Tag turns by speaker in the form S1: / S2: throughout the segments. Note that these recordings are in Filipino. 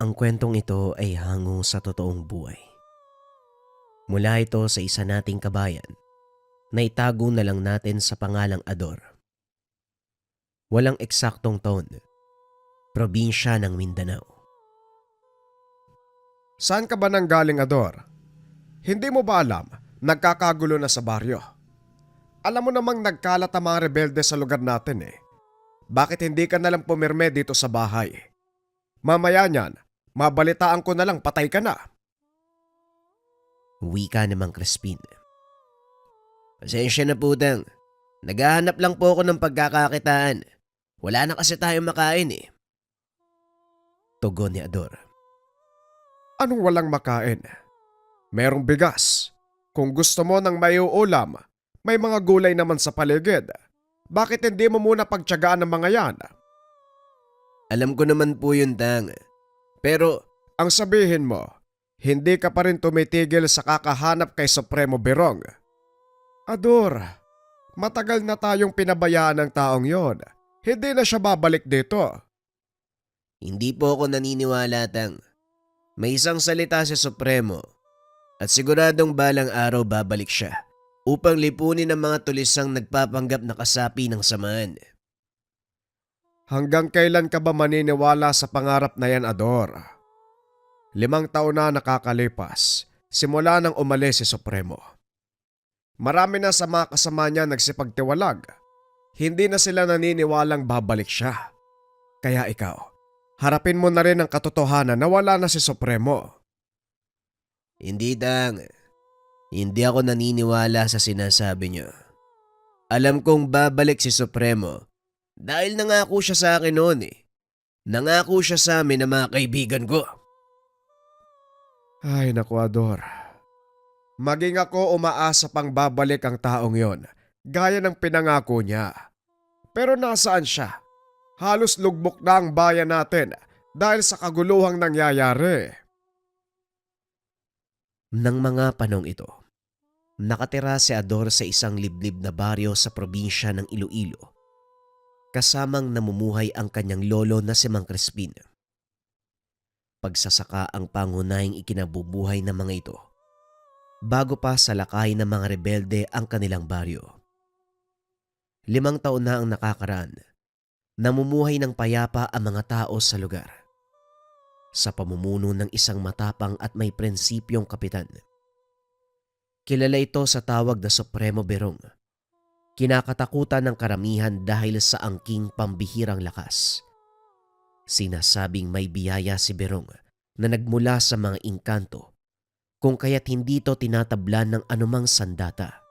S1: Ang kwentong ito ay hango sa totoong buhay. Mula ito sa isa nating kabayan na itago na lang natin sa pangalang Ador. Walang eksaktong taon, probinsya ng Mindanao.
S2: Saan ka ba nanggaling, Ador? Hindi mo ba alam, nagkakagulo na sa baryo? Alam mo namang nagkalat ang mga rebelde sa lugar natin eh. Bakit hindi ka nalang pumirme dito sa bahay? Mamaya niyan, mabalitaan ko na lang patay ka na.
S1: Wika namang Crispin. Pasensya na po, Dang. Naghahanap lang po ako ng pagkakakitaan. Wala na kasi tayong makain eh. Tugon ni Ador.
S2: Anong walang makain? Merong bigas. Kung gusto mo ng maiuulam, may mga gulay naman sa paligid. Bakit hindi mo muna pagtiyagaan ng mga yan?
S1: Alam ko naman po yun, Dang. Pero
S2: Ang sabihin mo, hindi ka pa rin tumitigil sa kakahanap kay Supremo Berong. Ador, matagal na tayong pinabayaan ng taong yon. Hindi na siya babalik dito.
S1: hindi po ako naniniwala, Tang. May isang salita si Supremo at siguradong balang araw babalik siya upang lipunin ang mga tulisang nagpapanggap na kasapi ng samaan.
S2: Hanggang kailan ka ba maniniwala sa pangarap na yan, Ador? 5 taon na nakakalipas, simula nang umalis si Supremo. Marami na sa mga kasama niya nagsipagtiwalag. Hindi na sila naniniwalang babalik siya. Kaya ikaw, harapin mo na rin ang katotohanan na wala na si Supremo.
S1: Hindi, Tang. Hindi ako naniniwala sa sinasabi niyo. Alam kong babalik si Supremo dahil nangako siya sa akin noon eh. Nangako siya sa amin ng mga kaibigan ko.
S2: Ay naku, Ador. Maging ako umaasa pang babalik ang taong yon, gaya ng pinangako niya. Pero nasaan siya? Halos lugmok na ang bayan natin dahil sa kaguluhang nangyayari.
S1: Nang mga panong ito, nakatira si Ador sa isang liblib na baryo sa probinsya ng Iloilo. Kasamang namumuhay ang kanyang lolo na si Mang Crispin. Pagsasaka ang pangunahing ikinabubuhay ng mga ito, bago pa salakay ng mga rebelde ang kanilang baryo. 5 taon na ang nakakaraan, namumuhay ng payapa ang mga tao sa lugar. Sa pamumuno ng isang matapang at may prinsipyong kapitan. Kilala ito sa tawag na Supremo Berong. Kinakatakutan ng karamihan dahil sa angking pambihirang lakas. Sinasabing may biyaya si Berong na nagmula sa mga engkanto, kung kaya't hindi ito tinatablan ng anumang sandata.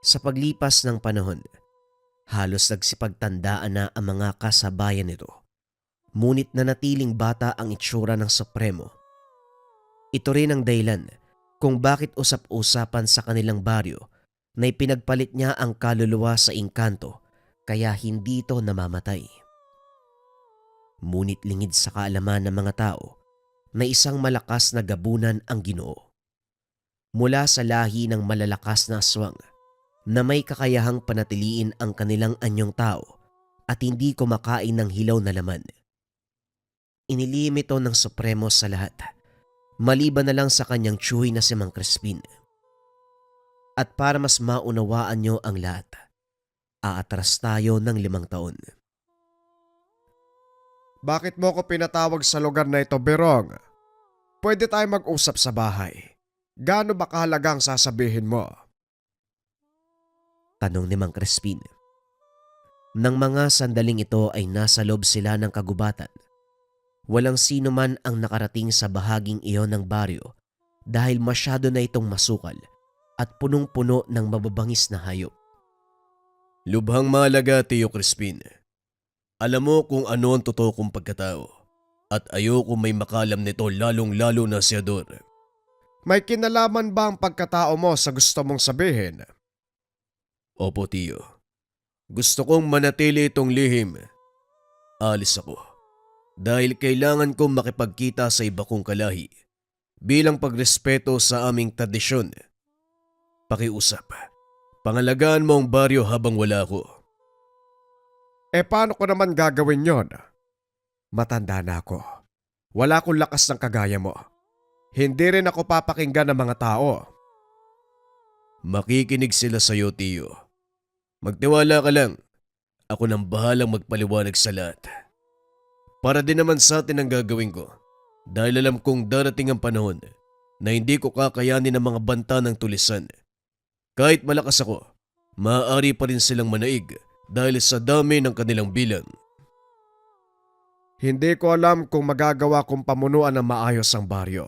S1: Sa paglipas ng panahon, halos nagsipagtandaan na ang mga kasabayan nito. Ngunit nanatiling bata ang itsura ng Supremo. Ito rin ang dahilan kung bakit usap-usapan sa kanilang baryo na ipinagpalit niya ang kaluluwa sa engkanto kaya hindi ito namamatay. Ngunit lingid sa kaalaman ng mga tao na isang malakas na gabunan ang Ginoo. Mula sa lahi ng malalakas na aswang na may kakayahang panatiliin ang kanilang anyong tao at hindi kumakain ng hilaw na laman. Inilihim ito ng Supremo sa lahat, maliban na lang sa kanyang tsuhi na si Mang Crispin. At para mas maunawaan niyo ang lahat, aatras tayo ng 5 taon.
S2: Bakit mo ko pinatawag sa lugar na ito, Berong? Pwede tayo mag-usap sa bahay. Gaano ba kahalaga ang sasabihin mo?
S1: Tanong ni Mang Crispin. Nang mga sandaling ito ay nasa loob sila ng kagubatan, walang sino man ang nakarating sa bahaging iyon ng baryo dahil masyado na itong masukal at punong-puno ng mababangis na hayop. Lubhang mahalaga, Tio Crispin. Alam mo kung ano ang totoo kong pagkatao at ayoko may makalam nito lalong-lalo na si Ador.
S2: May kinalaman ba ang pagkatao mo sa gusto mong sabihin?
S1: Opo, Tio. Gusto kong manatili itong lihim. Alis ako dahil kailangan kong makipagkita sa iba kong kalahi bilang pagrespeto sa aming tradisyon. Pakiusap, pangalagaan mo ang baryo habang wala ako.
S2: Paano ko naman gagawin yon? Matanda na ako. Wala akong lakas ng kagaya mo. Hindi rin ako papakinggan ng mga tao.
S1: Makikinig sila sa'yo, Tiyo. Magtiwala ka lang. Ako nang bahalang magpaliwanag sa lahat. Para din naman sa atin ang gagawin ko. Dahil alam kong darating ang panahon na hindi ko kakayanin ang mga banta ng tulisan. Kahit malakas ako, maaari pa rin silang manaig dahil sa dami ng kanilang bilang.
S2: Hindi ko alam kung magagawa kong pamunuan ng maayos ang baryo.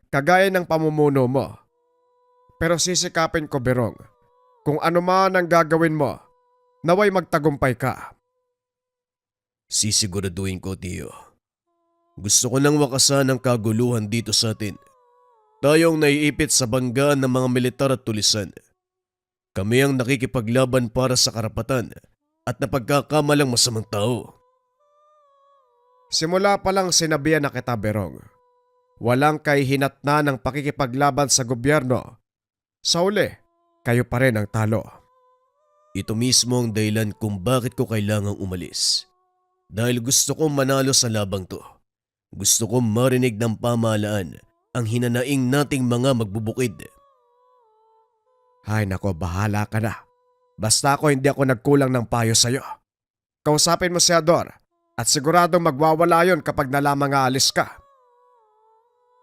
S2: Kagaya ng pamumuno mo. Pero sisikapin ko, Berong. Kung ano man ang gagawin mo, naway magtagumpay ka.
S1: Sisiguraduhin ko, Tiyo. Gusto ko nang wakasan ang kaguluhan dito sa atin. Tayong naiipit sa banggaan ng mga militar at tulisan. Kami ang nakikipaglaban para sa karapatan at napagkakamalang masamang tao.
S2: Simula pa lang sinabihan na kita, Berong. Walang kahihinatnan ng pakikipaglaban sa gobyerno. Sa uli, kayo pa rin ang talo.
S1: Ito mismo ang dahilan kung bakit ko kailangang umalis. Dahil gusto kong manalo sa labang to. Gusto kong marinig ng pamahalaan ang hinanaing nating mga magbubukid.
S2: Ay nako, bahala ka na. Basta ako hindi ako nagkulang ng payo sa'yo. Kausapin mo si Ador at siguradong magwawala yon kapag nalamang aalis ka.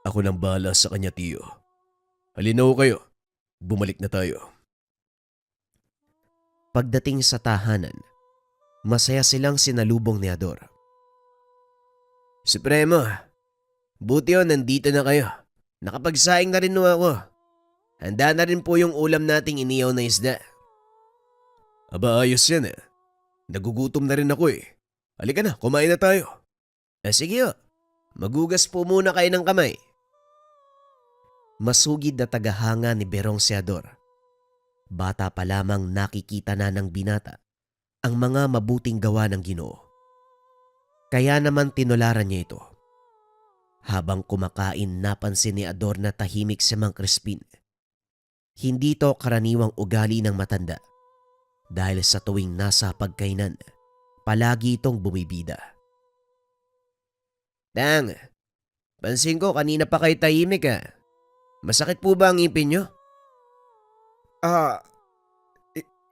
S1: Ako nang bahala sa kanya, Tiyo. Halinaw kayo. Bumalik na tayo. Pagdating sa tahanan, masaya silang sinalubong ni Ador. Supremo, buti yun nandito na kayo. Nakapagsaing na rin ako. Handa na rin po yung ulam nating iniyaw na isda. Aba, ayos yan eh. Nagugutom na rin ako eh. Halika na, kumain na tayo. Sige o, magugas po muna kayo ng kamay. Masugid na tagahanga ni Berong si Ador. Bata pa lamang nakikita na ng binata ang mga mabuting gawa ng Ginoo. Kaya naman tinularan niya ito. Habang kumakain, napansin ni Ador na tahimik si Mang Crispin. Hindi to karaniwang ugali ng matanda dahil sa tuwing nasa pagkainan, palagi itong bumibida. Tang, pansin ko kanina pa kayo tahimik ah. Masakit po ba ang ngipin nyo?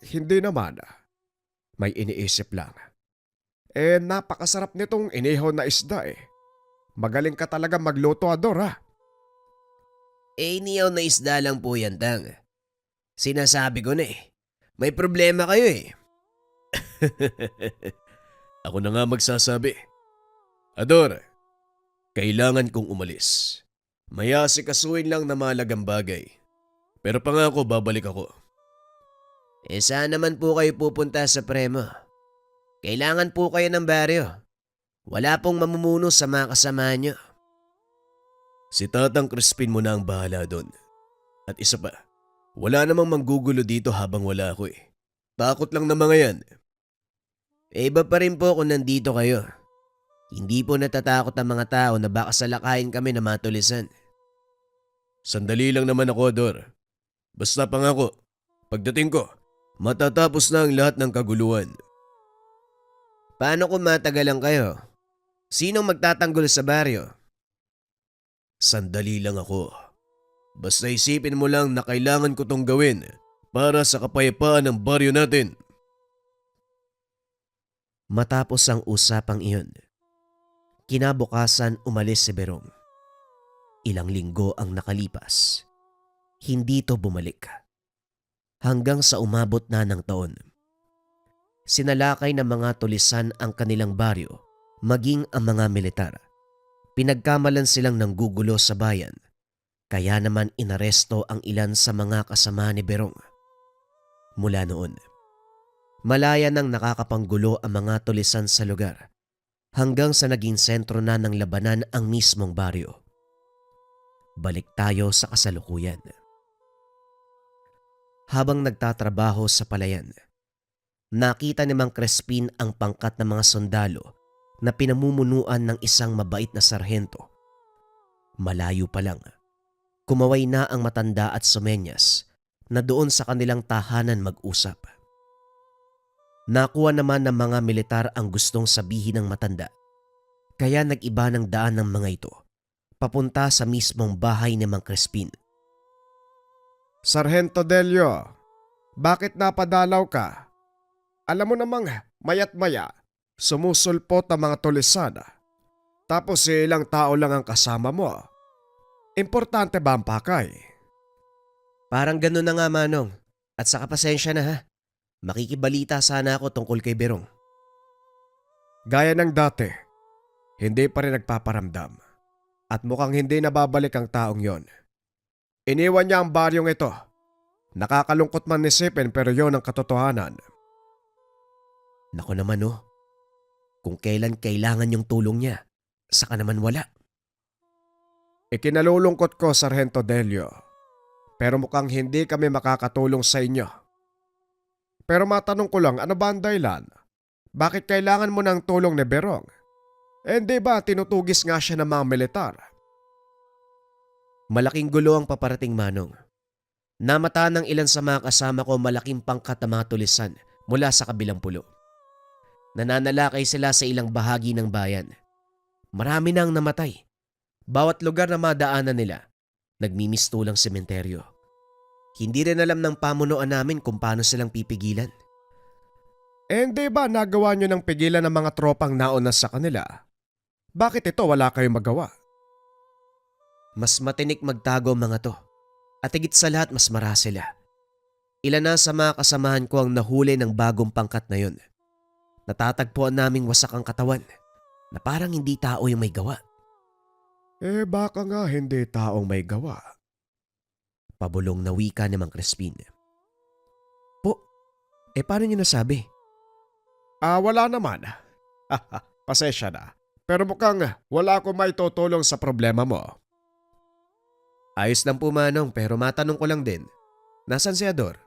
S2: Hindi naman. May iniisip lang. Napakasarap nitong inihaw na isda eh. Magaling ka talaga magluto, Ador ha.
S1: Iniyaw na isda lang po yan, Tang. Sinasabi ko na eh. May problema kayo eh. Ako na nga magsasabi. Ador, kailangan kong umalis. May asikasuhin lang na mahalagang bagay. Pero pangako babalik ako. Saan naman po kayo pupunta sa Premo? Kailangan po kayo ng baryo. Wala pong mamumuno sa mga kasama nyo. Si Tatang Crispin mo na ang bahala doon. At isa pa, wala namang manggugulo dito habang wala ako eh. Takot lang na mga yan. Iba pa rin po kung nandito kayo. Hindi po natatakot ang mga tao na baka salakayin kami na matulisan. Sandali lang naman ako, Ador. Basta pangako, pagdating ko, matatapos na ang lahat ng kaguluhan. Paano kung matagalan kayo? Sinong magtatanggol sa baryo? Sandali lang ako. Basta isipin mo lang na kailangan ko tong gawin para sa kapayapaan ng baryo natin. Matapos ang usapang iyon, kinabukasan umalis si Berong. Ilang linggo ang nakalipas. Hindi to bumalik. Hanggang sa umabot na ng taon. Sinalakay ng mga tulisan ang kanilang baryo, maging ang mga militar. Pinagkamalan silang nanggugulo sa bayan. Kaya naman inaresto ang ilan sa mga kasama ni Berong. Mula noon, malaya nang nakakapanggulo ang mga tulisan sa lugar hanggang sa naging sentro na ng labanan ang mismong baryo. Balik tayo sa kasalukuyan. Habang nagtatrabaho sa palayan, nakita ni Mang Crispin ang pangkat ng mga sundalo na pinamumunuan ng isang mabait na sarhento. Malayo pa lang, kumaway na ang matanda at sumenyas na doon sa kanilang tahanan mag-usap. Nakuha naman ng mga militar ang gustong sabihin ng matanda. Kaya nag-iba ng daan ng mga ito papunta sa mismong bahay ni Mang Crispin.
S2: Sargento Delio, bakit napadalaw ka? Alam mo namang mayat maya, sumusulpot ang mga tulisan. Tapos ilang tao lang ang kasama mo. Importante ba ang pakay?
S1: Parang ganun na nga, Manong. At saka pasensya na ha. Makikibalita sana ako tungkol kay Berong.
S2: Gaya ng dati, hindi pa rin nagpaparamdam. At mukhang hindi nababalik ang taong yon. Iniwan niya ang baryong ito. Nakakalungkot man isipin pero yon ang katotohanan.
S1: Nako naman oh. Kung kailan kailangan yung tulong niya, saka naman wala.
S2: Ikinalulungkot ko, Sargento Delio. Pero mukhang hindi kami makakatulong sa inyo. Pero matanong ko lang, ano ba ang dahilan? Bakit kailangan mo ng tulong ni Berong? Hindi ba tinutugis nga siya ng mga militar?
S1: Malaking gulo ang paparating, Manong. Namata ng ilan sa mga kasama ko malaking pangkat na mga tulisan mula sa kabilang pulo. Nananalakay sila sa ilang bahagi ng bayan. Marami na ang namatay. Bawat lugar na madaanan nila, nagmimistulang sementeryo. Hindi rin alam ng pamunuan namin kung paano silang pipigilan.
S2: Hindi ba nagawa nyo ng pigilan ng mga tropang nauna sa kanila? Bakit ito wala kayong magawa?
S1: Mas matinik magtago ang mga to. At higit sa lahat mas mara sila. Ilan na sa mga kasamahan ko ang nahuli ng bagong pangkat na yun. Natatagpuan naming wasak ang katawan na parang hindi tao yung may gawa.
S2: Baka nga hindi taong may gawa.
S1: Pabulong na wika ni Mang Crispin. Po, paano niyo nasabi?
S2: Wala naman. Pasensya na. Pero mukhang wala akong maitutulong sa problema mo.
S1: Ayos lang po, Manong, pero matanong ko lang din. Nasaan si Ador?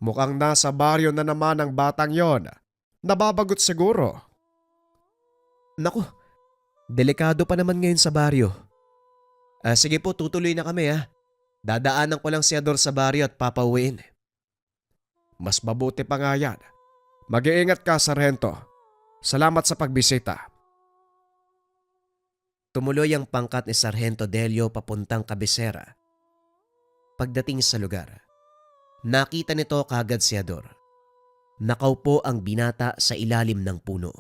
S2: Mukhang nasa baryo na naman ang batang yon. Nababagot siguro.
S1: Naku, delikado pa naman ngayon sa baryo. Sige po, tutuloy na kami ha. Dadaanan ko lang si Ador sa baryo at papauwiin.
S2: Mas mabuti pa nga yan. Mag-iingat ka, Sargento. Salamat sa pagbisita.
S1: Tumuloy ang pangkat ni Sargento Delio papuntang kabisera. Pagdating sa lugar, nakita nito kagad si Ador. Nakaupo ang binata sa ilalim ng puno.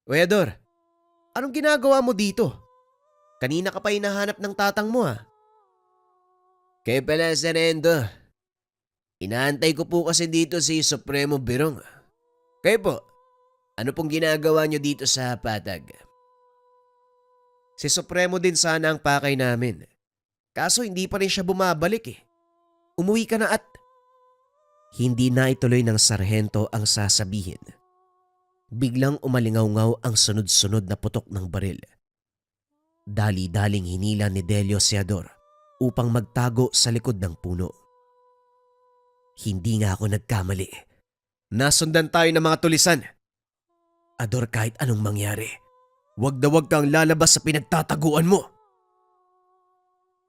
S1: Uy Ador, anong ginagawa mo dito? Kanina ka pa hinahanap ng tatang mo ha. Kaya pala, Sargento. Inaantay ko po kasi dito si Supremo Berong. Kayo po, ano pong ginagawa nyo dito sa patag? Si Supremo din sana ang pakay namin. Kaso hindi pa rin siya bumabalik eh. Umuwi ka na at… Hindi na ituloy ng sarhento ang sasabihin. Biglang umalingaw-ngaw ang sunod-sunod na putok ng baril. Dali-daling hinila ni Delio si Ador upang magtago sa likod ng puno. Hindi nga ako nagkamali. Nasundan tayo ng mga tulisan. Ador, kahit anong mangyari, wag na wag kang lalabas sa pinagtataguan mo.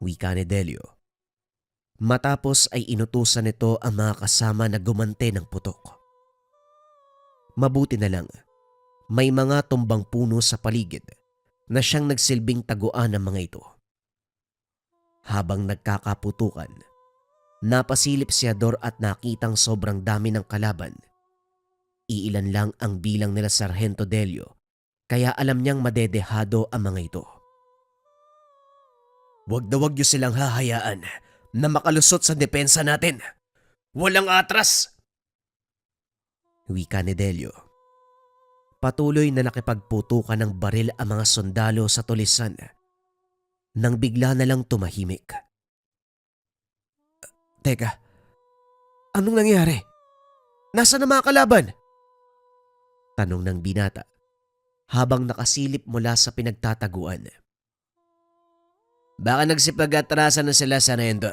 S1: Wika ni Delio. Matapos ay inutusan nito ang mga kasama na gumante ng putok. Mabuti na lang, may mga tumbang puno sa paligid na siyang nagsilbing taguan ng mga ito. Habang nagkakaputukan, napasilip si Ador at nakitang sobrang dami ng kalaban. Iilan lang ang bilang nila Sargento Delio, kaya alam niyang madedehado ang mga ito. Wag na wag niyo silang hahayaan na makalusot sa depensa natin. Walang atras! Wika ni Delio. Patuloy na nakipagputukan ng baril ang mga sundalo sa tulisan nang bigla na lang tumahimik. Teka, anong nangyari? Nasaan ang mga kalaban? Tanong ng binata habang nakasilip mula sa pinagtataguan. Baka nagsipag-atrasan na sila, Sargento.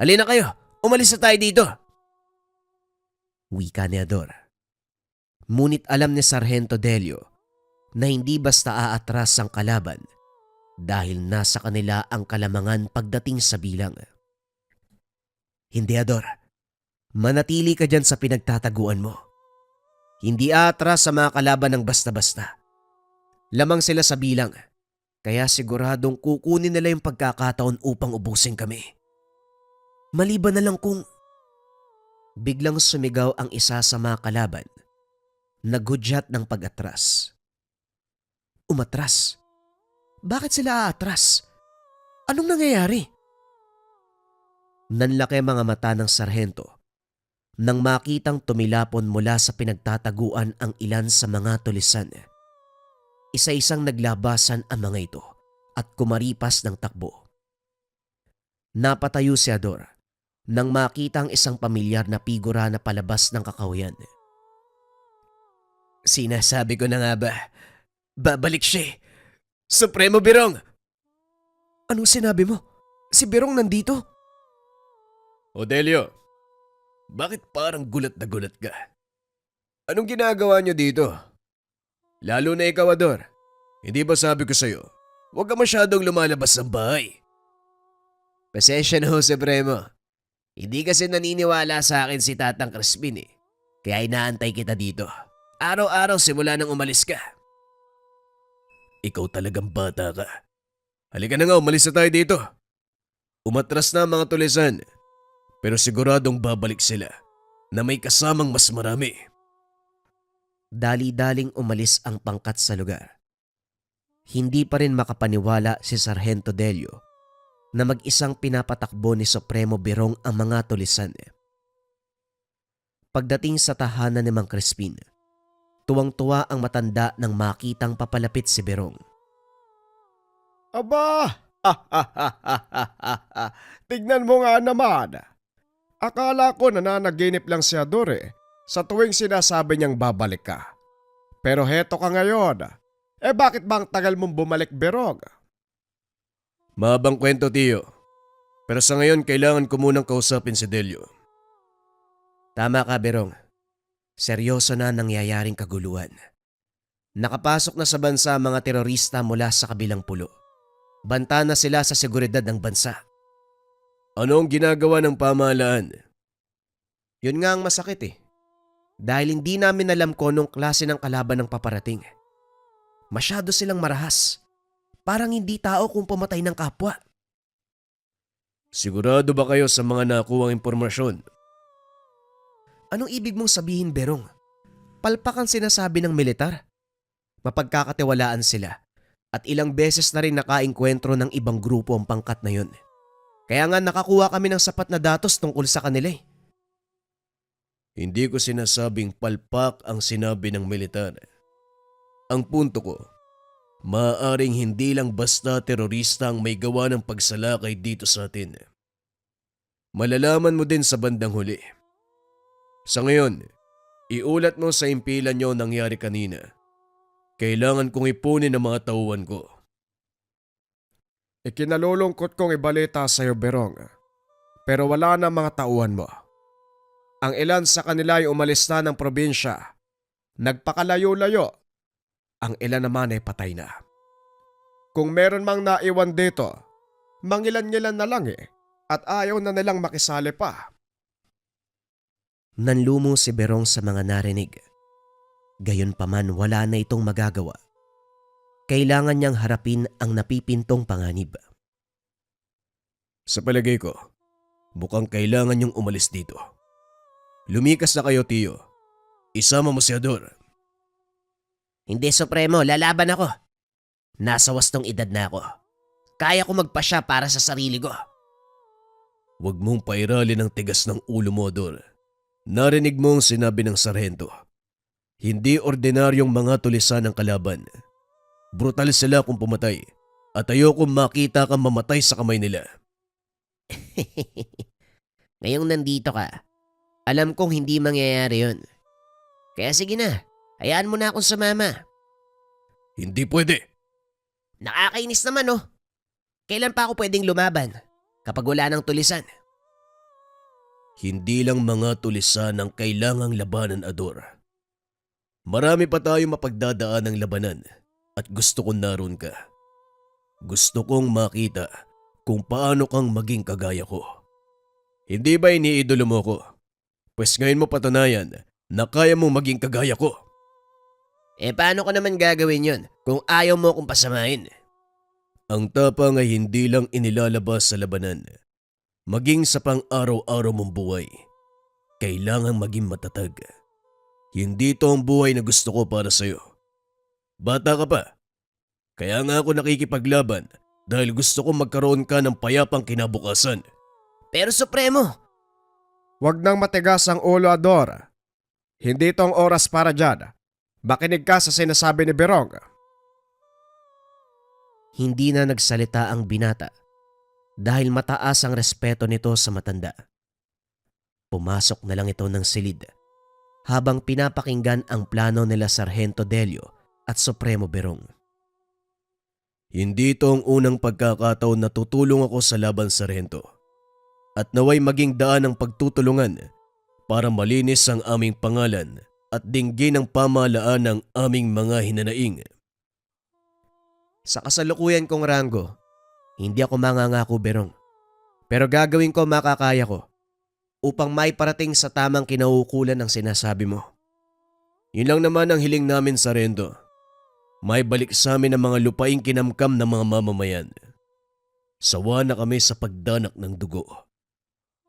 S1: Halina kayo, umalis na tayo dito. Wika ni Ador. Ngunit alam ni Sargento Delio na hindi basta aatras ang kalaban dahil nasa kanila ang kalamangan pagdating sa bilang. Hindi, Ador. Manatili ka dyan sa pinagtataguan mo. Hindi atras sa mga kalaban ng basta-basta. Lamang sila sa bilang, kaya siguradong kukunin nila yung pagkakataon upang ubusin kami. Maliban na lang kung... Biglang sumigaw ang isa sa mga kalaban. Nagudyat ng pag-atras. Umatras? Bakit sila aatras? Anong nangyayari? Nanlaki ang mga mata ng sarhento nang makitang tumilapon mula sa pinagtataguan ang ilan sa mga tulisan. Isa-isang naglabasan ang mga ito at kumaripas ng takbo. Napatayo si Ador nang makita ang isang pamilyar na figura na palabas ng kakahuyan. Sinasabi ko na nga ba, babalik siya eh. Supremo Birong! Anong sinabi mo? Si Birong nandito?
S2: Odelio, bakit parang gulat na gulat ka? Anong ginagawa niyo dito? Lalo na ikaw, Ador. Hindi ba sabi ko sa'yo, huwag ka masyadong lumalabas ng bahay?
S1: Pasensya na ho, Supremo. Hindi kasi naniniwala sa akin si Tatang Crispin eh. Kaya inaantay kita dito. Araw-araw simula nang umalis ka.
S2: Ikaw talagang bata ka. Halika na nga, umalis na tayo dito. Umatras na ang mga tulisan. Pero siguradong babalik sila na may kasamang mas marami.
S1: Dali-daling umalis ang pangkat sa lugar. Hindi pa rin makapaniwala si Sargento Delio na mag-isang pinapatakbo ni Supremo Birong ang mga tulisan. Pagdating sa tahanan ni Mang Crispin, tuwang-tuwa ang matanda nang makitang papalapit si Birong.
S2: Aba! Tignan mo nga naman. Akala ko nananaginip lang si Ador sa tuwing sinasabi niyang babalik ka. Pero heto ka ngayon. Bakit bang tagal mong bumalik, Birong? Mabang kwento, Tiyo. Pero sa ngayon kailangan ko munang kausapin si Delio.
S1: Tama ka, Birong. Seryoso na nangyayaring kaguluhan. Nakapasok na sa bansa ang mga terorista mula sa kabilang pulo. Banta na sila sa seguridad ng bansa.
S2: Ano ang ginagawa ng pamahalaan?
S1: Yun nga ang masakit eh. Dahil hindi namin alam kung anong klase ng kalaban ng paparating. Masyado silang marahas. Parang hindi tao kung pumatay ng kapwa.
S2: Sigurado ba kayo sa mga nakuwang impormasyon?
S1: Anong ibig mong sabihin, Berong? Palpak ang sinasabi ng militar. Mapagkakatiwalaan sila at ilang beses na rin nakaengkwentro ng ibang grupo ang pangkat na yun. Kaya nga nakakuha kami ng sapat na datos tungkol sa kanila eh.
S2: Hindi ko sinasabing palpak ang sinabi ng militar. Ang punto ko, maaaring hindi lang basta terorista ang may gawa ng pagsalakay dito sa atin. Malalaman mo din sa bandang huli. Sa ngayon, iulat mo sa impilan nyo nangyari kanina. Kailangan kong ipunin ang mga tauhan ko. Ikinalulungkot kong ibalita sa iyo, Berong. Pero wala na mga tauhan mo. Ang ilan sa kanila ay umalis na ng probinsya. Nagpakalayo-layo. Ang ilan naman ay patay na. Kung meron mang naiwan dito, mangilan-ngilan na lang at ayaw na nilang makisali pa.
S1: Nanlumo si Berong sa mga narinig. Gayunpaman wala na itong magagawa. Kailangan niyang harapin ang napipintong panganib.
S2: Sa palagay ko, mukhang kailangan niyong umalis dito. Lumikas na kayo, Tiyo. Isama mo si Ador.
S1: Hindi, Supremo, lalaban ako. Nasa wastong edad na ako. Kaya ko magpasya para sa sarili ko.
S2: Huwag mong pairalin ang tigas ng ulo mo, Ador. Narinig mo ang sinabi ng sarhento. Hindi ordinaryong mga tulisan ng kalaban. Brutal sila kung pumatay at ayokong makita kang mamatay sa kamay nila.
S1: Ngayong nandito ka, alam kong hindi mangyayari yun. Kaya sige na, hayaan mo na akong sumama.
S2: Hindi pwede.
S1: Nakakainis naman oh. Kailan pa ako pwedeng lumaban kapag wala ng tulisan?
S2: Hindi lang mga tulisan ang kailangang labanan, Ador. Marami pa tayong mapagdadaan ng labanan at gusto kong naroon ka. Gusto kong makita kung paano kang maging kagaya ko. Hindi ba iniidolo mo ko? Pues ngayon mo patunayan na kaya mong maging kagaya ko.
S1: Paano ko naman gagawin yon kung ayaw mo akong pasamahin?
S2: Ang tapang ay hindi lang inilalabas sa labanan. Maging sa pang-araw-araw mong buhay, kailangang maging matatag. Hindi ito ang buhay na gusto ko para sa'yo. Bata ka pa. Kaya nga ako nakikipaglaban dahil gusto ko magkaroon ka ng payapang kinabukasan.
S1: Pero Supremo,
S2: Huwag nang matigas ang ulo, Ador. Hindi itong oras para dyan. Makinig ka sa sinasabi ni Berong.
S1: hindi na nagsalita ang binata dahil mataas ang respeto nito sa matanda. Pumasok na lang ito ng silid habang pinapakinggan ang plano nila Sargento Delio at Supremo Berong.
S2: Hindi ito ang unang pagkakataon na tutulong ako sa laban, Sargento. At naway maging daan ng pagtutulungan para malinis ang aming pangalan at dinggin ang pamahalaan ng aming mga hinanaing.
S1: Sa kasalukuyan kong ranggo, hindi ako mangangako, Berong. Pero gagawin ko makakaya ko upang maiparating sa tamang kinauukulan ng sinasabi mo.
S2: Yun lang naman ang hiling namin, Sargento. May balik sa amin ang mga lupaing kinamkam ng mga mamamayan. Sawa na kami sa pagdanak ng dugo.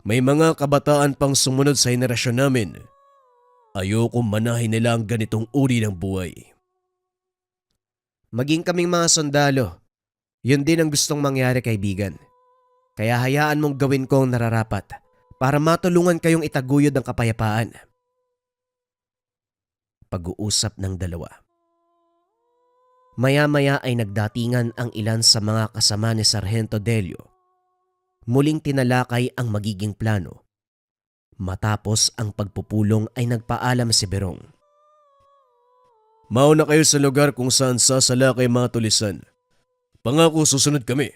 S2: May mga kabataan pang sumunod sa henerasyon namin. Ayoko manahin nila ang ganitong uri ng buhay.
S1: Maging kaming mga sundalo, yun din ang gustong mangyari, kaibigan. Kaya hayaan mong gawin ko ang nararapat para matulungan kayong itaguyod ang kapayapaan. Pag-uusap ng dalawa. Maya-maya ay nagdatingan ang ilan sa mga kasama ni Sargento Delio. Muling tinalakay ang magiging plano. Matapos ang pagpupulong ay nagpaalam si Berong.
S2: Mauna kayo sa lugar kung saan sasalakay mga tulisan. Pangako susunod kami.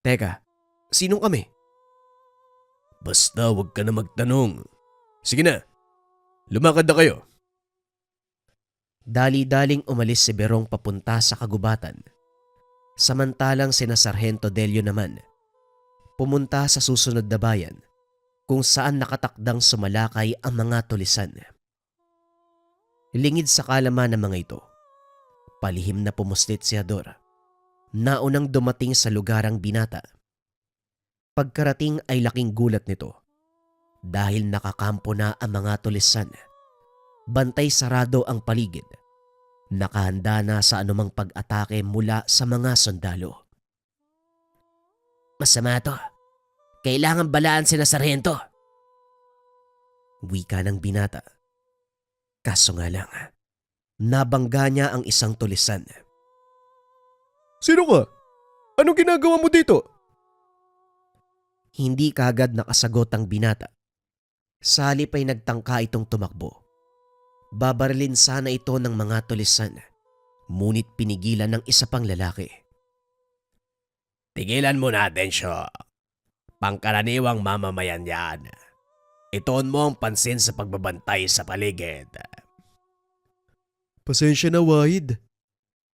S1: Teka, sinong kami?
S2: Basta huwag ka na magtanong. Sige na, lumakad na kayo.
S1: Dali-daling umalis si Berong papunta sa kagubatan. Samantalang sina Sargento Delio naman, pumunta sa susunod na bayan kung saan nakatakdang sumalakay ang mga tulisan. Lingid sa kalaman ng mga ito, palihim na pumuslit si Ador. Naunang dumating sa lugar ang binata. Pagkarating ay laking gulat nito dahil nakakampo na ang mga tulisan. Bantay sarado ang paligid. Nakahanda na sa anumang pag-atake mula sa mga sundalo. Masama to. Kailangan balaan sila Sargento. Wika ng binata. Kaso nga lang, nabangga niya ang isang tulisan.
S2: Sino ka? Anong ginagawa mo dito?
S1: Hindi kagad nakasagot ang binata. Sa halip ay nagtangka itong tumakbo. Babarilin sana ito ng mga tulisan, ngunit pinigilan ng isa pang lalaki.
S2: Tigilan mo na, Densyo. Pangkaraniwang mamamayan yan. Itoon mo ang pansin sa pagbabantay sa paligid. Pasensya na, Wahid.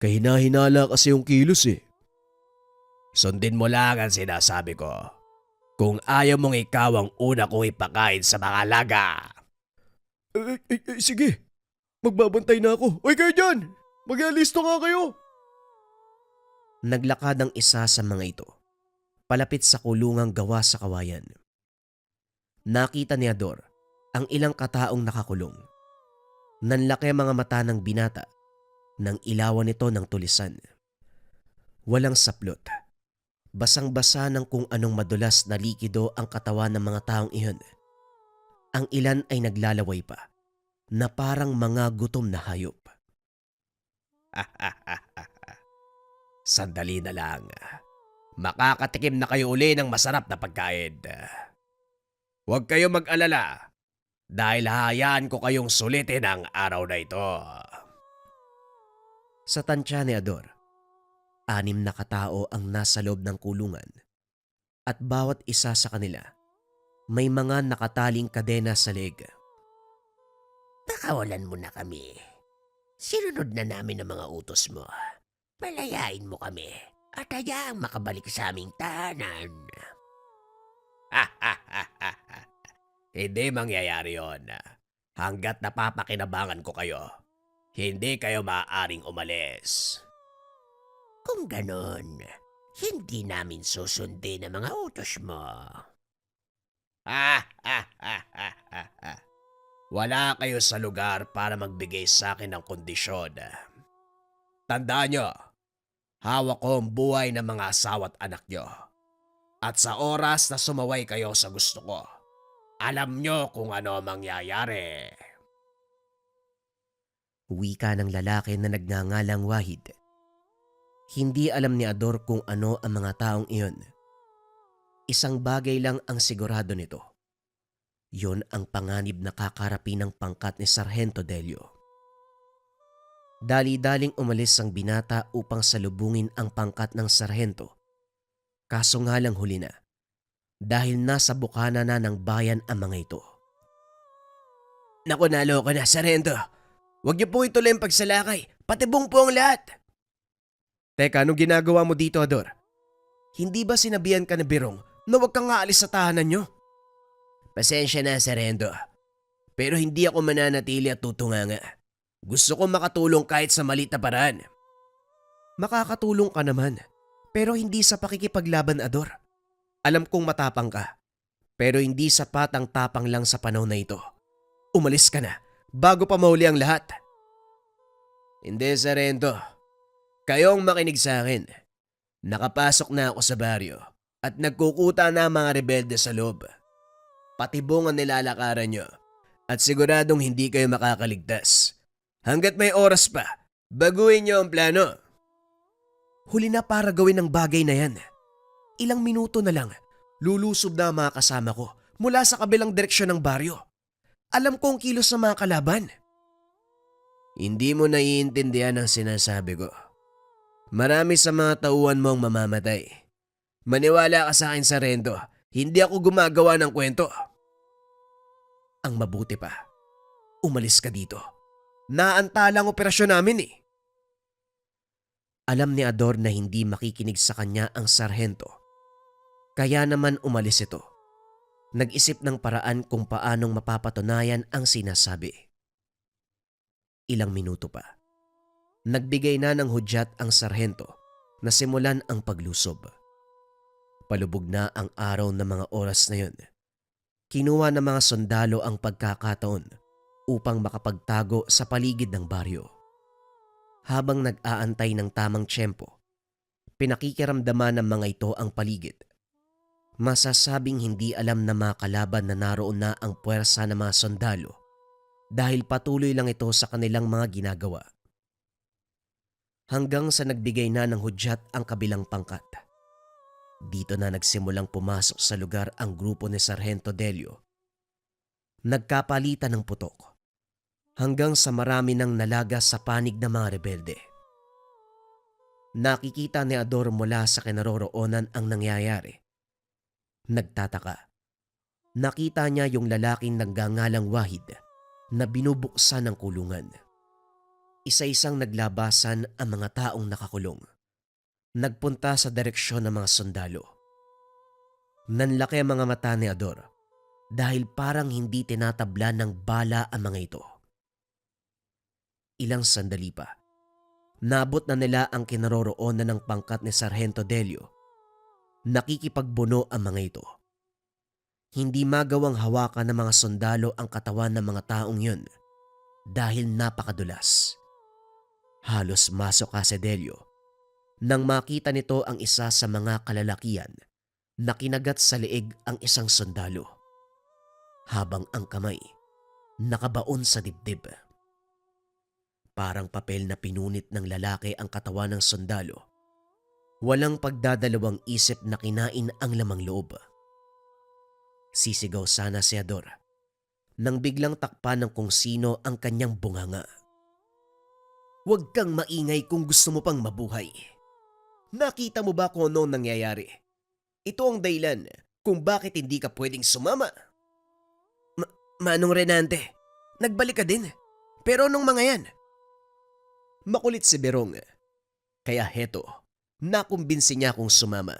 S2: Kahina-hinala kasi yung kilos eh. Sundin mo lang ang sinasabi ko. Kung ayaw mong ikaw ang una kong ipakain sa mga alaga. Sige. Magbabantay na ako. Oy kayo dyan! Mag-alisto nga kayo!
S1: Naglakad ang isa sa mga ito, palapit sa kulungang gawa sa kawayan. Nakita ni Ador ang ilang kataong nakakulong. Nanlaki ang mga mata ng binata nang ilawan nito ng tulisan. Walang saplot. Basang-basa ng kung anong madulas na likido ang katawan ng mga taong iyon. Ang ilan ay naglalaway pa na parang mga gutom na hayop.
S2: Sandali na lang. Makakatikim na kayo uli ng masarap na pagkain. Huwag kayo mag-alala dahil hahayaan ko kayong sulitin ang araw na ito.
S1: Sa tansya ni Ador, 6 na katao ang nasa loob ng kulungan at bawat isa sa kanila may mga nakataling kadena sa leeg.
S3: Pakawalan mo na kami. Sinunod na namin ang mga utos mo. Palayain mo kami at hayaang makabalik sa aming tahanan.
S2: Hindi mangyayari yon.
S3: Hanggat napapakinabangan ko kayo, hindi kayo maaaring umalis. Kung ganon, hindi namin susundin ang mga utos mo. Wala kayo sa lugar para magbigay sa akin ng kondisyon. Tandaan nyo, hawak ko ang buhay ng mga asawa at anak nyo. At sa oras na sumaway kayo sa gusto ko, alam nyo kung ano ang mangyayari.
S1: Wika ng lalaki na nagngangalang Wahid. Hindi alam ni Ador kung ano ang mga taong iyon. Isang bagay lang ang sigurado nito. Yun ang panganib na kakarapin ng pangkat ni Sargento Delio. Dali-daling umalis ang binata upang salubungin ang pangkat ng sarhento. Kaso nga lang huli na, dahil nasa bukana na ng bayan ang mga ito.
S3: Naku, naloko na, Sargento. Huwag niyo pong ituloy ang pagsalakay. Patibong po ang lahat.
S2: Teka, anong ginagawa mo dito, Ador?
S3: Hindi ba sinabihan ka na Birong na huwag kang aalis sa tahanan nyo? Pasensya na, Sargento. Pero hindi ako mananatili at tutunganga. Gusto ko makatulong kahit sa maliit na paraan.
S2: Makakatulong ka naman, pero hindi sa pakikipaglaban, Ador. Alam kong matapang ka, pero hindi sapat ang tapang lang sa panahon na ito. Umalis ka na, bago pa mahuli ang lahat.
S3: Hindi, Sargento. Kayong makinig sa akin. Nakapasok na ako sa baryo at nagkukuta na ang mga rebelde sa loob. Patibong ang nilalakaran nyo at siguradong hindi kayo makakaligtas. Hanggat may oras pa, baguhin nyo ang plano.
S2: Huli na para gawin ang bagay na yan. Ilang minuto na lang, lulusob na ang mga kasama ko mula sa kabilang direksyon ng baryo. Alam ko ang kilos ng mga kalaban.
S3: Hindi mo naiintindihan ang sinasabi ko. Marami sa mga tauhan mo ang mamamatay. Maniwala ka sa akin, Sargento. Hindi ako gumagawa ng kwento.
S2: Ang mabuti pa, umalis ka dito. Naantala ang operasyon namin eh. Alam ni Ador na hindi makikinig sa kanya ang sarhento. Kaya naman umalis ito. Nag-isip ng paraan kung paanong mapapatunayan ang sinasabi. Ilang minuto pa. Nagbigay na ng hudyat ang sarhento na simulan ang paglusob. Palubog na ang araw ng mga oras na yun. Kinuha ng mga sundalo ang pagkakataon upang makapagtago sa paligid ng baryo. Habang nag-aantay ng tamang tiyempo, pinakikiramdaman ng mga ito ang paligid. Masasabing hindi alam na mga kalaban na naroon na ang puwersa ng mga sundalo dahil patuloy lang ito sa kanilang mga ginagawa. Hanggang sa nagbigay na ng hudyat ang kabilang pangkat. Dito na nagsimulang pumasok sa lugar ang grupo ni Sargento Delio. Nagkapalitan ng putok hanggang sa marami nang nalaga sa panig ng mga rebelde. Nakikita ni Ador mula sa kinaroroonan ang nangyayari. Nagtataka. Nakita niya yung lalaking nagngangalang Wahid na binubuksan ng kulungan. Isa-isang naglabasan ang mga taong nakakulong. Nagpunta sa direksyon ng mga sundalo. Nanlaki ang mga mata ni Ador dahil parang hindi tinatabla ng bala ang mga ito. Ilang sandali pa, nabot na nila ang kinaroroonan ng pangkat ni Sargento Delio. Nakikipagbuno ang mga ito. Hindi magawang hawakan ng mga sundalo ang katawan ng mga taong yun dahil napakadulas. Halos masok si Delio nang makita nito ang isa sa mga kalalakian na kinagat sa leeg ang isang sundalo habang ang kamay nakabaon sa dibdib. Parang papel na pinunit ng lalaki ang katawan ng sundalo. Walang pagdadalawang isip na kinain ang lamang loob. Sisigaw sana si Ador nang biglang takpan ng kung sino ang kanyang bunganga. Huwag kang maingay kung gusto mo pang mabuhay. Nakita mo ba kung ano nangyayari? Ito ang dahilan kung bakit hindi ka pwedeng sumama. Manong Renante, nagbalik ka din. Pero anong mga yan?
S3: Makulit si Berong. Kaya heto, nakumbinsi niya kung sumama.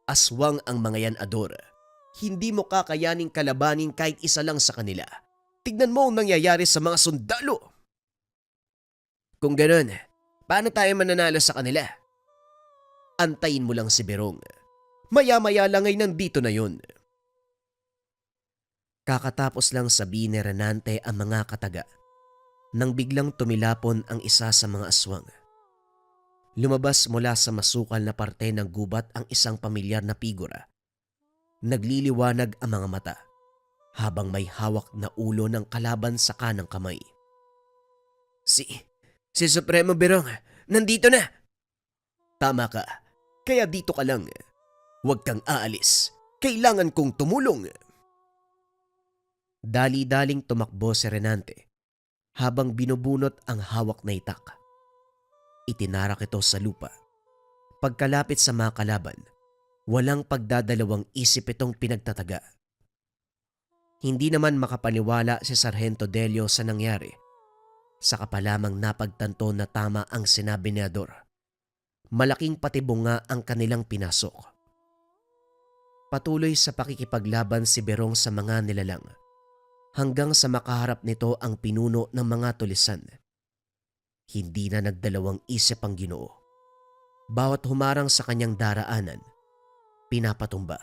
S3: Aswang ang mga yan, Ador. Hindi mo kakayaning kalabanin kahit isa lang sa kanila. Tignan mo ang nangyayari sa mga sundalo. Kung ganun, paano tayo mananalo sa kanila? Antayin mo lang si Berong. Maya-maya lang ay nandito na yun.
S1: Kakatapos lang sabihin ni Renante ang mga kataga nang biglang tumilapon ang isa sa mga aswang. Lumabas mula sa masukal na parte ng gubat ang isang pamilyar na figura. Nagliliwanag ang mga mata habang may hawak na ulo ng kalaban sa kanang kamay.
S3: Si Supremo Berong, nandito na. Tama ka, kaya dito ka lang. Huwag kang aalis. Kailangan kong tumulong.
S1: Dali-daling tumakbo si Renante habang binubunot ang hawak na itak. Itinarak ito sa lupa. Pagkalapit sa mga kalaban, walang pagdadalawang isip itong pinagtataga. Hindi naman makapaniwala si Sargento Delio sa nangyari. Saka pa lamang napagtanto na tama ang sinabi ni Ador. Malaking patibong nga ang kanilang pinasok. Patuloy sa pakikipaglaban si Berong sa mga nilalang hanggang sa makaharap nito ang pinuno ng mga tulisan. Hindi na nagdalawang isip ang Ginoo. Bawat humarang sa kanyang daraanan, pinapatumba.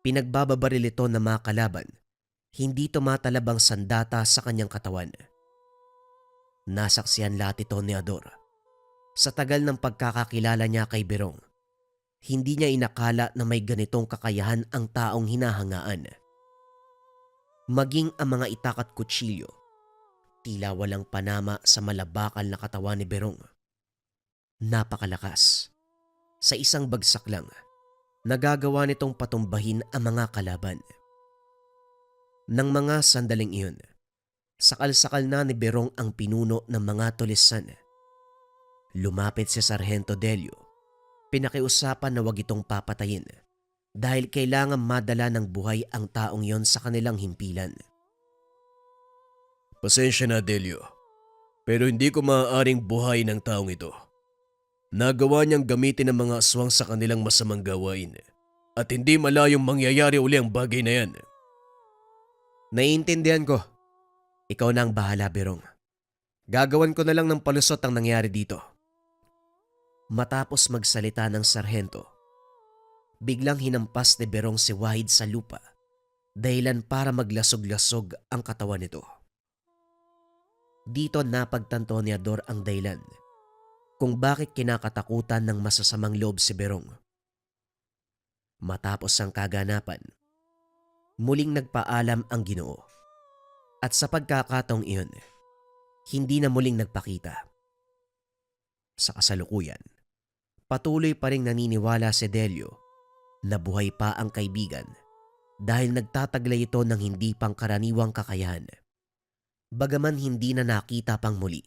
S1: Pinagbababaril ito ng mga kalaban, hindi tumatalab ang sandata sa kanyang katawan. Nasaksihan lahat ito ni Ador. Sa tagal ng pagkakakilala niya kay Berong, hindi niya inakala na may ganitong kakayahan ang taong hinahangaan. Maging ang mga itak at kutsilyo, tila walang panama sa malabakal na katawan ni Berong. Napakalakas. Sa isang bagsak lang, nagagawa nitong patumbahin ang mga kalaban. Nang mga sandaling iyon, sakal-sakal na ni Berong ang pinuno ng mga tulisan. Lumapit si Sargento Delio. Pinakiusapan na wag itong papatayin dahil kailangan madala ng buhay ang taong yon sa kanilang himpilan.
S3: Pasensya na, Delio, pero hindi ko maaaring buhay ng taong ito. Nagawa niyang gamitin ang mga aswang sa kanilang masamang gawain at hindi malayong mangyayari uli ang bagay na yan.
S1: Naiintindihan ko. Ikaw na ang bahala, Berong. Gagawan ko na lang ng palusot ang nangyari dito. Matapos magsalita ng sarhento, biglang hinampas ni Berong si Wahid sa lupa, dahilan para maglasog-lasog ang katawan nito. Dito napagtanto ni Ador ang dahilan kung bakit kinakatakutan ng masasamang loob si Berong. Matapos ang kaganapan, muling nagpaalam ang Ginoo. At sa pagkakataong iyon, hindi na muling nagpakita. Sa kasalukuyan, patuloy pa ring naniniwala si Delio na buhay pa ang kaibigan dahil nagtataglay ito ng hindi pangkaraniwang kakayahan. Bagaman hindi na nakita pang muli,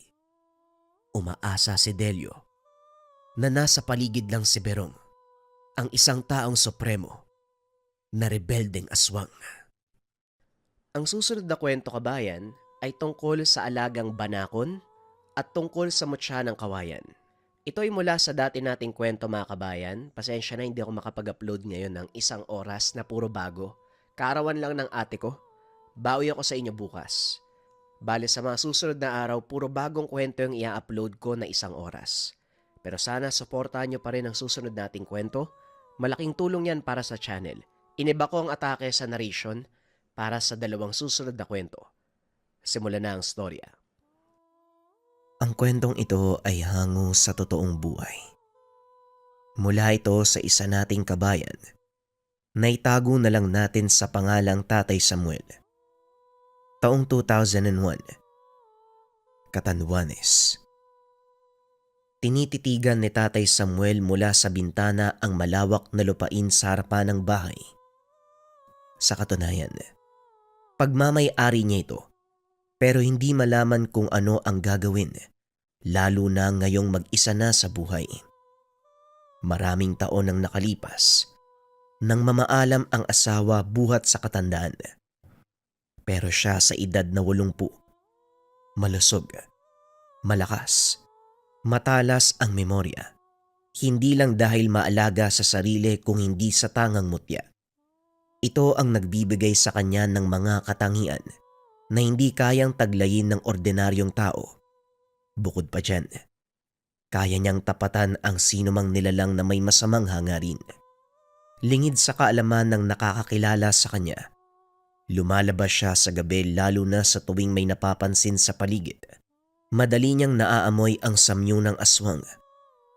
S1: umaasa si Delio na nasa paligid lang si Berong, ang isang taong supremo na rebeldeng aswang. Ang susunod na kwento, kabayan, ay tungkol sa alagang banakon at tungkol sa mutya ng kawayan. Ito ay mula sa dati nating kwento, mga kabayan. Pasensya na hindi ako makapag-upload ngayon ng 1 oras na puro bago. Kaarawan lang ng ate ko. Bawi ako sa inyo bukas. Bale sa mga susunod na araw, puro bagong kwento yung i-upload ko na 1 oras. Pero sana suportahan nyo pa rin ang susunod nating kwento. Malaking tulong yan para sa channel. Iniba ko ang atake sa narration para sa 2 susunod na kwento. Simulan na ang storya. Ang kwentong ito ay hango sa totoong buhay. Mula ito sa isa nating kabayan na itago na lang natin sa pangalang Tatay Samuel. Taong 2001, Catanduanes. Tinititigan ni Tatay Samuel mula sa bintana ang malawak na lupain sa harapan ng bahay. Sa katunayan, pagmamay-ari niya ito, pero hindi malaman kung ano ang gagawin, lalo na ngayong mag-isa na sa buhay. Maraming taon ang nakalipas nang mamaalam ang asawa buhat sa katandaan. Pero siya sa edad na 80, malusog, malakas, matalas ang memorya. Hindi lang dahil maalaga sa sarili kung hindi sa tangang mutya. Ito ang nagbibigay sa kanya ng mga katangian na hindi kayang taglayin ng ordinaryong tao. Bukod pa dyan, kaya niyang tapatan ang sinumang nilalang na may masamang hangarin. Lingid sa kaalaman ng nakakakilala sa kanya, lumalabas siya sa gabi lalo na sa tuwing may napapansin sa paligid. Madali niyang naaamoy ang samyo ng aswang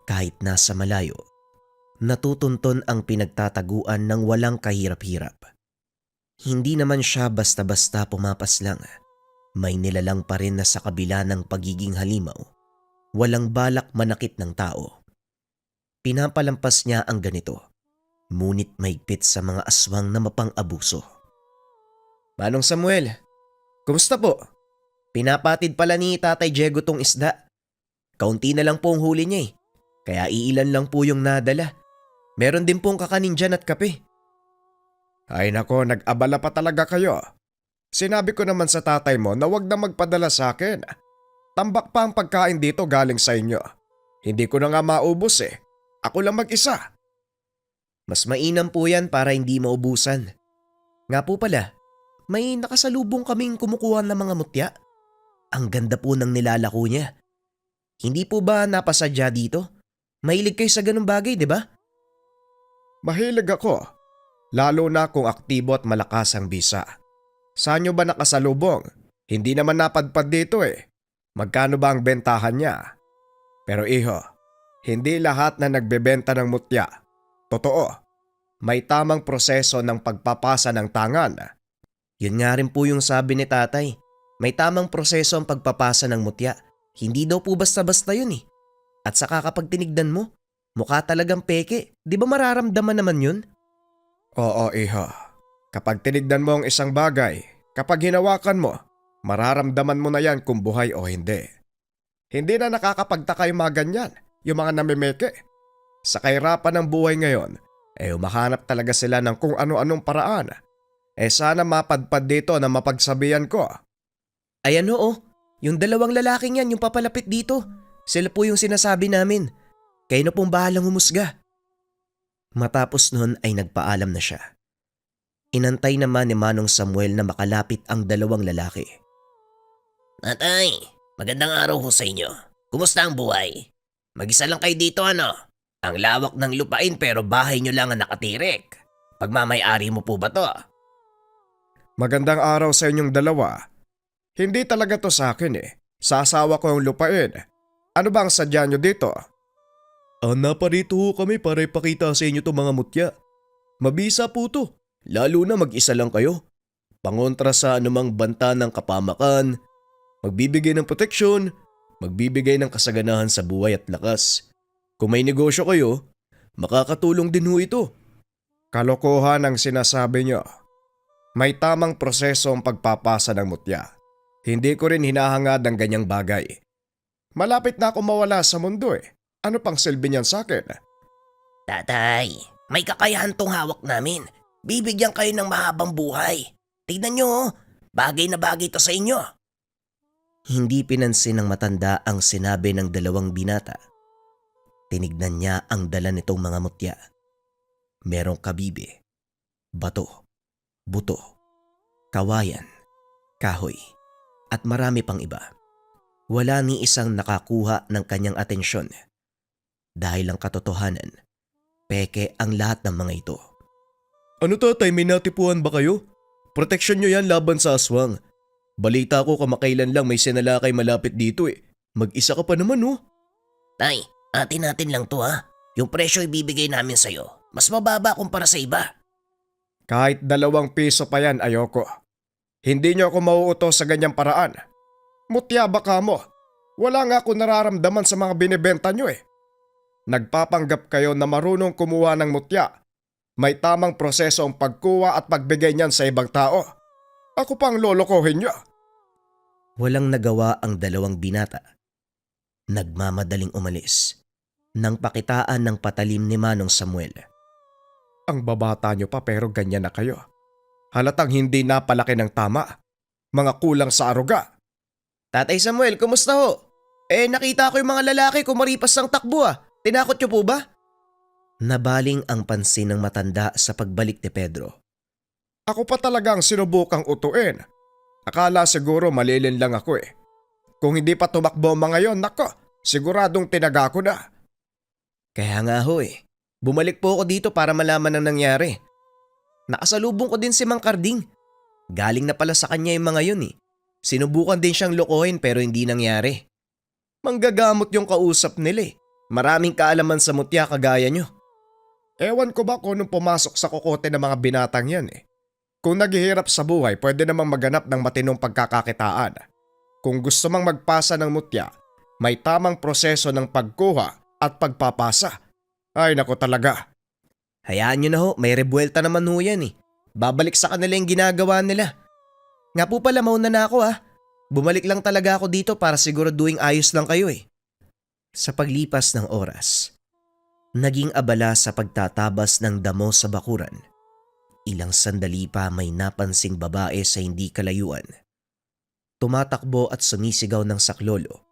S1: kahit nasa malayo. Natutunton ang pinagtataguan ng walang kahirap-hirap. Hindi naman siya basta-basta pumapaslang. May nilalang pa rin na sa kabila ng pagiging halimaw, walang balak manakit ng tao. Pinapalampas niya ang ganito, ngunit mahigpit sa mga aswang na mapang-abuso.
S3: Manong Samuel, kumusta po? Pinapatid pala ni Tatay Diego tong isda. Kaunti na lang po ang huli niya kaya iilan lang po yung nadala. Meron din pong kakanin dyan at kape.
S2: Ay nako, nag-abala pa talaga kayo. Sinabi ko naman sa tatay mo na wag na magpadala sa akin. Tambak pa ang pagkain dito galing sa inyo. Hindi ko na nga maubos Ako lang mag-isa.
S3: Mas mainam po yan para hindi maubusan. Nga po pala, may nakasalubong kaming kumukuha ng mga mutya. Ang ganda po ng nilalako niya. Hindi po ba napasadya dito? Mahilig kayo sa ganung bagay, di ba?
S2: Mahilig ako. Lalo na kung aktibo at malakas ang bisa. Saan nyo ba nakasalubong? Hindi naman napadpad dito Magkano ba ang bentahan niya? Pero iho, hindi lahat na nagbebenta ng mutya. Totoo, may tamang proseso ng pagpapasa ng tangan.
S3: Yun nga rin po yung sabi ni tatay. May tamang proseso ang pagpapasa ng mutya. Hindi daw po basta-basta yun At saka kapag tinignan mo, mukha talagang peke. Di ba mararamdaman naman yun?
S2: Oo, iho. Kapag tinignan mo ang isang bagay, kapag hinawakan mo, mararamdaman mo na yan kung buhay o hindi. Hindi na nakakapagtaka yung mga ganyan, yung mga namimeke. Sa kahirapan ng buhay ngayon, umahanap talaga sila ng kung ano-anong paraan. Sana mapadpad dito na mapagsabihan ko.
S3: Ayan oo, yung dalawang lalaking yan yung papalapit dito. Sila po yung sinasabi namin. Kayo na pong bahalang humusga.
S1: Matapos nun ay nagpaalam na siya. Inantay naman ni Manong Samuel na makalapit ang dalawang lalaki.
S4: Tatay, magandang araw ho sa inyo. Kumusta ang buhay? Mag-isa lang kayo dito Ang lawak ng lupain pero bahay nyo lang ang nakatirik. Pagmamay-ari mo po ba to?
S2: Magandang araw sa inyong dalawa. Hindi talaga to sa akin Sa asawa ko ang lupain. Ano ba ang sadya nyo dito?
S3: Naparito ho kami para ipakita sa inyo itong mga mutya. Mabisa po to, lalo na mag-isa lang kayo. Pangontra sa anumang banta ng kapamakan, magbibigay ng proteksyon, magbibigay ng kasaganahan sa buhay at lakas. Kung may negosyo kayo, makakatulong din ho ito.
S2: Kalokohan ang sinasabi nyo. May tamang proseso ang pagpapasa ng mutya. Hindi ko rin hinahangad ng ganyang bagay. Malapit na ako mawala sa mundo Ano pang silbi niyan sa akin?
S4: Tatay, may kakayahan tong hawak namin. Bibigyan kayo ng mahabang buhay. Tignan nyo bagay na bagay to sa inyo.
S1: Hindi pinansin ng matanda ang sinabi ng dalawang binata. Tinignan niya ang dala nitong mga mutya. Merong kabibe, bato, buto, kawayan, kahoy, at marami pang iba. Wala ni isang nakakuha ng kanyang atensyon. Dahil ang katotohanan, peke ang lahat ng mga ito.
S3: Ano tatay, may natipuan ba kayo? Proteksyon nyo yan laban sa aswang. Balita ko kamakailan lang may sinalakay malapit dito Mag-isa ka pa naman
S4: Tay, atin natin lang to Yung presyo ibibigay namin sa'yo. Mas mababa kumpara sa iba.
S2: Kahit 2 piso pa yan, ayoko. Hindi nyo ako mauutos sa ganyang paraan. Mutya baka mo. Wala nga ako nararamdaman sa mga binibenta nyo Nagpapanggap kayo na marunong kumuha ng mutya. May tamang proseso ang pagkuha at pagbigay niyan sa ibang tao. Ako pang lolokohin nyo.
S1: Walang nagawa ang dalawang binata. Nagmamadaling umalis nang pakitaan ng patalim ni Manong Samuel.
S2: Ang babata nyo pa pero ganyan na kayo. Halatang hindi napalaki ng tama. Mga kulang sa aruga.
S3: Tatay Samuel, kumusta ho? Nakita ko yung mga lalaki kumaripas ng takbo Tinakot nyo po ba?
S1: Nabaling ang pansin ng matanda sa pagbalik ni Pedro.
S2: Ako pa talagang sinubukang utuin. Akala siguro malilin lang ako eh. Kung hindi pa tumakbo ang mga yon, nako, siguradong tinaga ko na.
S3: Kaya nga ho eh. Bumalik po ako dito para malaman ang nangyari. Nakasalubong ko din si Mang Karding. Galing na pala sa kanya yung mga yun eh. Sinubukan din siyang lokohin pero hindi nangyari. Manggagamot yung kausap nila eh. Maraming kaalaman sa mutya kagaya nyo.
S2: Ewan ko ba kung nung pumasok sa kokote ng mga binatang yan eh. Kung naghihirap sa buhay, pwede namang maganap ng matinong pagkakakitaan. Kung gusto mang magpasa ng mutya, may tamang proseso ng pagkuha at pagpapasa. Ay nako talaga.
S3: Hayaan nyo na ho, may rebuelta naman ho yan eh. Babalik sa kanila yung ginagawa nila. Nga po pala, mauna na ako ah. Bumalik lang talaga ako dito para siguraduhin ayos lang kayo eh.
S1: Sa paglipas ng oras, naging abala sa pagtatabas ng damo sa bakuran. Ilang sandali pa may napansing babae sa hindi kalayuan. Tumatakbo at sumisigaw ng saklolo.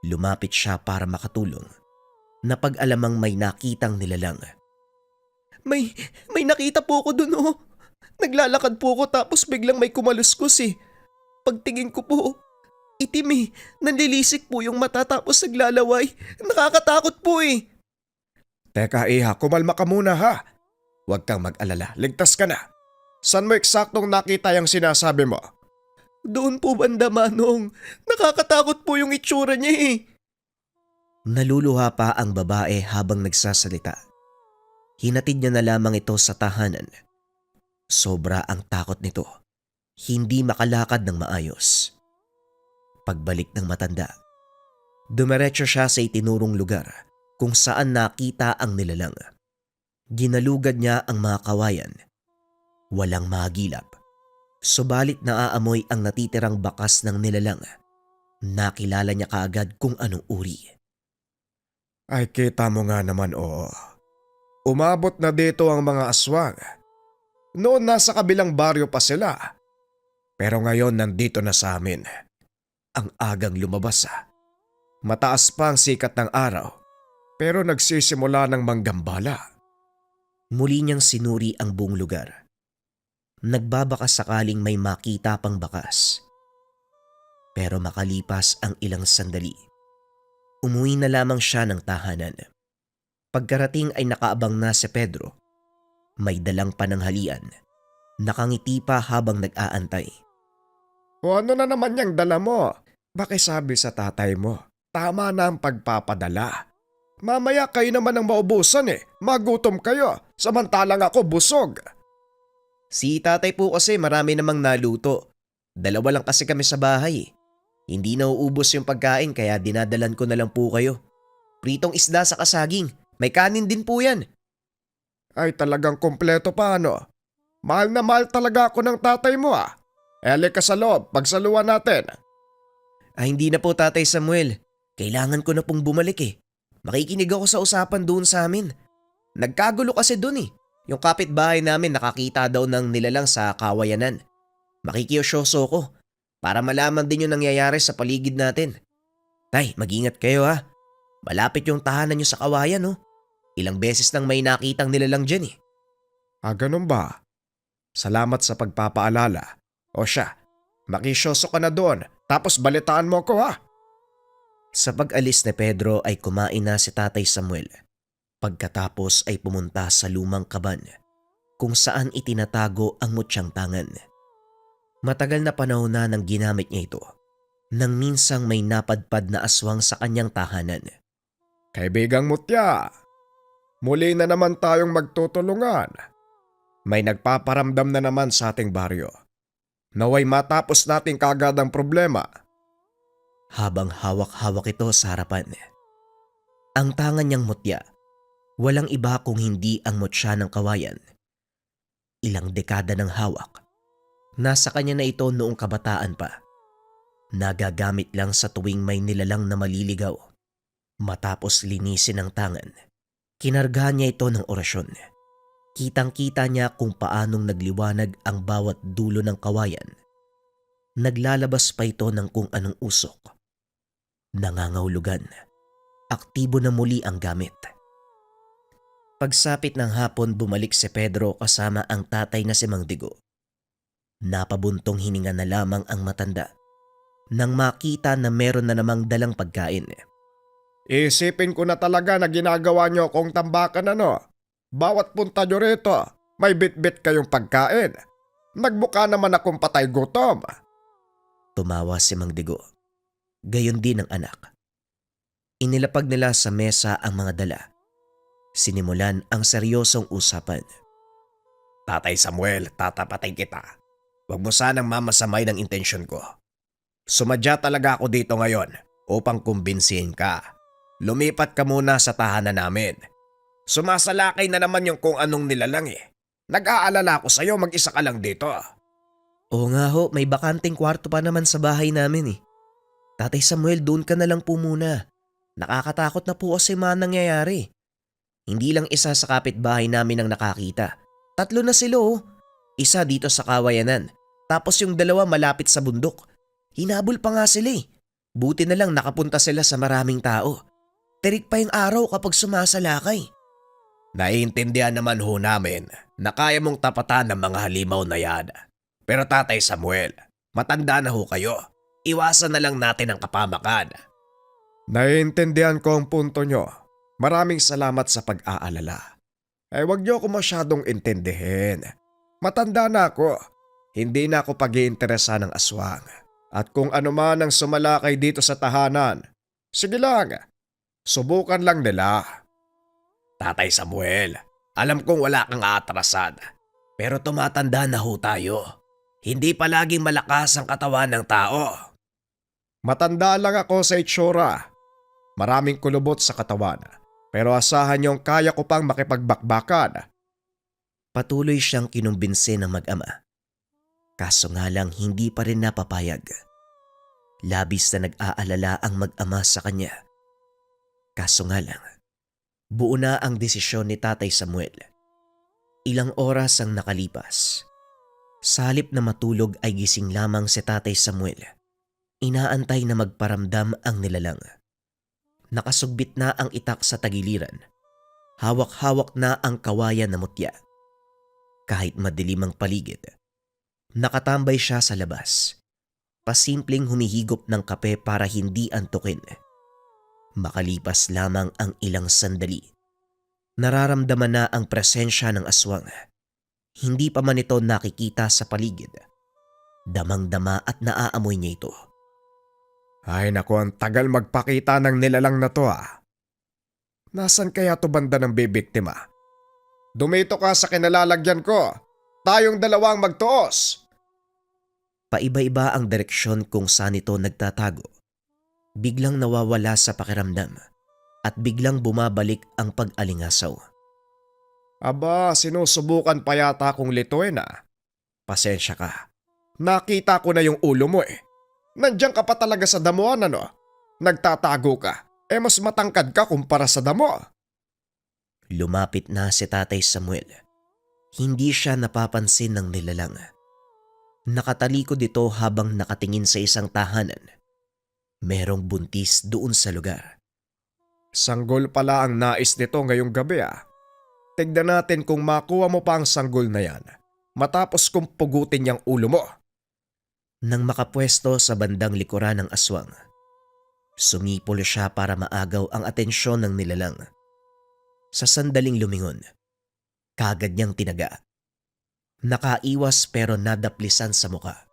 S1: Lumapit siya para makatulong. Napag-alamang may nakitang nilalang.
S3: May nakita po ako dun oh. Naglalakad po ako tapos biglang may kumaluskos eh. Pagtingin ko po, itim eh. Nanlilisik po yung mata tapos naglalaway. Nakakatakot po eh.
S2: Teka iha, kumalma ka muna ha. Huwag kang mag-alala, ligtas ka na. Saan mo eksaktong nakita yung sinasabi mo?
S3: Doon po banda Manong. Nakakatakot po yung itsura niya eh.
S1: Naluluha pa ang babae habang nagsasalita. Hinatid niya na lamang ito sa tahanan. Sobra ang takot nito. Hindi makalakad ng maayos. Pagbalik ng matanda, dumiretso siya sa itinurong lugar kung saan nakita ang nilalang. Ginalugad niya ang mga kawayan. Walang magilap. Subalit naaamoy ang natitirang bakas ng nilalang. Nakilala niya kaagad kung anong uri.
S2: Ay kita mo nga naman oo. Umabot na dito ang mga aswang. Noon nasa kabilang baryo pa sila. Pero ngayon nandito na sa amin. Ang agang lumabas Mataas pa ang sikat ng araw. Pero nagsisimula ng manggambala.
S1: Muli niyang sinuri ang buong lugar. Nagbabaka sakaling may makita pang bakas. Pero makalipas ang ilang sandali, umuwi na lamang siya ng tahanan. Pagkarating ay nakaabang na si Pedro. May dalang pananghalian. Nakangiti pa habang nag-aantay.
S2: O ano na naman yung dala mo? Pakisabi sa tatay mo, tama na ang pagpapadala. Mamaya kayo naman ang maubusan eh. Magutom kayo, samantalang ako busog.
S3: Si tatay po kasi marami namang naluto. Dalawa lang kasi kami sa bahay eh. Hindi nauubos yung pagkain kaya dinadalan ko na lang po kayo. Pritong isda sa kasaging. May kanin din po yan.
S2: Ay talagang kompleto pa ano. Mahal na mahal talaga ako ng tatay mo Ele ka sa loob, pagsaluhan natin.
S3: Ay hindi na po Tatay Samuel. Kailangan ko na pong bumalik eh. Makikinig ako sa usapan doon sa amin. Nagkagulo kasi doon eh. Yung kapitbahay namin nakakita daw ng nilalang sa kawayanan. Makikiyosyoso ko para malaman din yung nangyayari sa paligid natin. Tay, mag-ingat kayo ha. Malapit yung tahanan nyo sa kawayan Ilang beses nang may nakitang nilalang dyan eh.
S2: Ganun ba? Salamat sa pagpapaalala. O siya, makisyoso ka na doon tapos balitaan mo ko ha.
S1: Sa pag-alis ni Pedro ay kumain na si Tatay Samuel. Pagkatapos ay pumunta sa lumang kaban kung saan itinatago ang mutyang tangan. Matagal na panahon na nang ginamit niya ito nang minsang may napadpad na aswang sa kanyang tahanan.
S2: Kaibigang mutya, muli na naman tayong magtutulungan. May nagpaparamdam na naman sa ating baryo. Naway matapos natin kagad ang problema.
S1: Habang hawak-hawak ito sa harapan. Ang tangan niyang mutya, walang iba kung hindi ang mutya ng kawayan. Ilang dekada ng hawak. Nasa kanya na ito noong kabataan pa. Nagagamit lang sa tuwing may nilalang na maliligaw. Matapos linisin ang tangan, kinargahan niya ito ng orasyon. Kitang-kita niya kung paanong nagliwanag ang bawat dulo ng kawayan. Naglalabas pa ito ng kung anong usok. Nangangahulugan. Aktibo na muli ang gamit. Pagsapit ng hapon bumalik si Pedro kasama ang tatay na si Mang Digo. Napabuntong hininga na lamang ang matanda nang makita na meron na namang dalang pagkain.
S2: Isipin ko na talaga na ginagawa niyo akong tambakan ano. Bawat punta niyo rito, may bit-bit kayong pagkain. Nagbuka naman akong patay gutom.
S1: Tumawa si Mang Digo. Gayon din ang anak. Inilapag nila sa mesa ang mga dala. Sinimulan ang seryosong usapan.
S3: Tatay Samuel, tatapatay kita. Huwag mo sanang mamasamay ng intensyon ko. Sumadya talaga ako dito ngayon upang kumbinsihin ka. Lumipat ka muna sa tahanan namin. Sumasalakay na naman yung kung anong nilalang eh. Nag-aalala ako sa'yo, mag-isa ka lang dito.
S1: Oo nga ho, may bakanting kwarto pa naman sa bahay namin eh. Tatay Samuel, doon ka na lang po muna. Nakakatakot na po kasi mga nangyayari. Hindi lang isa sa kapitbahay namin ang nakakita. 3 na sila oh. Isa dito sa Kawayanan. Tapos yung 2 malapit sa bundok. Hinabol pa nga sila eh. Buti na lang nakapunta sila sa maraming tao. Terik pa yung araw kapag sumasalakay.
S3: Naiintindihan naman ho namin na kaya mong tapatan ng mga halimaw na yan. Pero Tatay Samuel, matanda na ho kayo. Iwasan na lang natin ang kapamakan.
S2: Naiintindihan ko ang punto niyo. Maraming salamat sa pag-aalala. Huwag niyo ako masyadong intindihin. Matanda na ako. Hindi na ako pag-iinteresa ng aswang. At kung ano man ang sumalakay dito sa tahanan, sige lang, subukan lang nila.
S3: Tatay Samuel, alam kong wala kang aatrasan. Pero tumatanda na ho tayo. Hindi palaging malakas ang katawan ng tao.
S2: Matanda lang ako sa itsura. Maraming kulubot sa katawan. Pero asahan niyong kaya ko pang makipagbakbakan.
S1: Patuloy siyang kinumbinsi ng mag-ama. Kaso nga lang hindi pa rin napapayag. Labis na nag-aalala ang mag-ama sa kanya. Kaso nga lang, buo na ang desisyon ni Tatay Samuel. Ilang oras ang nakalipas. Sa halip na matulog ay gising lamang si Tatay Samuel. Inaantay na magparamdam ang nilalang. Nakasugbit na ang itak sa tagiliran. Hawak-hawak na ang kawayan na mutya. Kahit madilim ang paligid, nakatambay siya sa labas. Pasimpleng humihigop ng kape para hindi antukin. Makalipas lamang ang ilang sandali. Nararamdaman na ang presensya ng aswang. Hindi pa man ito nakikita sa paligid. Damang-dama at naaamoy niya ito.
S2: Ay naku, ang tagal magpakita ng nilalang na to ah. Nasaan kaya to banda ng bibiktima? Dumito ka sa kinalalagyan ko. Tayong 2 magtuos.
S1: Paiba-iba ang direksyon kung saan ito nagtatago. Biglang nawawala sa pakiramdam at biglang bumabalik ang pag-alingasaw.
S2: Aba, sinusubukan pa yata kong lituin ah. Pasensya ka. Nakita ko na yung ulo mo eh. Nandiyan ka pa talaga sa damuhan ano? Nagtatago ka. Mas matangkad ka kumpara sa damo.
S1: Lumapit na si Tatay Samuel. Hindi siya napapansin ng nilalang. Nakatalikod ito habang nakatingin sa isang tahanan. Merong buntis doon sa lugar.
S2: Sanggol pala ang nais nito ngayong gabi ah. Tignan natin kung makuha mo pa ang sanggol na yan matapos kong pugutin yung ulo mo.
S1: Nang makapwesto sa bandang likuran ng aswang, sumipol siya para maagaw ang atensyon ng nilalang. Sa sandaling lumingon, kagad niyang tinaga. Nakaiwas pero nadaplisan sa muka.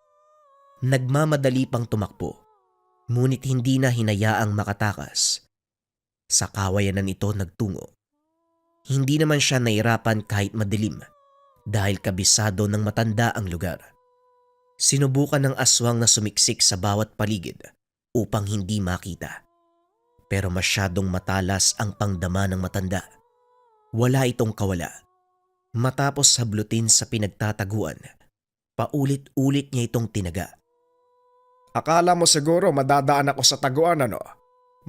S1: Nagmamadali pang tumakbo, ngunit hindi na hinayaang makatakas. Sa kawayanan ito nagtungo. Hindi naman siya nahirapan kahit madilim dahil kabisado ng matanda ang lugar. Sinubukan ng aswang na sumiksik sa bawat paligid upang hindi makita. Pero masyadong matalas ang pangdama ng matanda. Wala itong kawala. Matapos hablutin sa pinagtataguan, paulit-ulit niya itong tinaga.
S2: Akala mo siguro madadaan ako sa taguan ano?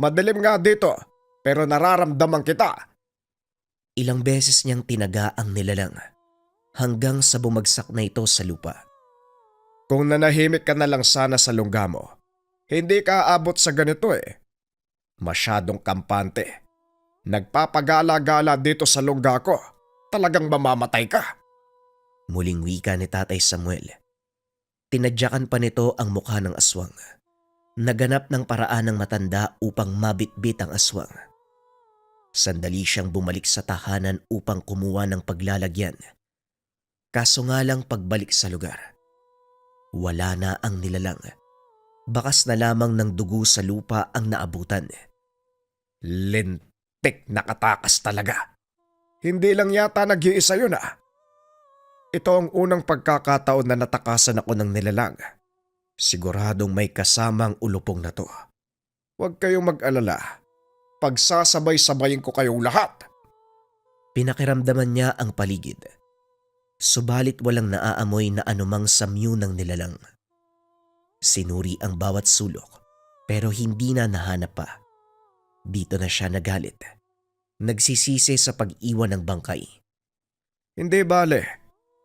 S2: Madilim nga dito, pero nararamdaman kita.
S1: Ilang beses niyang tinaga ang nilalang hanggang sa bumagsak na ito sa lupa.
S2: Kung nanahimik ka na lang sana sa lungga mo, hindi ka aabot sa ganito eh. Masyadong kampante. Nagpapagala-gala dito sa lungga ko. Talagang mamamatay ka.
S1: Muling wika ni Tatay Samuel. Tinadyakan pa nito ang mukha ng aswang. Naganap ng paraan ng matanda upang mabitbit ang aswang. Sandali siyang bumalik sa tahanan upang kumuha ng paglalagyan. Kaso nga lang pagbalik sa lugar, wala na ang nilalang. Bakas na lamang ng dugo sa lupa ang naabutan.
S2: Lintik na katakas talaga. Hindi lang yata nag-iisa yun ah. Ito ang unang pagkakataon na natakasan ako ng nilalang. Siguradong may kasamang ulupong na to. Huwag kayong mag-alala. Pagsasabay-sabayin ko kayong lahat.
S1: Pinakiramdaman niya ang paligid. Subalit walang naaamoy na anumang samyu ng nilalang. Sinuri ang bawat sulok pero hindi na nahanap pa. Dito na siya nagalit. Nagsisisi sa pag-iwan ng bangkay.
S2: Hindi bale.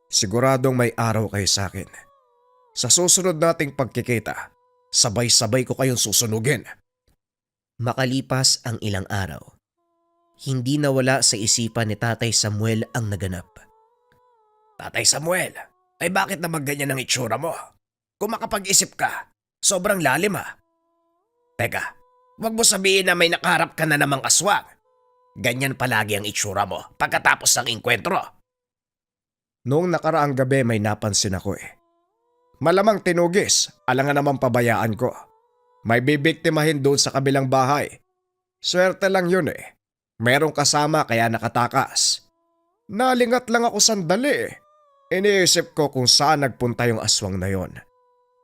S2: Siguradong may araw kayo sa akin. Sa susunod nating pagkikita, sabay-sabay ko kayong susunugin.
S1: Makalipas ang ilang araw, hindi nawala sa isipan ni Tatay Samuel ang naganap.
S3: Tatay Samuel, ay bakit naman ganyan ang itsura mo? Kung makapag-isip ka, sobrang lalim ha. Teka, wag mo sabihin na may nakaharap ka na namang aswang. Ganyan palagi ang itsura mo pagkatapos ng inkwentro.
S2: Noong nakaraang gabi may napansin ako eh. Malamang tinugis, alangan naman pabayaan ko. May bibiktimahin doon sa kabilang bahay. Swerte lang yun eh. Merong kasama kaya nakatakas. Nalingat lang ako sandali eh. Iniisip ko kung saan nagpunta yung aswang na yon.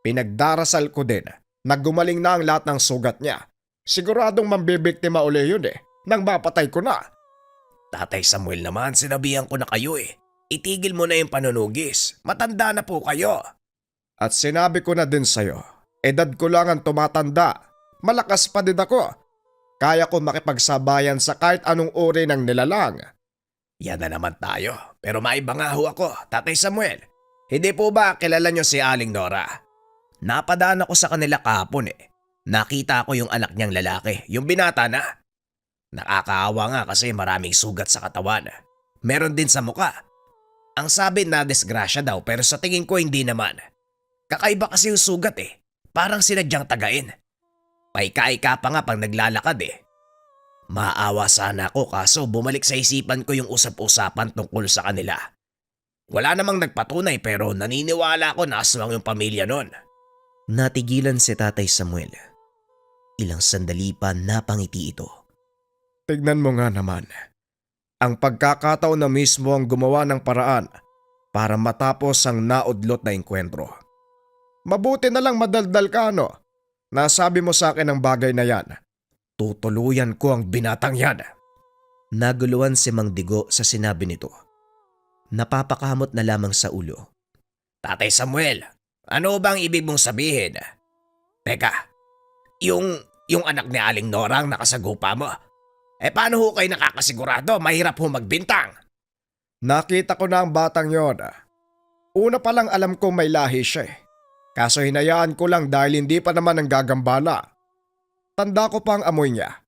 S2: Pinagdarasal ko din na gumaling na ang lahat ng sugat niya. Siguradong mambibiktima uli yun eh, nang mapatay ko na.
S3: Tatay Samuel naman, sinabihan ko na kayo eh. Itigil mo na yung panunugis. Matanda na po kayo.
S2: At sinabi ko na din sa'yo, edad ko lang ang tumatanda. Malakas pa din ako. Kaya ko makipagsabayan sa kahit anong uri ng nilalang.
S3: Yan na naman tayo. Pero maiba nga ho ako, Tatay Samuel. Hindi po ba kilala nyo si Aling Nora? Napadaan ako sa kanila kahapon eh. Nakita ko yung anak niyang lalaki, yung binata na. Nakakaawa nga kasi maraming sugat sa katawan. Meron din sa muka. Ang sabi na disgrasya daw pero sa tingin ko hindi naman. Kakaiba kasi yung sugat eh. Parang sinadyang tagain. Paika-ika pa nga pag naglalakad eh. Maawa sana ako kaso bumalik sa isipan ko yung usap-usapan tungkol sa kanila. Wala namang nagpatunay pero naniniwala ako na aswang yung pamilya nun.
S1: Natigilan si Tatay Samuel. Ilang sandali pa napangiti ito.
S2: Tignan mo nga naman. Ang pagkakataon na mismo ang gumawa ng paraan para matapos ang naudlot na engkwentro. Mabuti na lang madaldal ka no. Nasabi mo sa akin ang bagay na yan. Tutuluyan ko ang binatang yan.
S1: Naguluhan si Mang Digo sa sinabi nito. Napapakamot na lamang sa ulo.
S3: Tatay Samuel, ano bang ibig mong sabihin? Teka, yung anak ni Aling Nora ang nakasagupa mo. Paano ho kayo nakakasigurado? Mahirap ho magbintang.
S2: Nakita ko na ang batang yon. Una pa lang alam ko may lahi siya eh. Kaso hinayaan ko lang dahil hindi pa naman ang gagambala. Tanda ko pa ang amoy niya.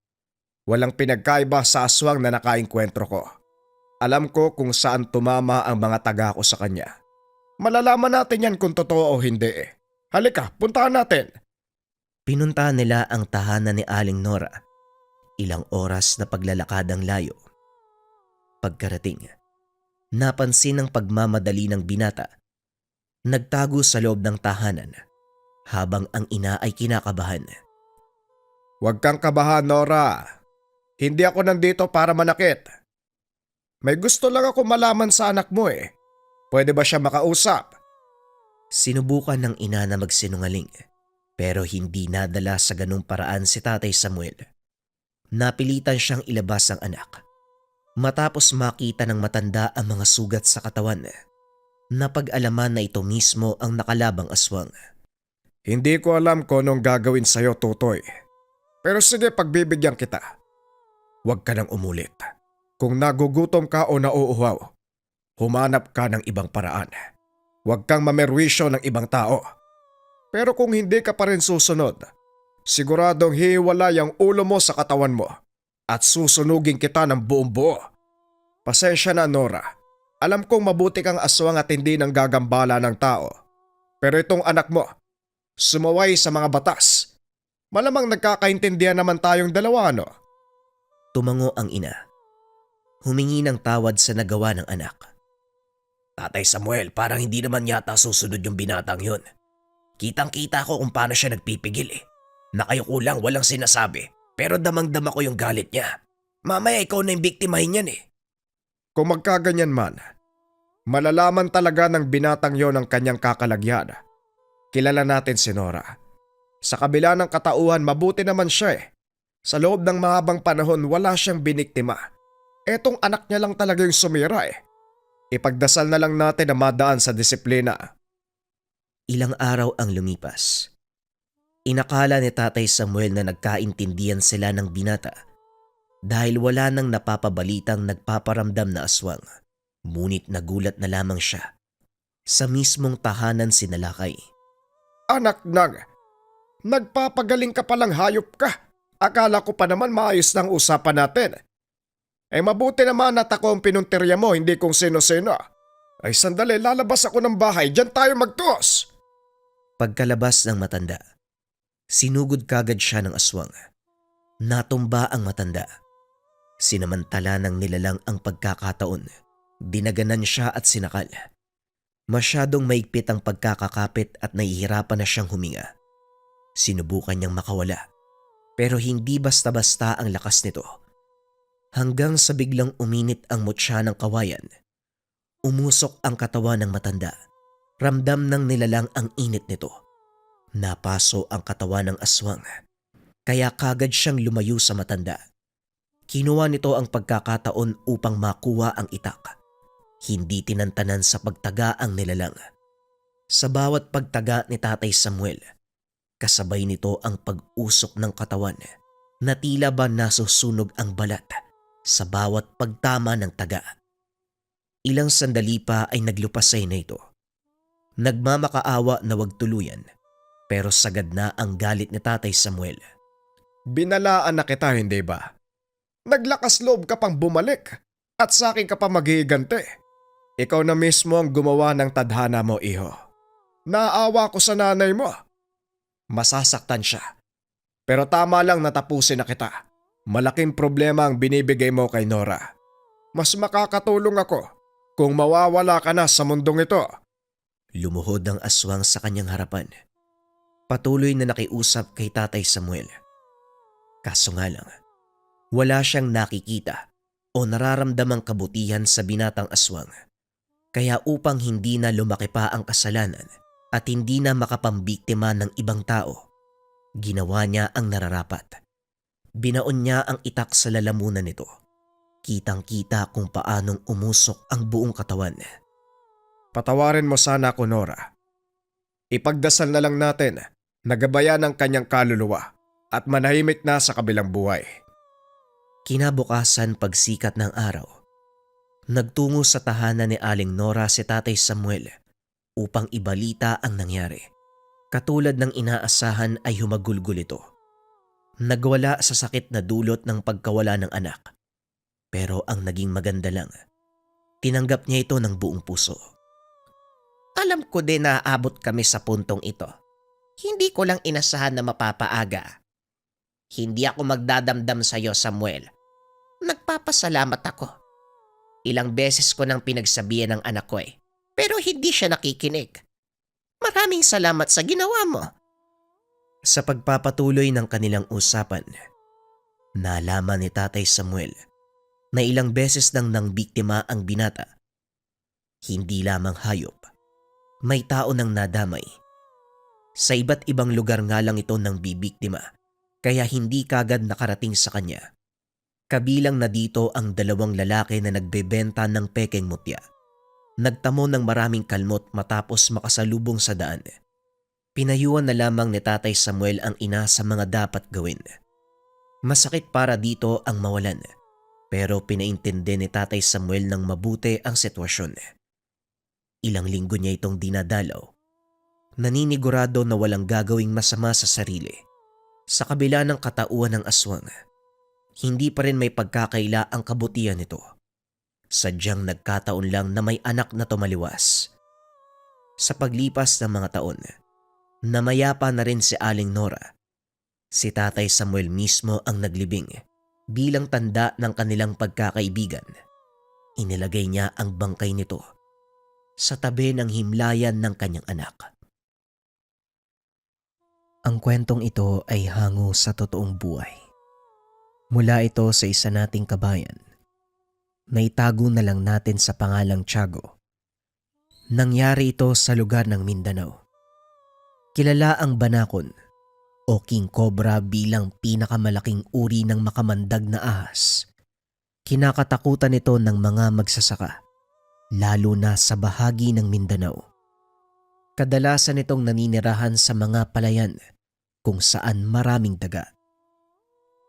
S2: Walang pinagkaiba sa aswang na nakainkwentro ko. Alam ko kung saan tumama ang mga taga ko sa kanya. Malalaman natin yan kung totoo o hindi eh. Halika, puntahan natin.
S1: Pinuntahan nila ang tahanan ni Aling Nora. Ilang oras na paglalakad ang layo. Pagkarating, napansin ang pagmamadali ng binata. Nagtago sa loob ng tahanan habang ang ina ay kinakabahan.
S2: Huwag kang kabahan, Nora. Hindi ako nandito para manakit. May gusto lang ako malaman sa anak mo eh. Pwede ba siya makausap?
S1: Sinubukan ng ina na magsinungaling pero hindi nadala sa ganung paraan si Tatay Samuel. Napilitan siyang ilabas ang anak. Matapos makita ng matanda ang mga sugat sa katawan, napag-alaman na ito mismo ang nakalabang aswang.
S2: Hindi ko alam kung anong gagawin sa'yo, Tutoy. Pero sige, pagbibigyan kita. Huwag ka nang umulit. Kung nagugutom ka o nauuhaw, humanap ka ng ibang paraan. Huwag kang mamerwisyo ng ibang tao. Pero kung hindi ka pa rin susunod, siguradong hiwalay ang ulo mo sa katawan mo at susunugin kita ng buong buo. Pasensya na, Nora. Alam kong mabuti kang aswang at hindi nang gagambala ng tao. Pero itong anak mo, sumaway sa mga batas. Malamang nagkakaintindihan naman tayong dalawa, no?
S1: Tumango ang ina. Humingi ng tawad sa nagawa ng anak.
S4: Tatay Samuel, parang hindi naman yata susunod yung binatang yun. Kitang-kita ko kung paano siya nagpipigil eh. Nakayuko lang, walang sinasabi. Pero damang-dama ko yung galit niya. Mamaya ikaw na yung biktimahin yan eh.
S2: Kung magkaganyan man, malalaman talaga ng binatang yon ang kanyang kakalagyan. Kilala natin si Nora. Sa kabila ng katauhan, mabuti naman siya eh. Sa loob ng mahabang panahon, wala siyang biniktima. Etong anak niya lang talaga yung sumira eh. Ipagdasal na lang natin na madaan sa disiplina.
S1: Ilang araw ang lumipas. Inakala ni Tatay Samuel na nagkaintindihan sila ng binata dahil wala nang napapabalitang nagpaparamdam na aswang. Ngunit nagulat na lamang siya. Sa mismong tahanan sinalakay.
S2: Anak nang, nagpapagaling ka palang hayop ka. Akala ko pa naman maayos ng usapan natin. Mabuti naman at ako ang pinuntirya mo, hindi kung sino-sino. Sandali, lalabas ako ng bahay, diyan tayo magtuos.
S1: Pagkalabas ng matanda, sinugod kagad siya ng aswang. Natumba ang matanda. Sinamantala ng nilalang ang pagkakataon. Dinaganan siya at sinakal. Masyadong maigpit ang pagkakakapit at nahihirapan na siyang huminga. Sinubukan niyang makawala. Pero hindi basta-basta ang lakas nito. Hanggang sa biglang uminit ang mutya ng kawayan. Umusok ang katawan ng matanda. Ramdam ng nilalang ang init nito. Napaso ang katawan ng aswang. Kaya kagad siyang lumayo sa matanda. Kinuha nito ang pagkakataon upang makuha ang itak. Hindi tinantanan sa pagtaga ang nilalang. Sa bawat pagtaga ni Tatay Samuel, kasabay nito ang pag-usok ng katawan na tila ba nasusunog ang balat sa bawat pagtama ng taga. Ilang sandali pa ay naglupasay na ito. Nagmamakaawa na wag tuluyan, pero sagad na ang galit ni Tatay Samuel.
S2: Binalaan na kita, hindi ba? Naglakas loob ka pang bumalik at sa akin ka pa maghihigante. Ikaw na mismo ang gumawa ng tadhana mo, iho. Naawa ko sa nanay mo. Masasaktan siya. Pero tama lang natapusin na kita. Malaking problema ang binibigay mo kay Nora. Mas makakatulong ako kung mawawala ka na sa mundong ito.
S1: Lumuhod ang aswang sa kanyang harapan. Patuloy na nakiusap kay Tatay Samuel. Kaso nga lang, wala siyang nakikita o nararamdamang kabutihan sa binatang aswang. Kaya upang hindi na lumaki pa ang kasalanan at hindi na makapambiktima ng ibang tao, ginawa niya ang nararapat. Binaon niya ang itak sa lalamunan nito. Kitang-kita kung paanong umusok ang buong katawan.
S2: Patawarin mo sana ako, Nora. Ipagdasal na lang natin na gabayan ang kanyang kaluluwa at manahimik na sa kabilang buhay.
S1: Kinabukasan pagsikat ng araw, nagtungo sa tahanan ni Aling Nora si Tatay Samuel upang ibalita ang nangyari. Katulad ng inaasahan ay humagulgol ito. Nagwala sa sakit na dulot ng pagkawala ng anak. Pero ang naging maganda lang, tinanggap niya ito ng buong puso.
S3: Alam ko din na aabot kami sa puntong ito. Hindi ko lang inasahan na mapapaaga. Hindi ako magdadamdam sa iyo, Samuel. Nagpapasalamat ako. Ilang beses ko nang pinagsabihan ng anak ko pero hindi siya nakikinig. Maraming salamat sa ginawa mo.
S1: Sa pagpapatuloy ng kanilang usapan, nalaman ni Tatay Samuel na ilang beses nang biktima ang binata. Hindi lamang hayop, may tao nang nadamay. Sa iba't ibang lugar nga lang ito nang bibiktima, kaya hindi kagad nakarating sa kanya. Kabilang na dito ang 2 lalaki na nagbebenta ng pekeng mutya. Nagtamo ng maraming kalmot matapos makasalubong sa daan. Pinayuhan na lamang ni Tatay Samuel ang ina sa mga dapat gawin. Masakit para dito ang mawalan, pero pinaintindi ni Tatay Samuel ng mabuti ang sitwasyon. Ilang linggo niya itong dinadalaw. Naninigurado na walang gagawing masama sa sarili. Sa kabila ng katauhan ng aswang, hindi pa rin may pagkakaila ang kabutihan nito. Sadyang nagkataon lang na may anak na tumaliwas. Sa paglipas ng mga taon, namayapa na rin si Aling Nora. Si Tatay Samuel mismo ang naglibing bilang tanda ng kanilang pagkakaibigan. Inilagay niya ang bangkay nito sa tabi ng himlayan ng kanyang anak. Ang kwentong ito ay hango sa totoong buhay. Mula ito sa isa nating kabayan. Naitago na lang natin sa pangalang Tiago. Nangyari ito sa lugar ng Mindanao. Kilala ang banakon o king cobra bilang pinakamalaking uri ng makamandag na ahas. Kinakatakutan ito ng mga magsasaka, lalo na sa bahagi ng Mindanao. Kadalasan itong naninirahan sa mga palayan kung saan maraming daga.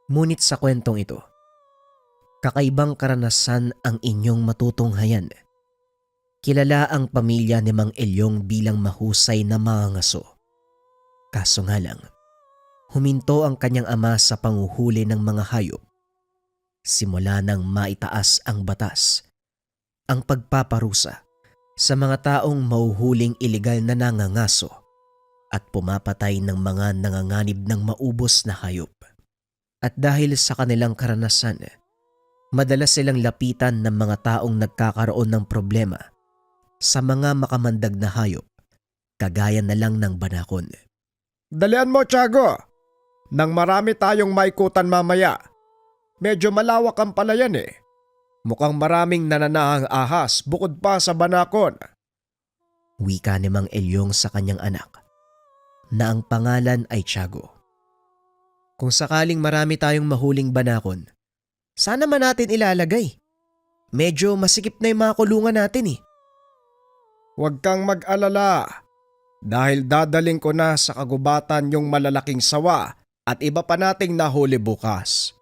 S1: Ngunit sa kwentong ito, kakaibang karanasan ang inyong matutunghayan. Kilala ang pamilya ni Mang Elyong bilang mahusay na mangangaso. Kaso nga lang, huminto ang kanyang ama sa panguhuli ng mga hayop. Simula nang maitaas ang batas, ang pagpaparusa sa mga taong mahuhuling ilegal na nangangaso at pumapatay ng mga nanganganib ng maubos na hayop. At dahil sa kanilang karanasan, madalas silang lapitan ng mga taong nagkakaroon ng problema sa mga makamandag na hayop, kagaya na lang ng banakon.
S2: Dalian mo, Tiago. Nang marami tayong maikutan mamaya. Medyo malawak ang palayan eh. Mukhang maraming nananahang ahas bukod pa sa banakon.
S1: Wika ni Mang Elyong sa kanyang anak, na ang pangalan ay Tiago. Kung sakaling marami tayong mahuling banakon, sana man natin ilalagay. Medyo masikip na yung mga kulungan natin eh.
S2: Huwag kang mag-alala. Dahil dadaling ko na sa kagubatan yung malalaking sawa at iba pa nating nahuli bukas.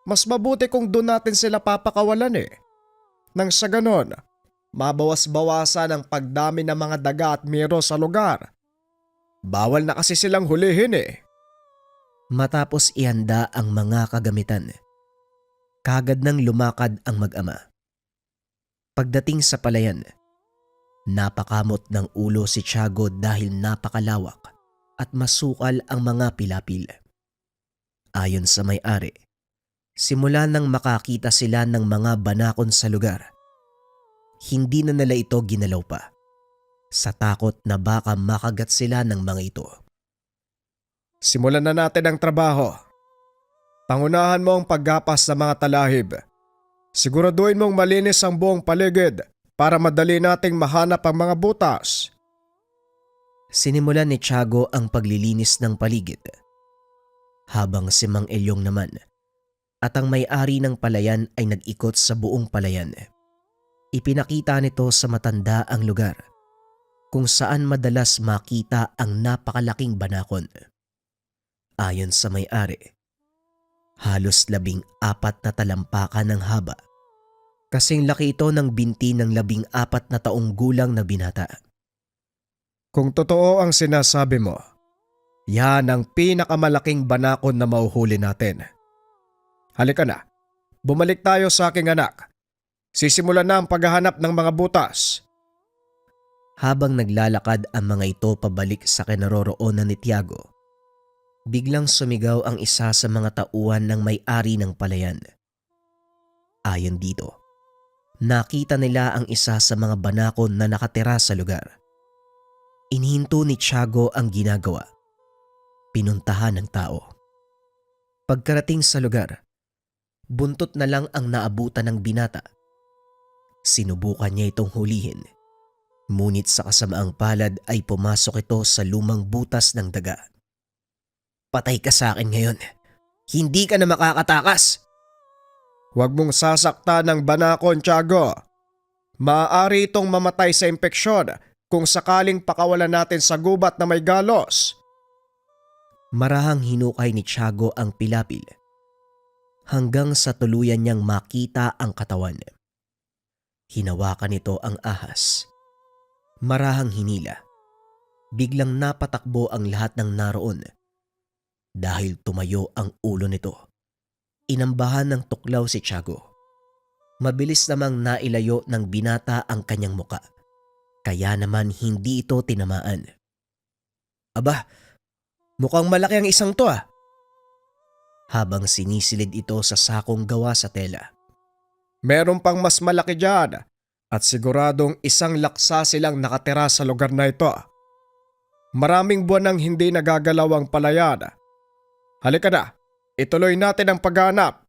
S2: Mas mabuti kung doon natin sila papakawalan eh. Nang sa ganon, mabawas-bawasan ang pagdami ng mga daga at miro sa lugar. Bawal na kasi silang hulihin eh.
S1: Matapos ihanda ang mga kagamitan, kagad nang lumakad ang mag-ama. Pagdating sa palayan, napakamot ng ulo si Tiago dahil napakalawak at masukal ang mga pilapil. Ayon sa may-ari, simula nang makakita sila ng mga banakon sa lugar, hindi na nila ito ginalaw pa sa takot na baka makagat sila ng mga ito.
S2: Simulan na natin ang trabaho. Pangunahan mo ang paggapas ng mga talahib. Siguraduhin mong malinis ang buong paligid para madali nating mahanap ang mga butas.
S1: Sinimulan ni Tiago ang paglilinis ng paligid, habang si Mang Elyong naman at ang may-ari ng palayan ay nag-ikot sa buong palayan. Ipinakita nito sa matanda ang lugar kung saan madalas makita ang napakalaking banakon. Ayon sa may-ari, halos 14 na talampakan ng haba. Kasing laki ito ng binti ng 14 na taong gulang na binata.
S2: Kung totoo ang sinasabi mo, yan ang pinakamalaking banakon na mauhuli natin. Halika na, bumalik tayo sa aking anak. Sisimulan na ang paghahanap ng mga butas.
S1: Habang naglalakad ang mga ito pabalik sa kinaroroonan ni Tiago, biglang sumigaw ang isa sa mga tauhan ng may-ari ng palayan. Ayon dito, nakita nila ang isa sa mga banakon na nakatira sa lugar. Inihinto ni Tiago ang ginagawa. Pinuntahan ng tao. Pagkarating sa lugar, buntot na lang ang naabutan ng binata. Sinubukan niya itong hulihin. Ngunit sa kasamaang palad ay pumasok ito sa lumang butas ng daga. Patay ka sa akin ngayon. Hindi ka na makakatakas.
S2: Huwag mong sasaktan ng banakon, Tiago. Maaari itong mamatay sa impeksyon kung sakaling pakawalan natin sa gubat na may galos.
S1: Marahang hinukay ni Tiago ang pilapil hanggang sa tuluyan niyang makita ang katawan. Hinawakan nito ang ahas. Marahang hinila. Biglang napatakbo ang lahat ng naroon dahil tumayo ang ulo nito. Inambahan ng tuklaw si Tiago. Mabilis namang nailayo ng binata ang kanyang muka. Kaya naman hindi ito tinamaan. Aba, mukhang malaki ang isang to ah. Habang sinisilid ito sa sakong gawa sa tela.
S2: Meron pang mas malaki dyan at siguradong isang laksa silang nakatira sa lugar na ito. Maraming buwan nang hindi nagagalaw ang palayan. Halika na, ituloy natin ang paghahanap.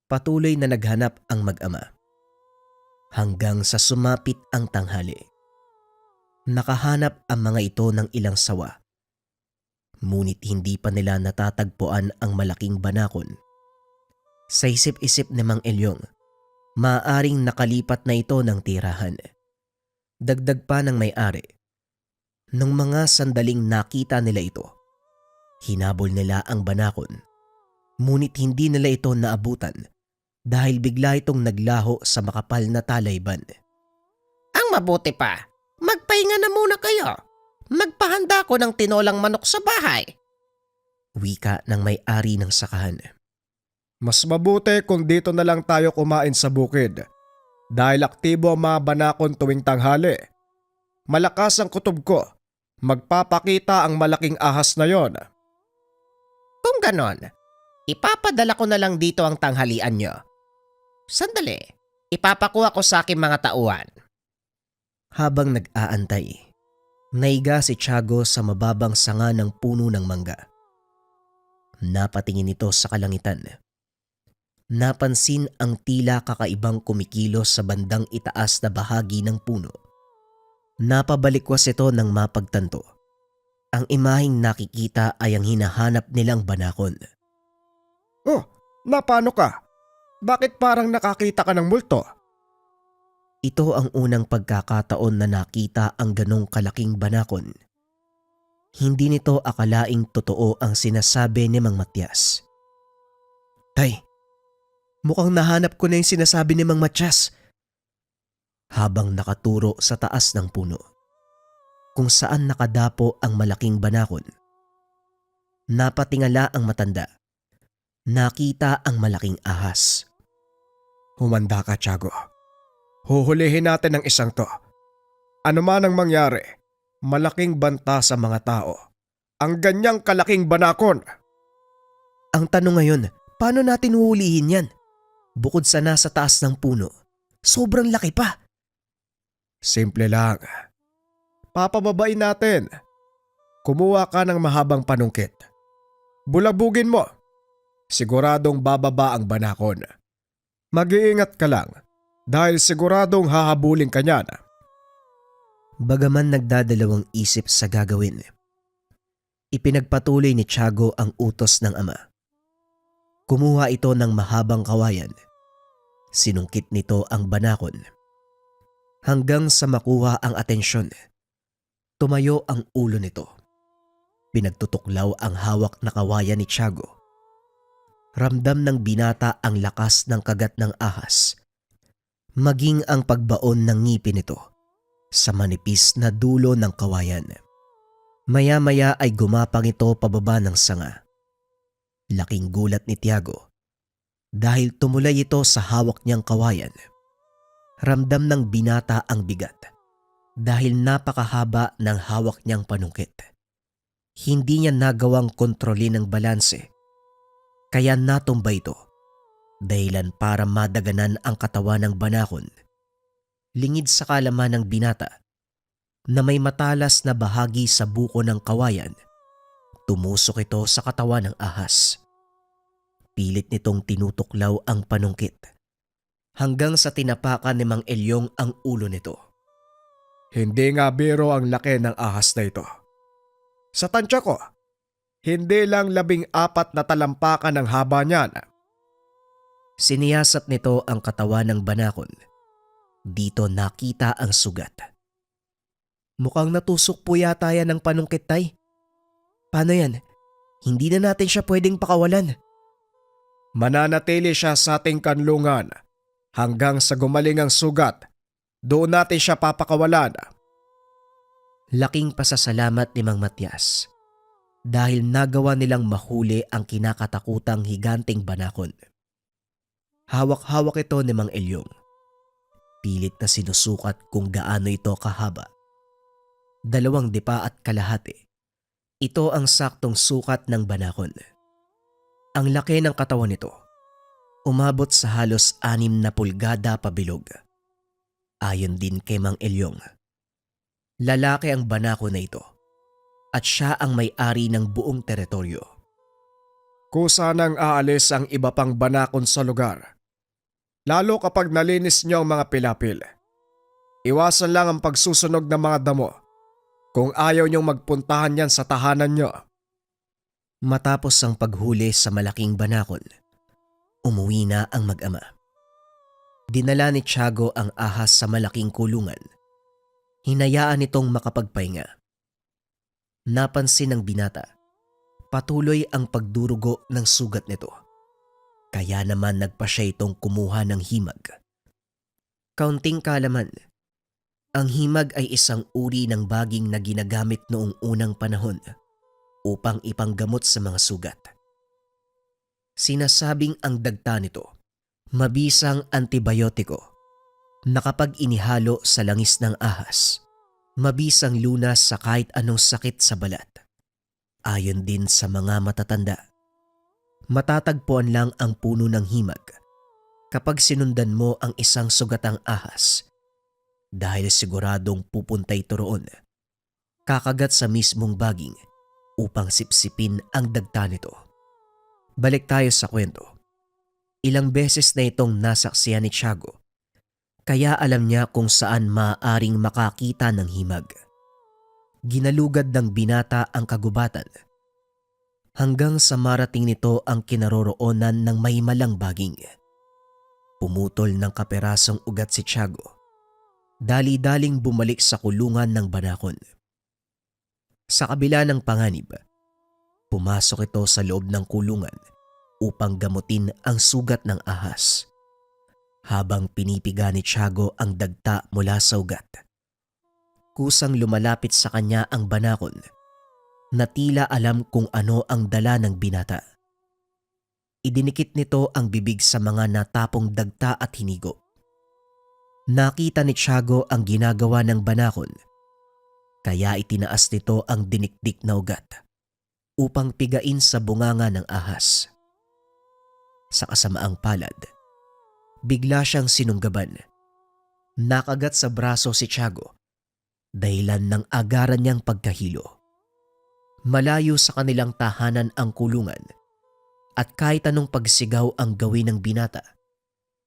S1: Patuloy na naghanap ang mag-ama. Hanggang sa sumapit ang tanghali. Nakahanap ang mga ito ng ilang sawa. Ngunit hindi pa nila natatagpuan ang malaking banakon. Sa isip-isip ni Mang Elyong, maaaring nakalipat na ito ng tirahan. Dagdag pa ng may-ari. Nung mga sandaling nakita nila ito, hinabol nila ang banakon. Ngunit hindi nila ito naabutan dahil bigla itong naglaho sa makapal na talayban.
S4: Ang mabuti pa, magpahinga na muna kayo. Magpahanda ko ng tinolang manok sa bahay.
S1: Wika ng may-ari ng sakahan.
S2: Mas mabuti kung dito na lang tayo kumain sa bukid dahil aktibo ang mga banakon tuwing tanghali. Malakas ang kutob ko. Magpapakita ang malaking ahas na yon.
S4: Kung ganon, ipapadala ko na lang dito ang tanghalian nyo. Sandali, ipapakuha ko sa aking mga tauhan.
S1: Habang nag-aantay, naiga si Tiago sa mababang sanga ng puno ng mangga. Napatingin ito sa kalangitan. Napansin ang tila kakaibang kumikilos sa bandang itaas na bahagi ng puno. Napabalikwas ito nang mapagtanto. Ang imaheng nakikita ay ang hinahanap nilang banakon.
S2: Oh, napano ka? Bakit parang nakakita ka ng multo?
S1: Ito ang unang pagkakataon na nakita ang ganong kalaking banakon. Hindi nito akalaing totoo ang sinasabi ni Mang Matias. Tay, mukhang nahanap ko na yung sinasabi ni Mang Matias. Habang nakaturo sa taas ng puno, kung saan nakadapo ang malaking banakon. Napatingala ang matanda. Nakita ang malaking ahas.
S2: Humanda ka, Tiago. Huhulihin natin ang isang to. Ano man ang mangyari, malaking banta sa mga tao. Ang ganyang kalaking banakon.
S1: Ang tanong ngayon, paano natin huhulihin yan? Bukod sa nasa taas ng puno, sobrang laki pa.
S2: Simple lang. Papababain natin. Kumuha ka ng mahabang panungkit. Bulabugin mo. Siguradong bababa ang banakon. Mag-iingat ka lang dahil siguradong hahabulin ka niyan.
S1: Bagaman nagdadalawang isip sa gagawin, ipinagpatuloy ni Tiago ang utos ng ama. Kumuha ito ng mahabang kawayan. Sinungkit nito ang banakon. Hanggang sa makuha ang atensyon, tumayo ang ulo nito. Pinagtutuklaw ang hawak na kawayan ni Tiago. Ramdam ng binata ang lakas ng kagat ng ahas, maging ang pagbaon ng ngipin nito sa manipis na dulo ng kawayan. Maya-maya ay gumapang ito pababa ng sanga. Laking gulat ni Tiago dahil tumulay ito sa hawak niyang kawayan. Ramdam ng binata ang bigat dahil napakahaba ng hawak niyang panungkit. Hindi niya nagawang kontrolin ang balanse kaya natumba ito dahilan para madaganan ang katawan ng banakon. Lingid sa kalaman ng binata na may matalas na bahagi sa buko ng kawayan, tumusok ito sa katawan ng ahas. Pilit nitong tinutuklaw ang panungkit hanggang sa tinapakan ni Mang Elyong ang ulo nito.
S2: Hindi nga biro ang laki ng ahas na ito. Sa tansya ko, hindi lang 14 na talampakan ang haba niyan.
S1: Siniyasat nito ang katawan ng banakon. Dito nakita ang sugat. Mukhang natusok po yata yan ng panungkit, tay. Paano yan? Hindi na natin siya pwedeng pakawalan.
S2: Mananatili siya sa ating kanlungan hanggang sa gumaling ang sugat. Doon natin siya papakawalan.
S1: Laking pasasalamat ni Mang Matias dahil nagawa nilang mahuli ang kinakatakutang higanteng banakon. Hawak-hawak ito ni Mang Elyong. Pilit na sinusukat kung gaano ito kahaba. 2 dipa at kalahati. Ito ang saktong sukat ng banakon. Ang laki ng katawan nito. Umabot sa halos 6 na pulgada pabilog. Ayon din kay Mang Elyong. Lalaki ang banako na ito at siya ang may-ari ng buong teritoryo.
S2: Kusa nang aalis ang iba pang banakon sa lugar. Lalo kapag nalinis niyo ang mga pilapil. Iwasan lang ang pagsusunog ng mga damo kung ayaw niyong magpuntahan yan sa tahanan niyo.
S1: Matapos ang paghuli sa malaking banakon, umuwi na ang mag-ama. Dinala ni Tiago ang ahas sa malaking kulungan. Hinayaan itong makapagpahinga. Napansin ng binata, patuloy ang pagdurugo ng sugat nito. Kaya naman nagpa siya itong kumuha ng himag. Kaunting kaalaman, ang himag ay isang uri ng baging na ginagamit noong unang panahon upang ipanggamot sa mga sugat. Sinasabing ang dagta nito, mabisang antibiotiko na kapag inihalo sa langis ng ahas, mabisang lunas sa kahit anong sakit sa balat. Ayon din sa mga matatanda, matatagpuan lang ang puno ng himag kapag sinundan mo ang isang sugatang ahas dahil siguradong pupunta ito roon, kakagat sa mismong baging upang sipsipin ang dagta nito. Balik tayo sa kwento. Ilang beses na itong nasaksihan ni Tiago, kaya alam niya kung saan maaaring makakita ng himag. Ginalugad ng binata ang kagubatan hanggang sa marating nito ang kinaroroonan ng mahimalang baging. Pumutol ng kaperasong ugat si Tiago. Dali-daling bumalik sa kulungan ng banakon. Sa kabila ng panganib, pumasok ito sa loob ng kulungan upang gamutin ang sugat ng ahas. Habang pinipiga ni Tiago ang dagta mula sa ugat, kusang lumalapit sa kanya ang banakon na tila alam kung ano ang dala ng binata. Idinikit nito ang bibig sa mga natapong dagta at hinigo. Nakita ni Tiago ang ginagawa ng banakon, kaya itinaas nito ang dinikdik na ugat upang pigain sa bunganga ng ahas. Sa kasamaang palad, bigla siyang sinunggaban. Nakagat sa braso si Tiago, dahilan ng agaran niyang pagkahilo. Malayo sa kanilang tahanan ang kulungan at kahit anong pagsigaw ang gawin ng binata,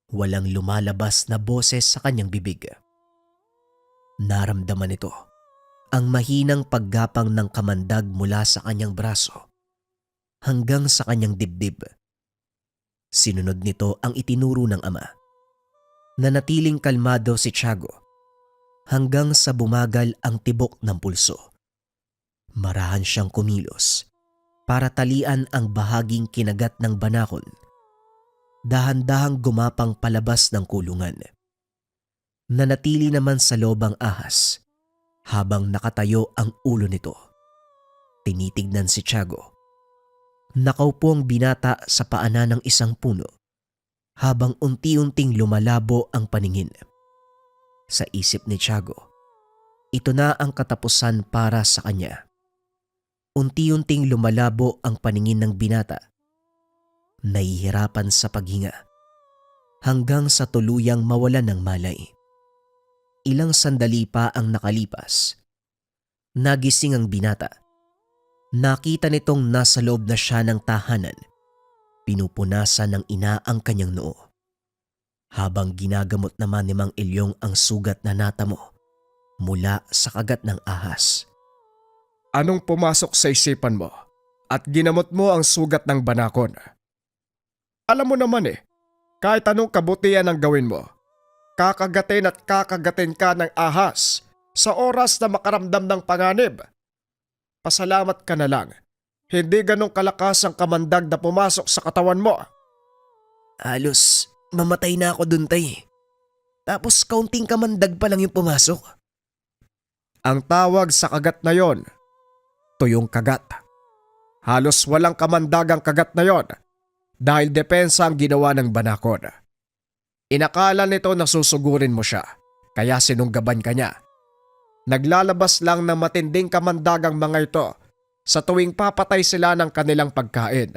S1: walang lumalabas na boses sa kanyang bibig. Naramdaman nito ang mahinang paggapang ng kamandag mula sa kanyang braso hanggang sa kanyang dibdib. Sinunod nito ang itinuro ng ama. Nanatiling kalmado si Tiago hanggang sa bumagal ang tibok ng pulso. Marahan siyang kumilos para talian ang bahaging kinagat ng banakon. Dahan-dahang gumapang palabas ng kulungan. Nanatili naman sa loob ang ahas habang nakatayo ang ulo nito. Tinitignan si Tiago. Nakaupo ang binata sa paanan ng isang puno habang unti-unting lumalabo ang paningin. Sa isip ni Tiago, ito na ang katapusan para sa kanya. Unti-unting lumalabo ang paningin ng binata. Nahihirapan sa paghinga hanggang sa tuluyang mawalan ng malay. Ilang sandali pa ang nakalipas. Nagising ang binata. Nakita nitong nasa loob na siya ng tahanan. Pinupunasan ng ina ang kanyang noo. Habang ginagamot naman ni Mang Elyong ang sugat na natamo mula sa kagat ng ahas.
S2: Anong pumasok sa isipan mo at ginamot mo ang sugat ng banakon? Alam mo naman kahit anong kabutihan ang gawin mo, kakagatin at kakagatin ka ng ahas sa oras na makaramdam ng panganib. Pasalamat ka na lang, hindi ganong kalakas ang kamandag na pumasok sa katawan mo.
S3: Halos mamatay na ako dun, tay. Tapos kaunting kamandag pa lang yung pumasok.
S2: Ang tawag sa kagat na yon, tuyong kagat. Halos walang kamandag ang kagat na yon dahil depensa ang ginawa ng banakon. Inakala nito na susugurin mo siya, kaya sinunggaban ka niya. Naglalabas lang ng matinding kamandagang mga ito sa tuwing papatay sila ng kanilang pagkain.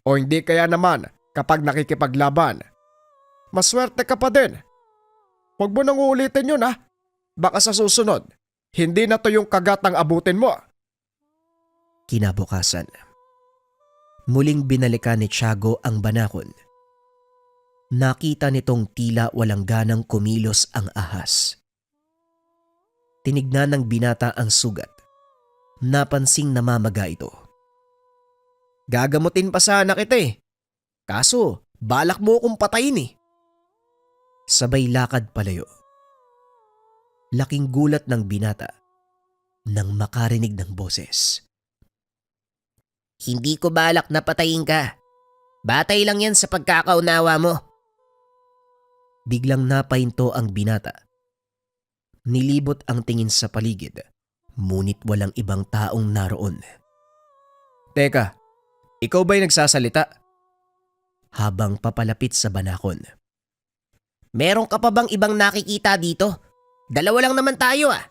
S2: O hindi kaya naman kapag nakikipaglaban. Maswerte ka pa din. Huwag mo nang uulitin yun ha. Baka sa susunod, hindi na to yung kagat ang abutin mo.
S1: Kinabukasan, muling binalikan ni Tiago ang banakon. Nakita nitong tila walang ganang kumilos ang ahas. Tinignan ng binata ang sugat. Napansing namamaga ito.
S3: Gagamutin pa sana kita eh. Kaso, balak mo akong patayin eh.
S1: Sabay lakad palayo. Laking gulat ng binata nang makarinig ng boses.
S4: Hindi ko balak na patayin ka. Batay lang yan sa pagkakaunawa mo.
S1: Biglang napahinto ang binata. Nilibot ang tingin sa paligid, ngunit walang ibang taong naroon.
S3: Teka, ikaw ba'y nagsasalita?
S1: Habang papalapit sa banakon.
S4: Meron ka pa bang ibang nakikita dito? Dalawa lang naman tayo ah.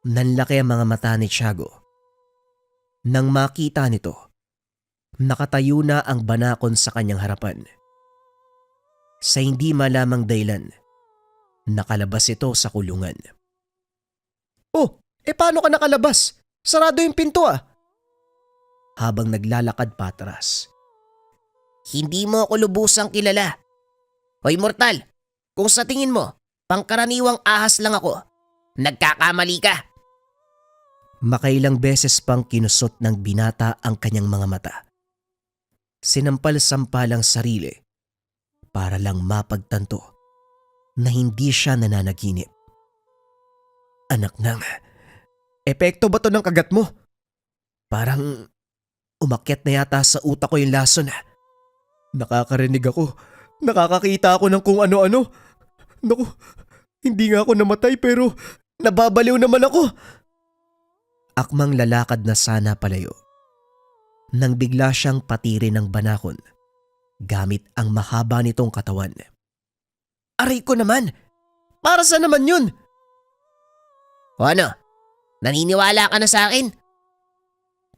S1: Nanlaki ang mga mata ni Tiago. Nang makita nito, nakatayo na ang banakon sa kanyang harapan. Sa hindi malamang dahilan, nakalabas ito sa kulungan.
S3: Oh, paano ka nakalabas? Sarado yung pinto ah.
S1: Habang naglalakad patras.
S4: Hindi mo ako lubusang kilala. Hoy mortal, kung sa tingin mo, pangkaraniwang ahas lang ako, nagkakamali ka.
S1: Makailang beses pang kinusot ng binata ang kanyang mga mata. Sinampal-sampalang sarili para lang mapagtanto na hindi siya nananaginip. Anak nang,
S3: Epekto ba to ng kagat mo?
S1: parang umakyat na yata sa utak ko yung lason.
S3: Nakakarinig ako. Nakakakita ako ng kung ano-ano. Naku, hindi nga ako namatay pero nababaliw naman ako.
S1: Akmang lalakad na sana palayo. Nang bigla siyang patirin ng banakon gamit ang mahaba nitong katawan.
S3: Aray ko naman! Para saan naman yun?
S4: O ano, naniniwala ka na sa akin?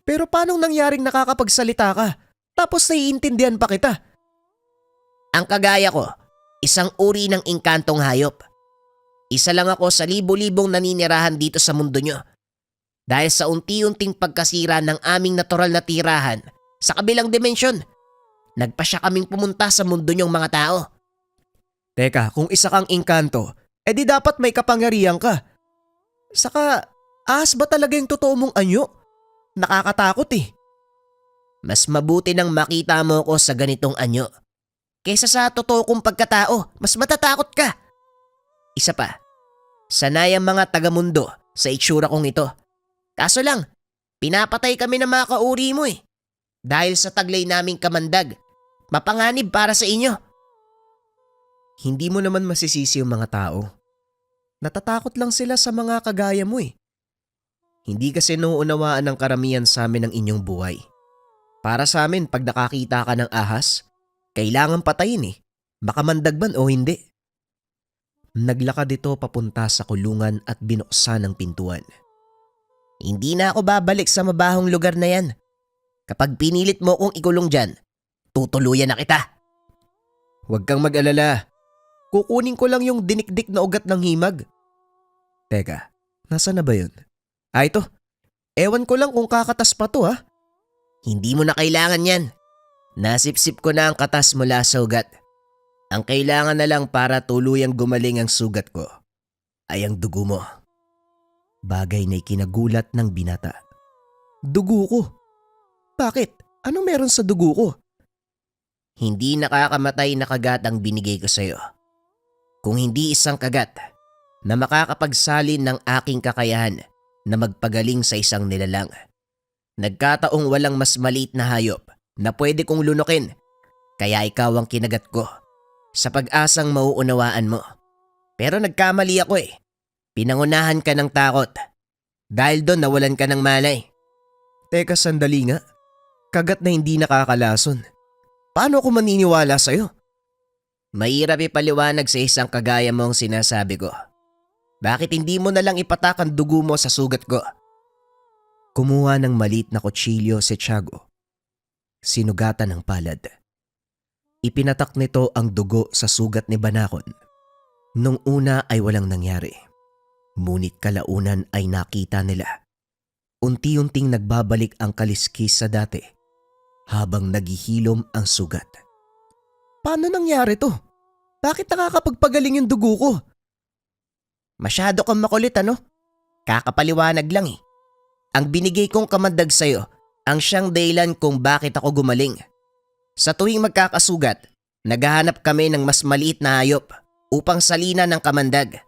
S3: Pero paanong nangyaring nakakapagsalita ka? Tapos naiintindihan pa kita.
S4: Ang kagaya ko, isang uri ng engkantong hayop. Isa lang ako sa libo-libong naninirahan dito sa mundo nyo. Dahil sa unti-unting pagkasira ng aming natural na tirahan sa kabilang dimensyon, nagpasya kaming pumunta sa mundo nyong mga tao.
S3: Teka, kung isa kang engkanto, di dapat may kapangyarihan ka. Saka, ahas ba talaga yung totoo mong anyo? Nakakatakot eh.
S4: Mas mabuti nang makita mo ko sa ganitong anyo. Kaysa sa totoo kong pagkatao, mas matatakot ka. Isa pa, sanay ang mga taga-mundo sa itsura kong ito. Kaso lang, pinapatay kami ng mga kauri mo eh. Dahil sa taglay naming kamandag, mapanganib para sa inyo.
S1: Hindi mo naman masisisi yung mga tao. Natatakot lang sila sa mga kagaya mo eh. Hindi kasi nauunawaan ng karamihan sa amin ang inyong buhay. Para sa amin, pag nakakita ka ng ahas, kailangan patayin eh. Makamandag man o hindi. Naglakad ito papunta sa kulungan at binuksan ang pintuan.
S4: Hindi na ako babalik sa mabahong lugar na yan. Kapag pinilit mo kong ikulong dyan, tutuluyan na kita.
S3: Huwag kang mag-alala. Kukunin ko lang yung dinikdik na ugat ng himag.
S1: Teka, nasa na ba yun?
S3: Ito. Ewan ko lang kung kakatas pa to ha.
S4: Hindi mo na kailangan yan. Nasipsip ko na ang katas mula sa ugat. Ang kailangan na lang para tuluyang gumaling ang sugat ko ay ang dugo mo.
S1: Bagay na ikinagulat ng binata.
S3: Dugo ko. Bakit? Ano meron sa dugo ko?
S4: Hindi nakakamatay na kagat ang binigay ko sa'yo. Kung hindi isang kagat na makakapagsalin ng aking kakayahan na magpagaling sa isang nilalang. Nagkataong walang mas maliit na hayop na pwede kong lunukin, kaya ikaw ang kinagat ko sa pag-asang mauunawaan mo. Pero nagkamali ako eh. Pinangunahan ka ng takot. Dahil doon nawalan ka ng malay.
S3: Teka, sandali nga. Kagat na hindi nakakalason. Paano ako maniniwala sa'yo? Mahirap ipaliwanag sa isang kagaya mo ang sinasabi ko. Bakit hindi mo na lang ipatak ang dugo mo sa sugat ko?
S1: Kumuha ng maliit na kutsilyo si Tiago. Sinugatan ng palad. Ipinatak nito ang dugo sa sugat ni Banakon. Nung una ay walang nangyari. Ngunit kalaunan ay nakita nila. Unti-unting nagbabalik ang kaliskis sa dati habang naghihilom ang sugat. Paano nangyari to? Bakit nakakapagpagaling yung dugo ko?
S3: Masyado kang makulit ano? Kakapaliwanag lang eh. Ang binigay kong kamandag sa'yo ang siyang dahilan kung bakit ako gumaling. Sa tuwing magkakasugat, naghahanap kami ng mas maliit na hayop upang salina ng kamandag.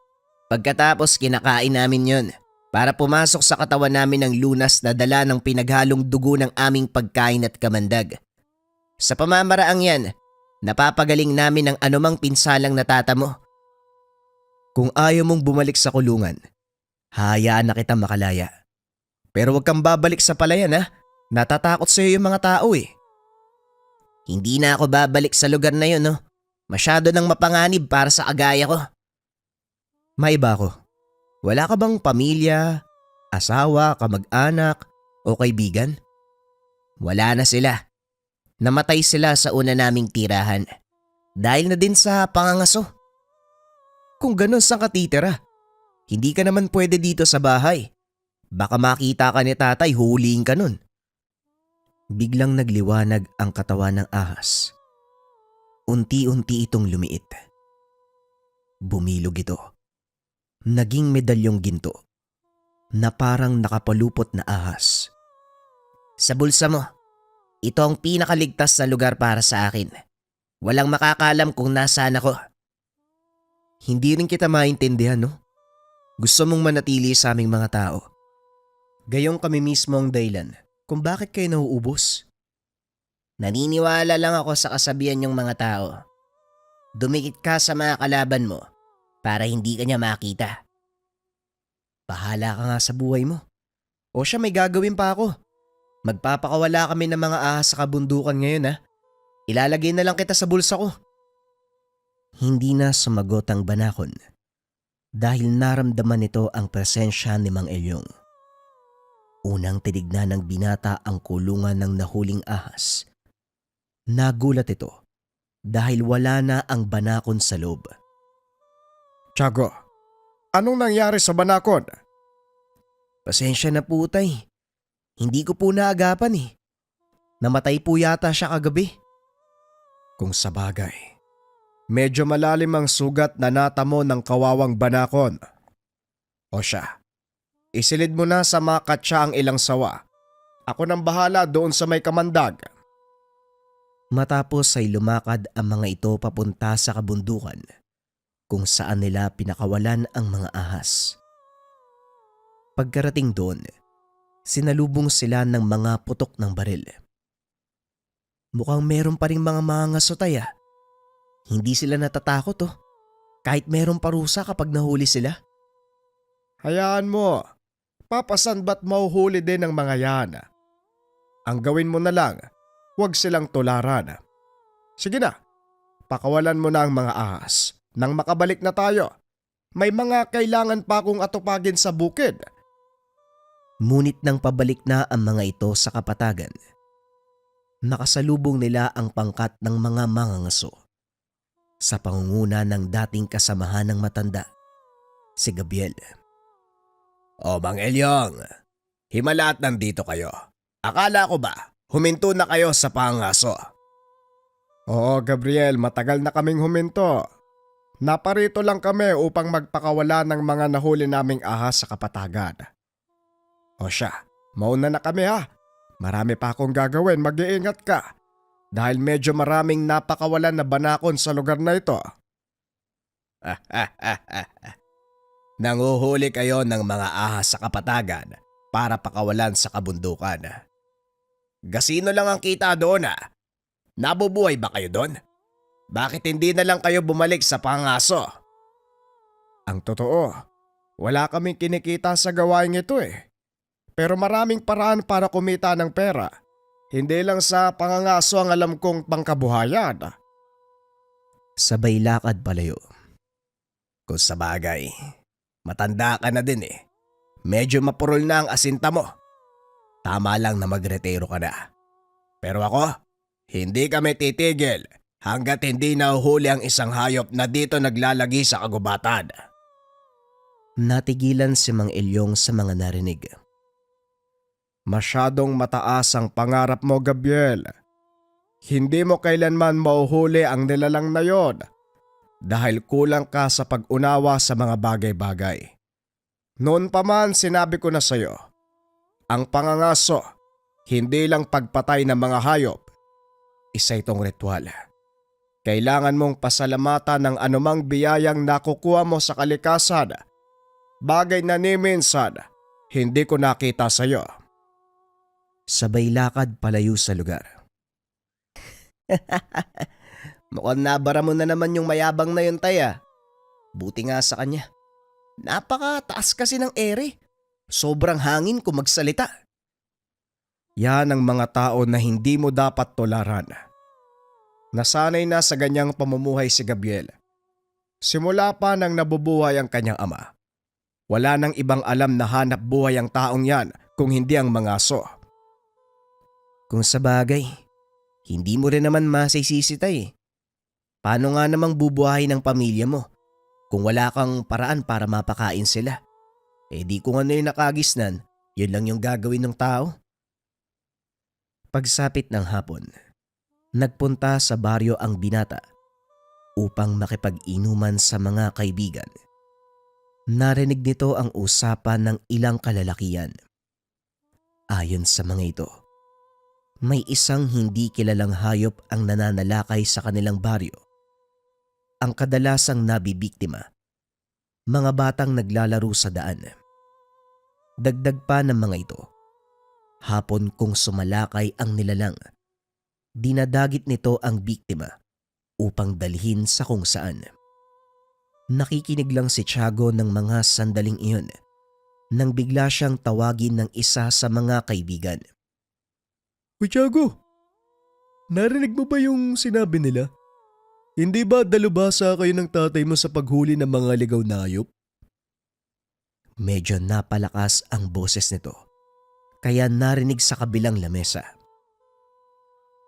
S3: Pagkatapos kinakain namin yon para pumasok sa katawan namin ang lunas na dala ng pinaghalong dugo ng aming pagkain at kamandag. Sa pamamaraang yan, napapagaling namin ang anumang pinsalang natatamo.
S1: Kung ayaw mong bumalik sa kulungan, hayaan na kita makalaya. Pero huwag kang babalik sa palayan ha. Natatakot sa'yo yung mga tao eh.
S3: Hindi na ako babalik sa lugar na yun no. Masyado nang mapanganib para sa agaya ko.
S1: Maiba ko. Wala ka bang pamilya, asawa, kamag-anak o kaibigan?
S3: Wala na sila. Namatay sila sa una naming tirahan. Dahil na din sa pangangaso.
S1: Kung ganun saan ka titira? Hindi ka naman pwede dito sa bahay. Baka makita ka ni tatay, huliin ka nun. Biglang nagliwanag ang katawan ng ahas. Unti-unti itong lumiit. Bumilog ito. Naging medalyong ginto na parang nakapalupot na ahas.
S3: Sa bulsa mo, ito ang pinakaligtas na lugar para sa akin. Walang makakalam kung nasaan ako.
S1: Hindi rin kita maintindihan no? Gusto mong manatili sa aming mga tao. Gayong kami mismo ang dahilan kung bakit kayo nauubos.
S3: Naniniwala lang ako sa kasabihan ng mga tao. Dumikit ka sa mga kalaban mo para hindi ka niya makita.
S1: Bahala ka nga sa buhay mo. O siya, may gagawin pa ako. Magpapakawala kami ng mga ahas sa kabundukan ngayon ha. Ilalagay na lang kita sa bulsa ko. Hindi na sumagot ang Banakon dahil naramdaman nito ang presensya ni Mang Elyong. Unang tinignan ng binata ang kulungan ng nahuling ahas. Nagulat ito dahil wala na ang Banakon sa loob.
S2: Tiago, anong nangyari sa Banakon?
S1: Pasensya na po tay. Hindi ko po naagapan eh. Namatay po yata siya kagabi.
S2: Kung sabagay, medyo malalim ang sugat na natamo ng kawawang Banakon. O siya, isilid mo na sa makatsa ang ilang sawa. Ako nang bahala doon sa may kamandag.
S1: Matapos ay lumakad ang mga ito papunta sa kabundukan kung saan nila pinakawalan ang mga ahas. Pagkarating doon, sinalubong sila ng mga putok ng baril. Mukhang meron pa rin mga mangasotay ah. Hindi sila natatakot oh. Kahit meron parusa kapag nahuli sila.
S2: Hayaan mo, papasan ba't mauhuli din ng mga yan? Ang gawin mo na lang, huwag silang tularan. Sige na, pakawalan mo na ang mga ahas. Nang makabalik na tayo, may mga kailangan pa akong atupagin sa bukid.
S1: Ngunit nang pabalik na ang mga ito sa kapatagan, nakasalubong nila ang pangkat ng mga mangangaso sa pangunguna ng dating kasamahan ng matanda, si Gabriel.
S3: O Mang Elyong, himala at nandito kayo. Akala ko ba, huminto na kayo sa pangaso?
S2: Oo Gabriel, matagal na kaming huminto. Naparito lang kami upang magpakawala ng mga nahuli naming ahas sa kapatagan. O siya, mauna na kami ha. Marami pa akong gagawin, mag-iingat ka. Dahil medyo maraming napakawalan na Banakon sa lugar na ito.
S3: Nanguhuli kayo ng mga ahas sa kapatagan para pakawalan sa kabundukan. Gasino lang ang kita doon ah. Nabubuhay ba kayo doon? Bakit hindi na lang kayo bumalik sa pangaso?
S2: Ang totoo, wala kaming kinikita sa gawain ito eh. Pero maraming paraan para kumita ng pera. Hindi lang sa pangangaso ang alam kong pangkabuhayan.
S1: Sabay lakad palayo.
S3: Kung sa bagay, matanda ka na din eh. Medyo mapurol na ang asinta mo. Tama lang na magretiro ka na. Pero ako, hindi kami titigil hanggat hindi nahuhuli ang isang hayop na dito naglalagi sa kagubatan.
S1: Natigilan si Mang Elyong sa mga narinig.
S2: Masyadong mataas ang pangarap mo, Gabriel. Hindi mo kailanman mauhuli ang nilalang na yon dahil kulang ka sa pag-unawa sa mga bagay-bagay. Noon pa man sinabi ko na sa'yo, ang pangangaso, hindi lang pagpatay ng mga hayop, isa itong ritual. Kailangan mong pasalamatan ng anumang biyayang nakukuha mo sa kalikasan, bagay na ni minsan hindi ko nakita sa'yo.
S1: Sabay lakad palayo sa lugar.
S3: Mukhang nabara mo na naman yung mayabang na yun, Tay. Buti nga sa kanya. Napakataas kasi ng ere. Sobrang hangin kung magsalita.
S2: Yan ang mga tao na hindi mo dapat tolaran. Nasanay na sa ganyang pamumuhay si Gabriel. Simula pa nang nabubuhay ang kanyang ama. Wala nang ibang alam na hanap buhay ang taong yan kung hindi ang mga aso.
S1: Kung sa bagay, hindi mo rin naman masisisi, Tay. Paano nga namang bubuhayin ng pamilya mo kung wala kang paraan para mapakain sila? Di kung ano yung nakagisnan, yun lang yung gagawin ng tao. Pagsapit ng hapon, nagpunta sa baryo ang binata upang makipag-inuman sa mga kaibigan. Narinig nito ang usapan ng ilang kalalakihan. Ayon sa mga ito, may isang hindi kilalang hayop ang nananalakay sa kanilang baryo. Ang kadalasang nabibiktima, mga batang naglalaro sa daan. Dagdag pa ng mga ito, hapon kung sumalakay ang nilalang, dinadagit nito ang biktima upang dalhin sa kung saan. Nakikinig lang si Tiago ng mga sandaling iyon nang bigla siyang tawagin ng isa sa mga kaibigan.
S2: Uy, Tiago, narinig mo ba yung sinabi nila? Hindi ba dalubhasa kayo ng tatay mo sa paghuli ng mga ligaw na hayop?
S1: Medyo napalakas ang boses nito, kaya narinig sa kabilang lamesa.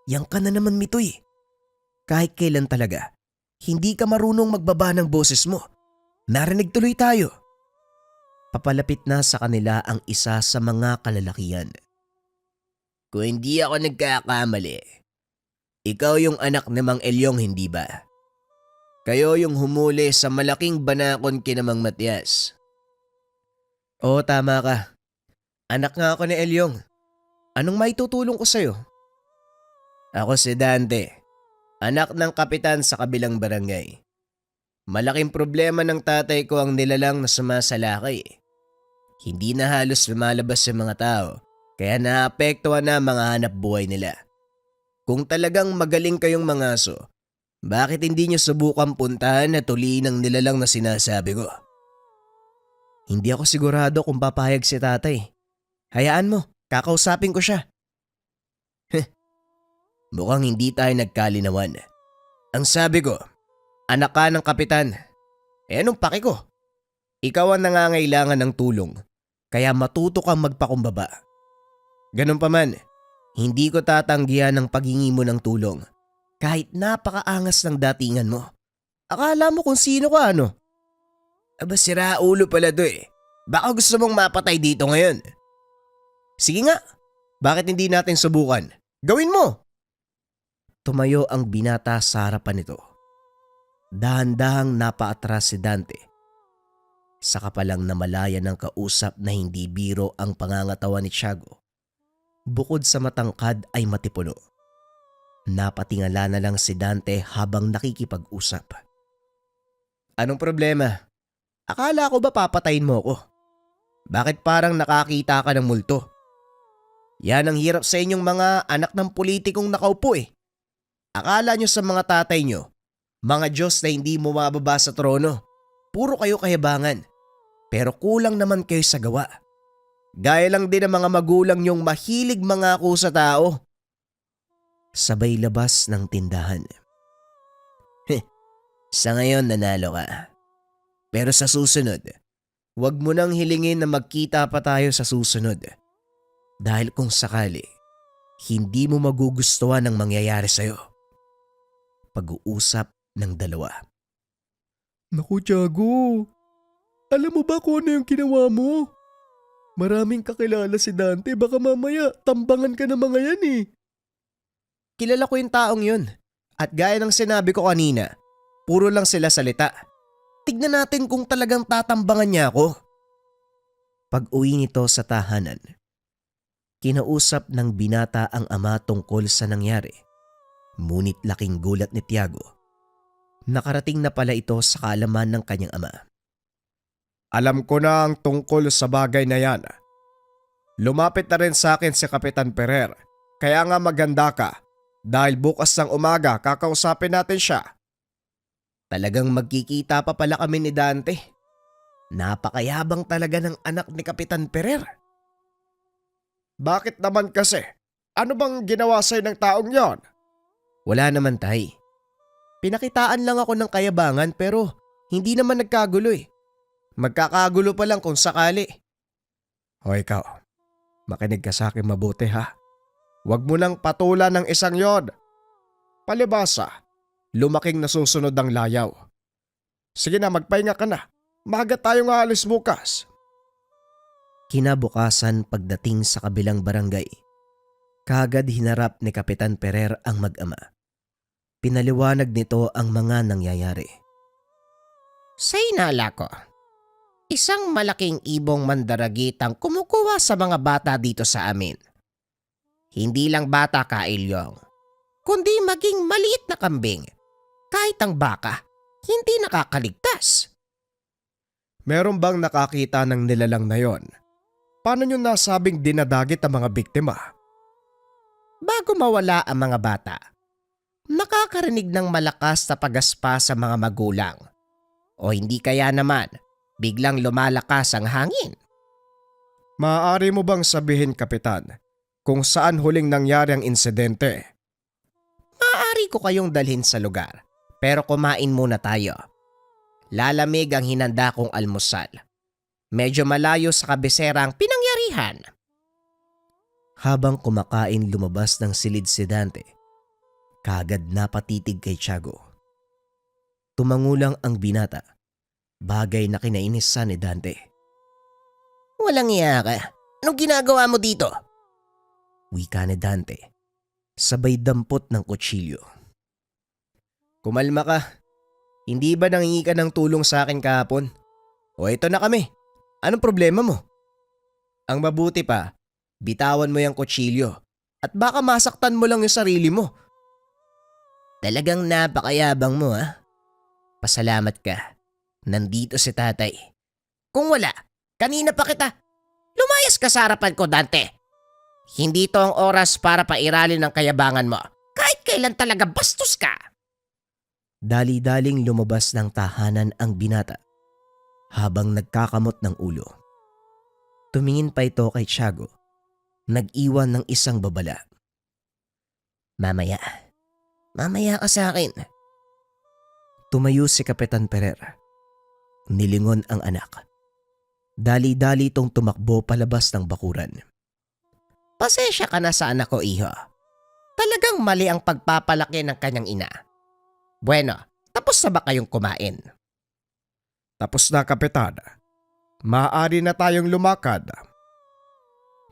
S1: Yang ka na naman, Mitoy. Kahit kailan talaga, hindi ka marunong magbaba ng boses mo. Narinig tuloy tayo. Papalapit na sa kanila ang isa sa mga kalalakihan.
S3: Kung hindi ako nagkakamali, ikaw yung anak ni Mang Elyong, hindi ba? Kayo yung humuli sa malaking banakon kina Mang Matias.
S1: Oo, tama ka. Anak nga ako ni Elyong. Anong maitutulong ko sa'yo?
S3: Ako si Dante, anak ng kapitan sa kabilang barangay. Malaking problema ng tatay ko ang nilalang na sumasalakay. Hindi na halos lumalabas sa mga tao, kaya naapektuhan na mga hanap buhay nila. Kung talagang magaling kayong mga aso, bakit hindi nyo subukan puntahan at tuliin ang nilalang na sinasabi ko?
S1: Hindi ako sigurado kung papayag si tatay. Hayaan mo, kakausapin ko siya.
S3: Mukhang hindi tayo nagkalinawan. Ang sabi ko, anak ka ng kapitan. Anong paki ko? Ikaw ang nangangailangan ng tulong, kaya matuto kang magpakumbaba. Ganun pa man, hindi ko tatanggihan ang paghingi mo ng tulong kahit napakaangas ng datingan mo. Akala mo kung sino ka, ano? Aba, sira ulo pala do eh. Baka gusto mong mapatay dito ngayon. Sige nga, bakit hindi natin subukan? Gawin mo!
S1: Tumayo ang binata sa harapan nito. Dahan-dahang napaatras si Dante. Saka palang namalaya ng kausap na hindi biro ang pangangatawan ni Tiago. Bukod sa matangkad ay matipuno. Napatingala na lang si Dante habang nakikipag-usap.
S3: Anong problema? Akala ko ba papatayin mo ko? Bakit parang nakakita ka ng multo? Yan ang hirap sa inyong mga anak ng politikong nakaupo eh. Akala nyo sa mga tatay nyo, mga Diyos na hindi mo mababa sa trono. Puro kayo kayabangan. Pero kulang naman kayo sa gawa. Gaya lang din ng mga magulang nyong mahilig mangako sa tao.
S1: Sabay labas ng tindahan.
S3: Sa ngayon nanalo ka. Pero sa susunod, huwag mo nang hilingin na magkita pa tayo sa susunod. Dahil kung sakali, hindi mo magugustuhan ang mangyayari sa'yo. Pag-uusap ng dalawa.
S2: Naku, Tiago. Alam mo ba kung ano yung ginawa mo? Maraming kakilala si Dante. Baka mamaya tambangan ka ng mga yan eh.
S3: Kilala ko yung taong yun. At gaya ng sinabi ko kanina, puro lang sila salita. Tignan natin kung talagang tatambangan niya ako. Pag-uwi nito sa tahanan, kinausap ng binata ang ama tungkol sa nangyari. Ngunit laking gulat ni Tiago. Nakarating na pala ito sa kaalaman ng kanyang ama.
S2: Alam ko na ang tungkol sa bagay na yan. Lumapit na rin sa akin si Kapitan Ferrer. Kaya nga maganda ka. Dahil bukas ng umaga kakausapin natin siya.
S3: Talagang magkikita pa pala kami ni Dante. Napakayabang talaga ng anak ni Kapitan Ferrer.
S2: Bakit naman kasi? Ano bang ginawa sa'yo ng taong yon?
S3: Wala naman, tay. Pinakitaan lang ako ng kayabangan pero hindi naman nagkagulo eh. Magkakagulo pa lang kung sakali.
S2: O ikaw, makinig ka sa akin mabuti ha. Huwag mo nang patulan ng isang yon. Palibasa, lumaking nasusunod ang layaw. Sige na, magpahinga ka na. Maaga tayong aalis bukas.
S3: Kinabukasan pagdating sa kabilang barangay, kaagad hinarap ni Kapitan Ferrer ang mag-ama. Pinaliwanag nito ang mga nangyayari.
S4: Sa inala ko, isang malaking ibong mandaragit ang kumukuha sa mga bata dito sa amin. Hindi lang bata ka, Ilyong, kundi maging maliit na kambing. Kahit ang baka, hindi nakakaligtas.
S2: Meron bang nakakita ng nilalang na yon? Paano nyo nasabing dinadagit ang mga biktima?
S4: Bago mawala ang mga bata, nakakarinig ng malakas na pagaspa sa mga magulang. O hindi kaya naman, biglang lumalakas ang hangin.
S2: Maaari mo bang sabihin, Kapitan, kung saan huling nangyari ang insidente?
S4: Maaari ko kayong dalhin sa lugar, pero kumain muna tayo. Lalamig ang hinanda kong almusal. Medyo malayo sa kabisera ang pinangyarihan.
S3: Habang kumakain lumabas ng silid si Dante, kaagad napatitig kay Tiago. Tumangulang ang binata, bagay na kinainisan ni Dante.
S4: Walang iya ka. Anong ginagawa mo dito?
S3: Wika ni Dante, sabay dampot ng kutsilyo. Kumalma ka. Hindi ba nangingi ka ng tulong sa akin kahapon? O ito na kami. Anong problema mo? Ang mabuti pa, bitawan mo yung kutsilyo at baka masaktan mo lang yung sarili mo.
S4: Talagang napakayabang mo ha. Pasalamat ka. Nandito si tatay. Kung wala, kanina pa kita. Lumayas ka sa harapan ko, Dante. Hindi to ang oras para pairalin ang kayabangan mo. Kahit kailan talaga bastos ka.
S3: Dali-daling lumabas ng tahanan ang binata habang nagkakamot ng ulo. Tumingin pa ito kay Tiago, nag-iwan ng isang babala.
S4: Mamaya ka sa akin.
S3: Tumayo si Kapitan Ferrer. Nilingon ang anak. Dali-dali itong tumakbo palabas ng bakuran.
S4: Pasensya ka na sa anak ko, iho. Talagang mali ang pagpapalaki ng kanyang ina. Bueno, tapos na ba kayong kumain?
S2: Tapos na, Kapitan. Maaari na tayong lumakad.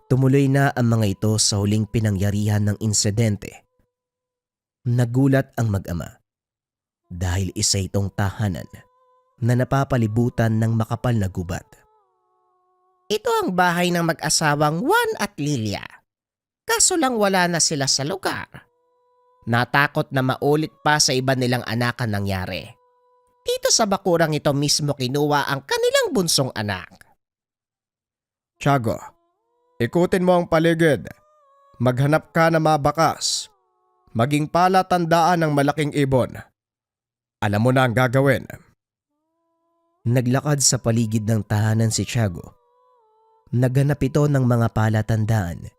S3: Tumuloy na ang mga ito sa huling pinangyarihan ng insidente. Nagulat ang mag-ama dahil isa itong tahanan na napapalibutan ng makapal na gubat.
S4: Ito ang bahay ng mag-asawang Juan at Lilia. Kaso lang wala na sila sa lugar. Natakot na maulit pa sa iba nilang anak ang nangyari. Dito sa bakurang ito mismo kinuha ang kanilang bunsong anak.
S2: Tiago, ikutin mo ang paligid. Maghanap ka na mabakas. Maging palatandaan ng malaking ibon. Alam mo na ang gagawin.
S3: Naglakad sa paligid ng tahanan si Tiago. Naghanap ito ng mga palatandaan.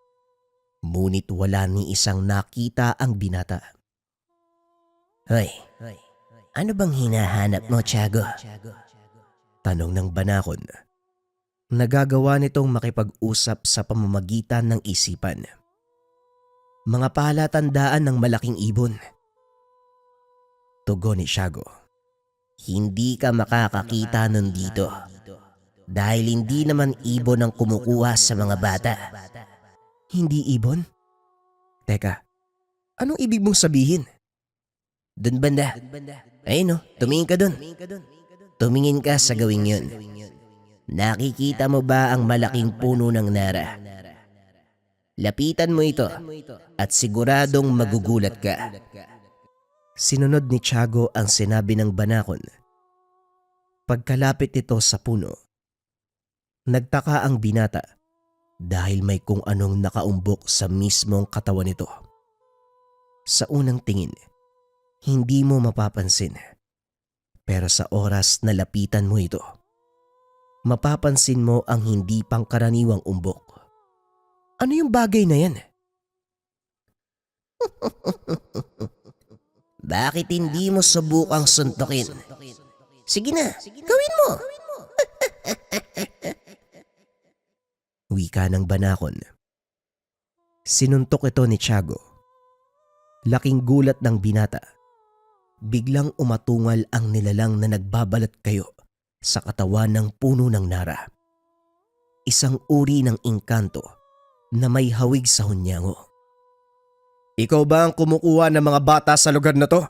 S3: Ngunit wala ni isang nakita ang binata.
S4: Hoy, Ano bang hinahanap mo, Tiago?
S1: Tanong ng banakon. Nagagawa nitong makipag-usap sa pamamagitan ng isipan. Mga palatandaan ng malaking ibon. Tugon ni Tiago.
S4: Hindi ka makakakita nun dito. Dahil hindi naman ibon ang kumukuha sa mga bata.
S1: Hindi ibon? Teka, anong ibig mong sabihin?
S4: Dun banda. Ayun tumingin ka dun. Tumingin ka sa gawing yun. Nakikita mo ba ang malaking puno ng nara? Lapitan mo ito at siguradong magugulat ka.
S1: Sinunod ni Tiago ang sinabi ng banakon. Pagkalapit nito sa puno, nagtaka ang binata dahil may kung anong nakaumbok sa mismong katawan nito. Sa unang tingin, hindi mo mapapansin. Pero sa oras na lapitan mo ito, mapapansin mo ang hindi pangkaraniwang umbok. Ano yung bagay na yan?
S4: Bakit hindi mo subukang suntukin? Sige na, gawin mo.
S1: Wika ng banakon. Sinuntok ito ni Tiago. Laking gulat ng binata. Biglang umatungal ang nilalang na nagbabalat kayo sa katawan ng puno ng nara. Isang uri ng engkanto na may hawig sa hunyango.
S2: Ikaw ba ang kumukuha ng mga bata sa lugar na to?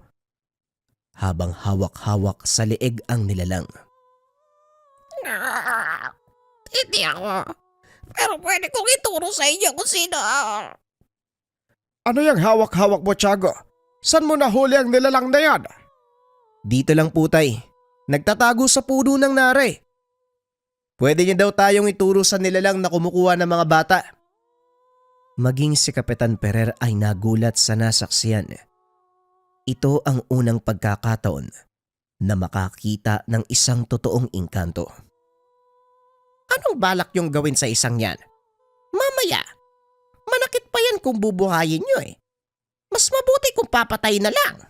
S1: Habang hawak-hawak sa leeg ang nilalang.
S5: Hindi ako. Pero pwede kong ituro sa inyo kung sino.
S2: Ano yung hawak-hawak mo, Tiago? Saan mo nahuli ang nilalang na yan?
S1: Dito lang po tay. Nagtatago sa puno ng nara eh. Pwede niyo daw tayong ituro sa nilalang na kumukuha ng mga bata. Maging si Kapitan Ferrer ay nagulat sa nasaksiyan. Ito ang unang pagkakataon na makakita ng isang totoong engkanto.
S5: Anong balak yung gawin sa isang yan? Mamaya, manakit pa yan kung bubuhayin nyo eh. Mas mabuti kung papatay na lang.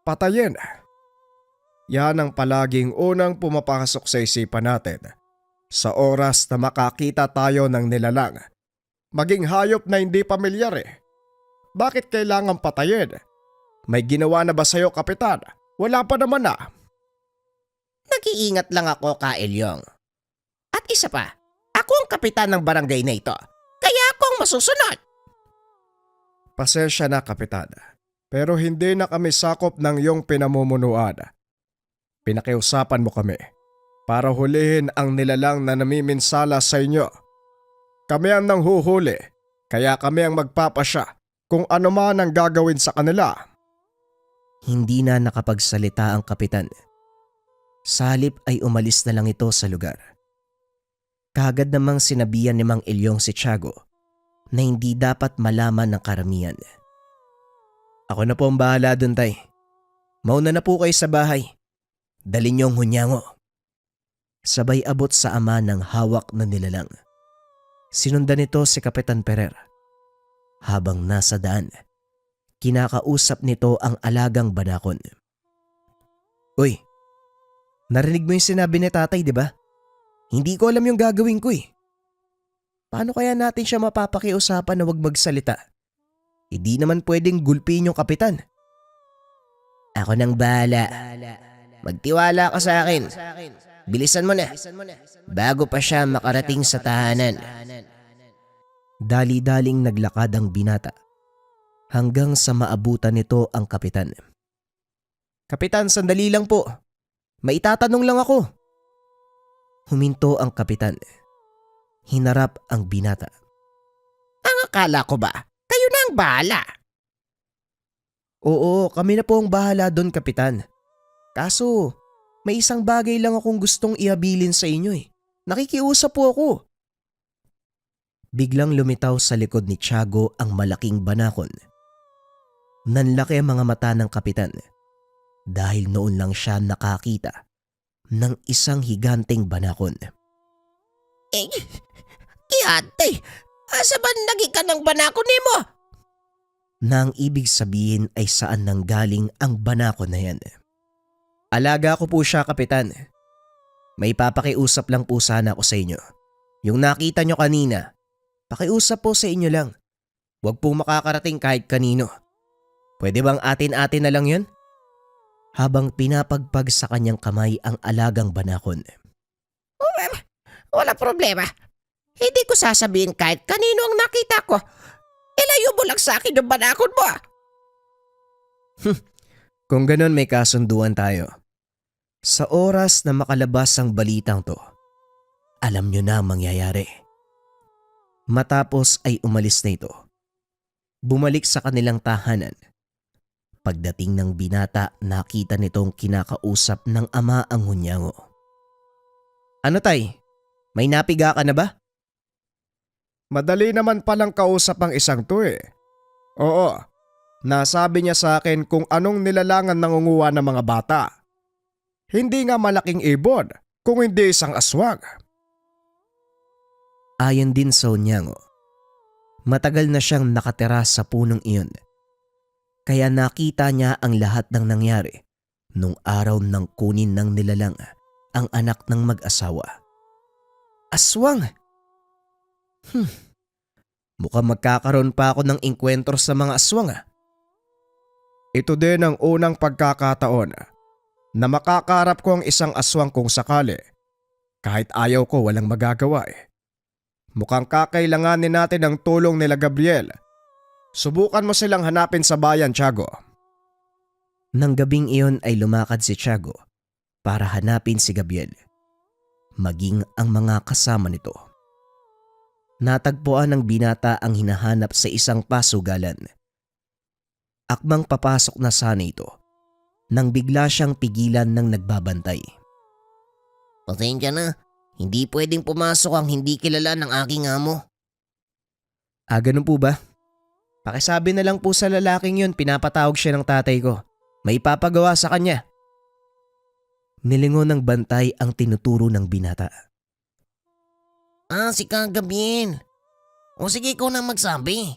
S2: Patayin. Yan ang palaging unang pumapasok sa isipan natin. Sa oras na makakita tayo ng nilalang. Maging hayop na hindi pamilyar eh. Bakit kailangan patayin? May ginawa na ba sa'yo, Kapitan? Wala pa naman na.
S5: Nag-iingat lang ako, Kaelyong. At isa pa, ako ang kapitan ng barangay na ito. Kaya ako ang masusunod.
S2: Pasensya na, Kapitan. Pero hindi na kami sakop ng iyong pinamumunuan. Pinakiusapan mo kami para hulihin ang nilalang na namiminsala sa inyo. Kami ang nanghuhuli, kaya kami ang magpapasya kung ano man ang gagawin sa kanila.
S1: Hindi na nakapagsalita ang kapitan. Sa halip ay umalis na lang ito sa lugar. Kaagad namang sinabihan ni Mang Ilyong si Tiago na hindi dapat malaman ng karamihan. Ako na po ang bahala dun, tay. Mauna na po kayo sa bahay. Dalhin niyo ang hunyango. Sabay abot sa ama ng hawak na nilalang. Sinundan nito si Kapitan Ferrer. Habang nasa daan, kinakausap nito ang alagang banakon. Uy, narinig mo yung sinabi ni tatay, di ba? Hindi ko alam yung gagawin ko eh. Paano kaya natin siya mapapakiusapan na wag magsalita? Hindi naman pwedeng gulpiin yung kapitan.
S4: Ako nang bahala. Magtiwala ka sa akin. Bilisan mo na. Bago pa siya makarating sa tahanan.
S1: Dali-daling naglakad ang binata hanggang sa maabutan nito ang kapitan. Kapitan, sandali lang po. May itatanong lang ako. Huminto ang kapitan. Hinarap ang binata.
S5: Ang akala ko ba, kayo na ang bahala.
S1: Oo, kami na po ang bahala doon, kapitan. Kaso, may isang bagay lang akong gustong ihabilin sa inyo eh. Nakikiusap po ako. Biglang lumitaw sa likod ni Tiago ang malaking banakon. Nanlaki ang mga mata ng kapitan dahil noon lang siya nakakita ng isang higanteng banakon.
S5: Ate, asa ba naging ka ng banakon mo?
S1: Na ang ibig sabihin ay saan nanggaling ang banakon na yan. Alaga ko po siya, Kapitan. May papakiusap lang po sana ako sa inyo. Yung nakita nyo kanina, pakiusap po sa inyo lang. Huwag po makakarating kahit kanino. Pwede bang atin-atin na lang yun? Habang pinapagpag sa kanyang kamay ang alagang banakon.
S5: Wala problema. Hindi ko sasabihin kahit kanino ang nakita ko. Ilayo mo lang sa akin yung banakon mo.
S1: Kung ganun may kasunduan tayo. Sa oras na makalabas ang balitang to, alam nyo na ang mangyayari. Matapos ay umalis na ito. Bumalik sa kanilang tahanan. Pagdating ng binata, nakita nitong kinakausap ng ama ang hunyango. Ano tay? May napiga ka na ba?
S2: Madali naman palang kausap ang isang to eh. Oo, nasabi niya sa akin kung anong nilalangan nangunguha ng mga bata. Hindi nga malaking ibon, kung hindi isang aswang.
S1: Ayon din sa hunyango, matagal na siyang nakatira sa punong iyon. Kaya nakita niya ang lahat ng nangyari nung araw ng kunin ng nilalang ang anak ng mag-asawa. Aswang! Mukhang magkakaroon pa ako ng engkwentro sa mga aswang .
S2: Ito din ang unang pagkakataon na makakarap ko ang isang aswang kung sakali. Kahit ayaw ko, walang magagawa eh. Mukhang kakailanganin natin ang tulong nila Gabriel. Subukan mo silang hanapin sa bayan, Tiago.
S1: Nang gabing iyon ay lumakad si Tiago para hanapin si Gabriel, maging ang mga kasama nito. Natagpuan ng binata ang hinahanap sa isang pasugalan. Akmang papasok na sana ito nang bigla siyang pigilan ng nagbabantay.
S4: Pasensya na, hindi pwedeng pumasok ang hindi kilala ng aking amo.
S1: Ganun po ba? Pakisabi na lang po sa lalaking yun, pinapatawag siya ng tatay ko. May papagawa sa kanya. Nilingon ng bantay ang tinuturo ng binata.
S4: Si Gabriel. O sige, ikaw na magsabi.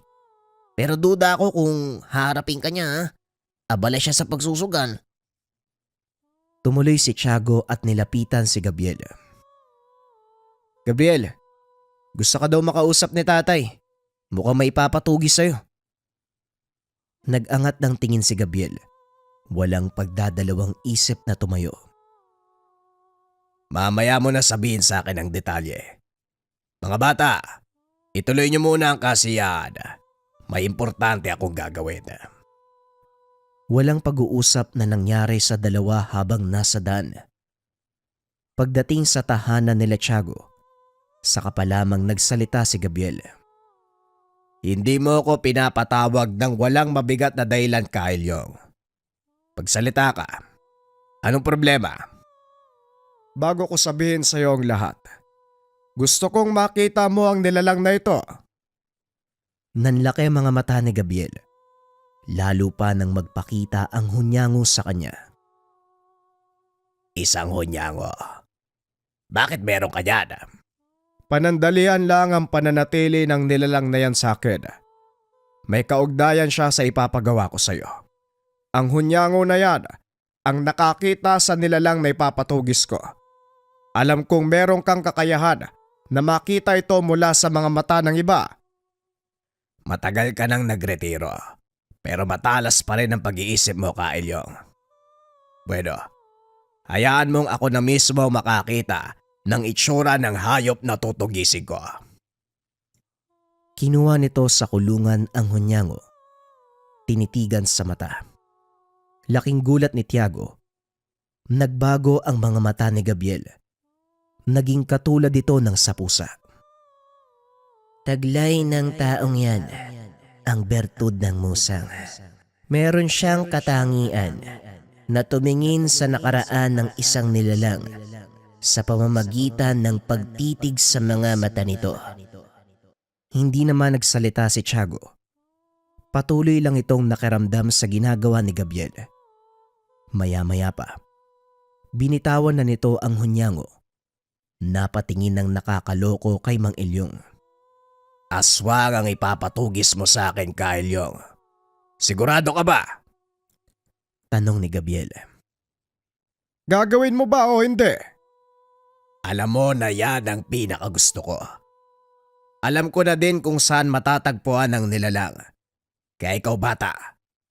S4: Pero duda ako kung harapin ka niya. Abala siya sa pagsusugal.
S1: Tumuloy si Tiago at nilapitan si Gabriel. Gabriel, gusto ka daw makausap ni tatay. Mukhang may papatugi sa'yo. Nag-angat ng tingin si Gabriel. Walang pagdadalawang isip na tumayo.
S3: Mamaya mo na sabihin sa akin ang detalye. Mga bata, ituloy niyo muna ang kasiyahan. May importante akong gagawin.
S1: Walang pag-uusap na nangyari sa dalawa habang nasa daan. Pagdating sa tahanan nila Tiago, saka pa lamang nagsalita si Gabriel.
S3: Hindi mo ako pinapatawag ng walang mabigat na dahilan, Kailyong. Pagsalita ka. Anong problema?
S2: Bago ko sabihin sa iyo ang lahat, gusto kong makita mo ang nilalang na ito.
S1: Nanlaki ang mga mata ni Gabriel. Lalo pa nang magpakita ang hunyango sa kanya.
S3: Isang hunyango. Bakit meron ka dyan?
S2: Panandalian lang ang pananatili ng nilalang na yan sa akin. May kaugnayan siya sa ipapagawa ko sa iyo. Ang hunyango na yan, ang nakakita sa nilalang na ipapatugis ko. Alam kong meron kang kakayahan na makita ito mula sa mga mata ng iba.
S3: Matagal ka nang nagretiro, pero matalas pa rin ang pag-iisip mo, Kailyong. Bueno, hayaan mong ako na mismo makakita ng itsura ng hayop na tutugisin ko.
S1: Kinuha nito sa kulungan ang hunyango. Tinitigan sa mata. Laking gulat ni Tiago. Nagbago ang mga mata ni Gabriel. Naging katulad ito ng sapusa. Taglay ng taong yan ang bertud ng musang. Meron siyang katangian na tumingin sa nakaraan ng isang nilalang sa pamamagitan ng pagtitig sa mga mata nito. Hindi naman nagsalita si Tiago. Patuloy lang itong nakiramdam sa ginagawa ni Gabriel. Maya-maya pa, binitawan na nito ang hunyango. Napatingin ng nakakaloko kay Mang Ilyong.
S3: Aswang ang ipapatugis mo sa akin, Kailyong. Sigurado ka ba?
S1: Tanong ni Gabriel.
S2: Gagawin mo ba o hindi?
S3: Alam mo na yan ang pinakagusto ko. Alam ko na din kung saan matatagpuan ang nilalang. Kaya ikaw bata,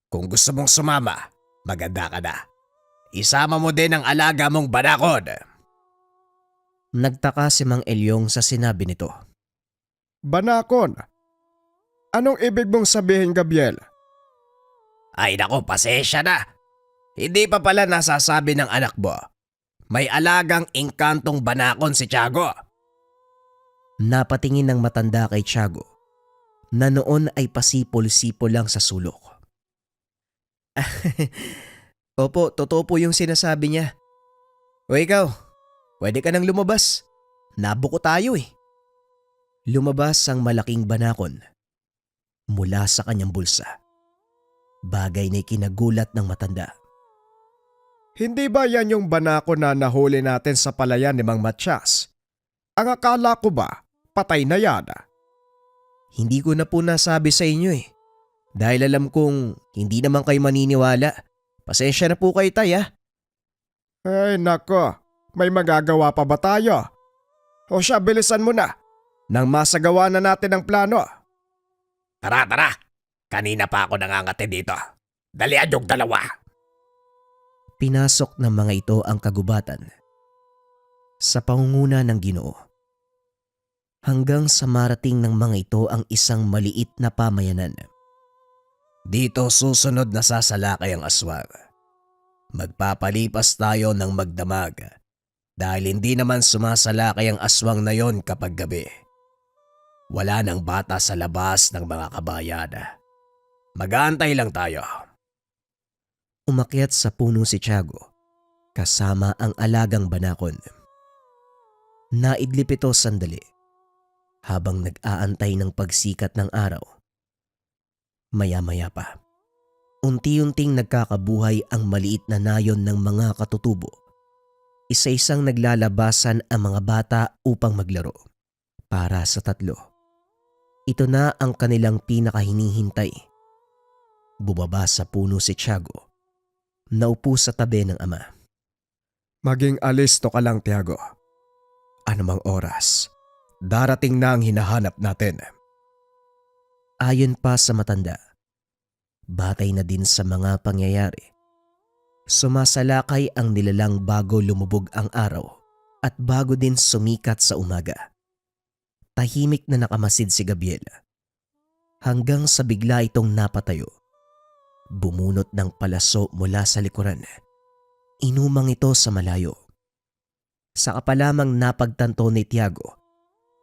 S3: kung gusto mong sumama, maganda ka na. Isama mo din ang alaga mong banakod.
S1: Nagtaka si Mang Elyong sa sinabi nito.
S2: Banakon. Anong ibig mong sabihin, Gabriel?
S3: Ay nako, pasensya na. Hindi pa pala nasasabi ng anak mo. May alagang engkantong banakon si Tiago.
S1: Napatingin ng matanda kay Tiago na noon ay pasipol-sipol lang sa sulok. Opo, totoo po yung sinasabi niya. O ikaw, pwede ka nang lumabas. Nabuko tayo eh. Lumabas ang malaking banakon mula sa kanyang bulsa. Bagay na kinagulat ng matanda.
S2: Hindi ba yan yung banakon na nahuli natin sa palayan ni Mang Matias? Ang akala ko ba, patay na yan?
S1: Hindi ko na po nasabi sa inyo eh. Dahil alam kong hindi naman kayo maniniwala. Pasensya na po kayo tay ah.
S2: Ay nako, may magagawa pa ba tayo? O siya, bilisan mo na. Nang masagawa na natin ang plano.
S3: Tara. Kanina pa ako nangangati dito. Dalian yung dalawa.
S1: Pinasok ng mga ito ang kagubatan sa pangunguna ng Ginoo. Hanggang sa marating ng mga ito ang isang maliit na pamayanan.
S3: Dito susunod na sasalakay ang aswang. Magpapalipas tayo ng magdamag dahil hindi naman sumasalakay ang aswang na yon kapag gabi. Wala nang bata sa labas ng mga kabayan. Mag-aantay lang tayo.
S1: Umakyat sa puno si Tiago kasama ang alagang banakon. Naidlip ito sandali habang nag-aantay ng pagsikat ng araw. Maya-maya pa, unti-unting nagkakabuhay ang maliit na nayon ng mga katutubo. Isa-isang naglalabasan ang mga bata upang maglaro. Para sa tatlo, ito na ang kanilang pinakahinihintay. Bumaba sa puno si Tiago. Naupo sa tabi ng ama.
S2: Maging alisto ka lang, Tiago. Anumang oras, darating na ang hinahanap natin.
S1: Ayon pa sa matanda, batay na din sa mga pangyayari. Sumasalakay ang nilalang bago lumubog ang araw at bago din sumikat sa umaga. Tahimik na nakamasid si Gabriel hanggang sa bigla itong napatayo. Bumunot ng palaso mula sa likuran. Inumang ito sa malayo. Saka pa lamang napagtanto ni Tiago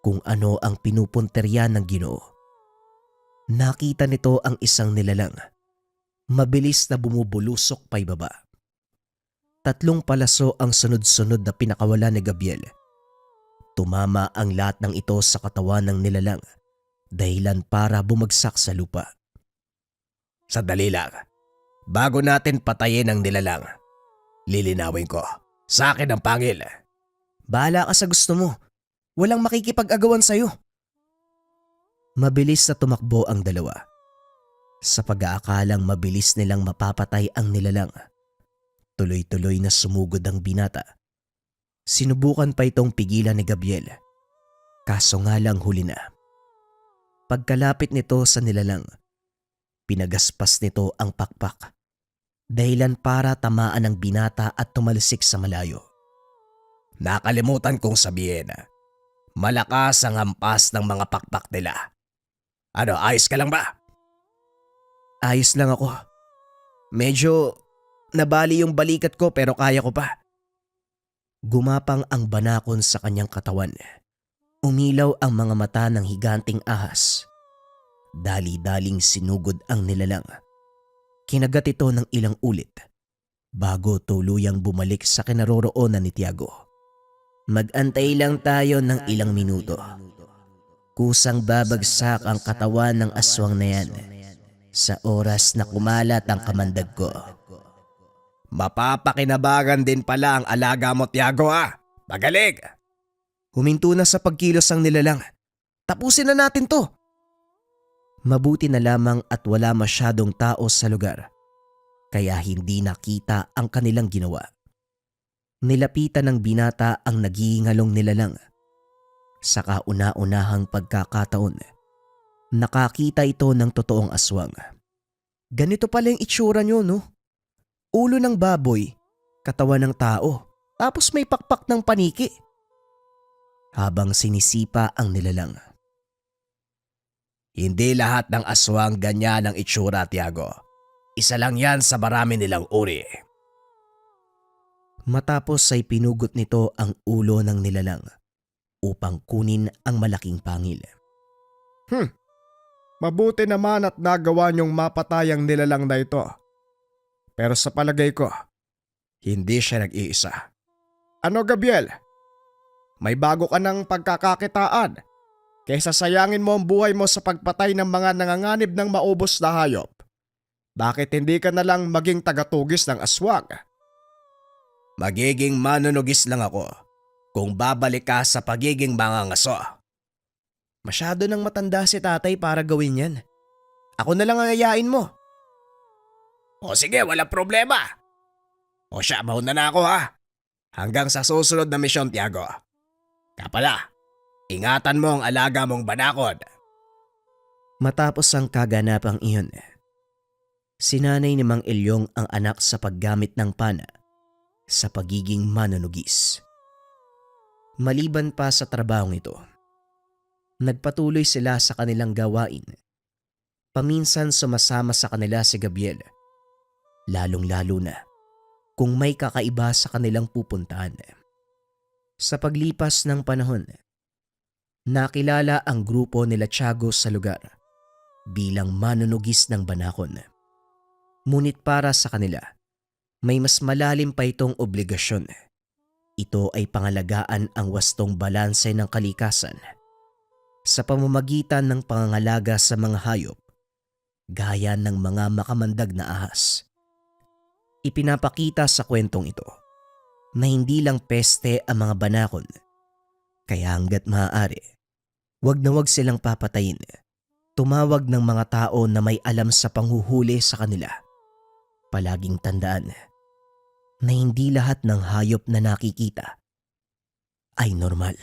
S1: kung ano ang pinupunterya ng Ginoo. Nakita nito ang isang nilalang. Mabilis na bumubulusok paibaba. 3 palaso ang sunod-sunod na pinakawala ni Gabriel. Tumama ang lahat ng ito sa katawan ng nilalang dahilan para bumagsak sa lupa.
S3: Sandali lang. Bago natin patayin ang nilalang, lilinawin ko. Sa akin ang pangil.
S1: Bahala ka sa gusto mo. Walang makikipag-agawan sa'yo. Mabilis na tumakbo ang dalawa. Sa pag-aakalang mabilis nilang mapapatay ang nilalang, tuloy-tuloy na sumugod ang binata. Sinubukan pa itong pigilan ni Gabriel. Kaso nga lang huli na. Pagkalapit nito sa nilalang, pinagaspas nito ang pakpak. Dahilan para tamaan ang binata at tumalsik sa malayo.
S3: Nakalimutan kong sabihin, malakas ang hampas ng mga pakpak nila. Ano, ayos ka lang ba?
S1: Ayos lang ako. Medyo nabali yung balikat ko pero kaya ko pa. Gumapang ang banakon sa kanyang katawan. Umilaw ang mga mata ng higanting ahas. Dali-daling sinugod ang nilalang. Kinagat ito ng ilang ulit bago tuluyang bumalik sa kinaroroonan ni Tiago. Mag-antay lang tayo ng ilang minuto. Kusang babagsak ang katawan ng aswang na yan sa oras na kumalat ang kamandag ko.
S3: Mapapakinabangan din pala ang alaga mo, Tiago ah. Magaling!
S1: Huminto na sa pagkilos ang nilalang. Tapusin na natin to. Mabuti na lamang at wala masyadong tao sa lugar, kaya hindi nakita ang kanilang ginawa. Nilapitan ng binata ang naghihingalong nilalang. Sa kauna-unahang pagkakataon, nakakita ito ng totoong aswang. Ganito pala yung itsura nyo, no? Ulo ng baboy, katawan ng tao, tapos may pakpak ng paniki. Habang sinisipa ang nilalang.
S3: Hindi lahat ng aswang ganyan ang itsura, Tiago. Isa lang yan sa marami nilang uri.
S1: Matapos ay pinugot nito ang ulo ng nilalang upang kunin ang malaking pangil.
S2: Mabuti naman at nagawa niyong mapatay ang nilalang na ito. Pero sa palagay ko, hindi siya nag-iisa. Ano, Gabriel? May bago ka ng pagkakakitaan kaysa sayangin mo ang buhay mo sa pagpatay ng mga nanganganib ng maubos na hayop. Bakit hindi ka na lang maging tagatugis ng aswang?
S3: Magiging manunugis lang ako kung babalik ka sa pagiging mangangaso.
S1: Masyado nang matanda si tatay para gawin yan. Ako na lang ang ayain mo.
S3: O sige, wala problema. O siya, mauna na ako ha. Hanggang sa susunod na misyon, Tiago. Kapala, ingatan mo ang alaga mong banakod.
S1: Matapos ang kaganapang iyon, sinanay ni Mang Elyong ang anak sa paggamit ng pana sa pagiging manunugis. Maliban pa sa trabahong ito, nagpatuloy sila sa kanilang gawain. Paminsan sumasama sa kanila si Gabriel, lalong-lalo na kung may kakaiba sa kanilang pupuntahan. Sa paglipas ng panahon, nakilala ang grupo nila Tiago sa lugar bilang manunugis ng banakon. Ngunit para sa kanila, may mas malalim pa itong obligasyon. Ito ay pangalagaan ang wastong balanse ng kalikasan sa pamamagitan ng pangangalaga sa mga hayop gaya ng mga makamandag na ahas. Ipinapakita sa kwentong ito na hindi lang peste ang mga banakon, kaya hanggat maaari, wag na wag silang papatayin. Tumawag ng mga tao na may alam sa panghuhuli sa kanila. Palaging tandaan na hindi lahat ng hayop na nakikita ay normal.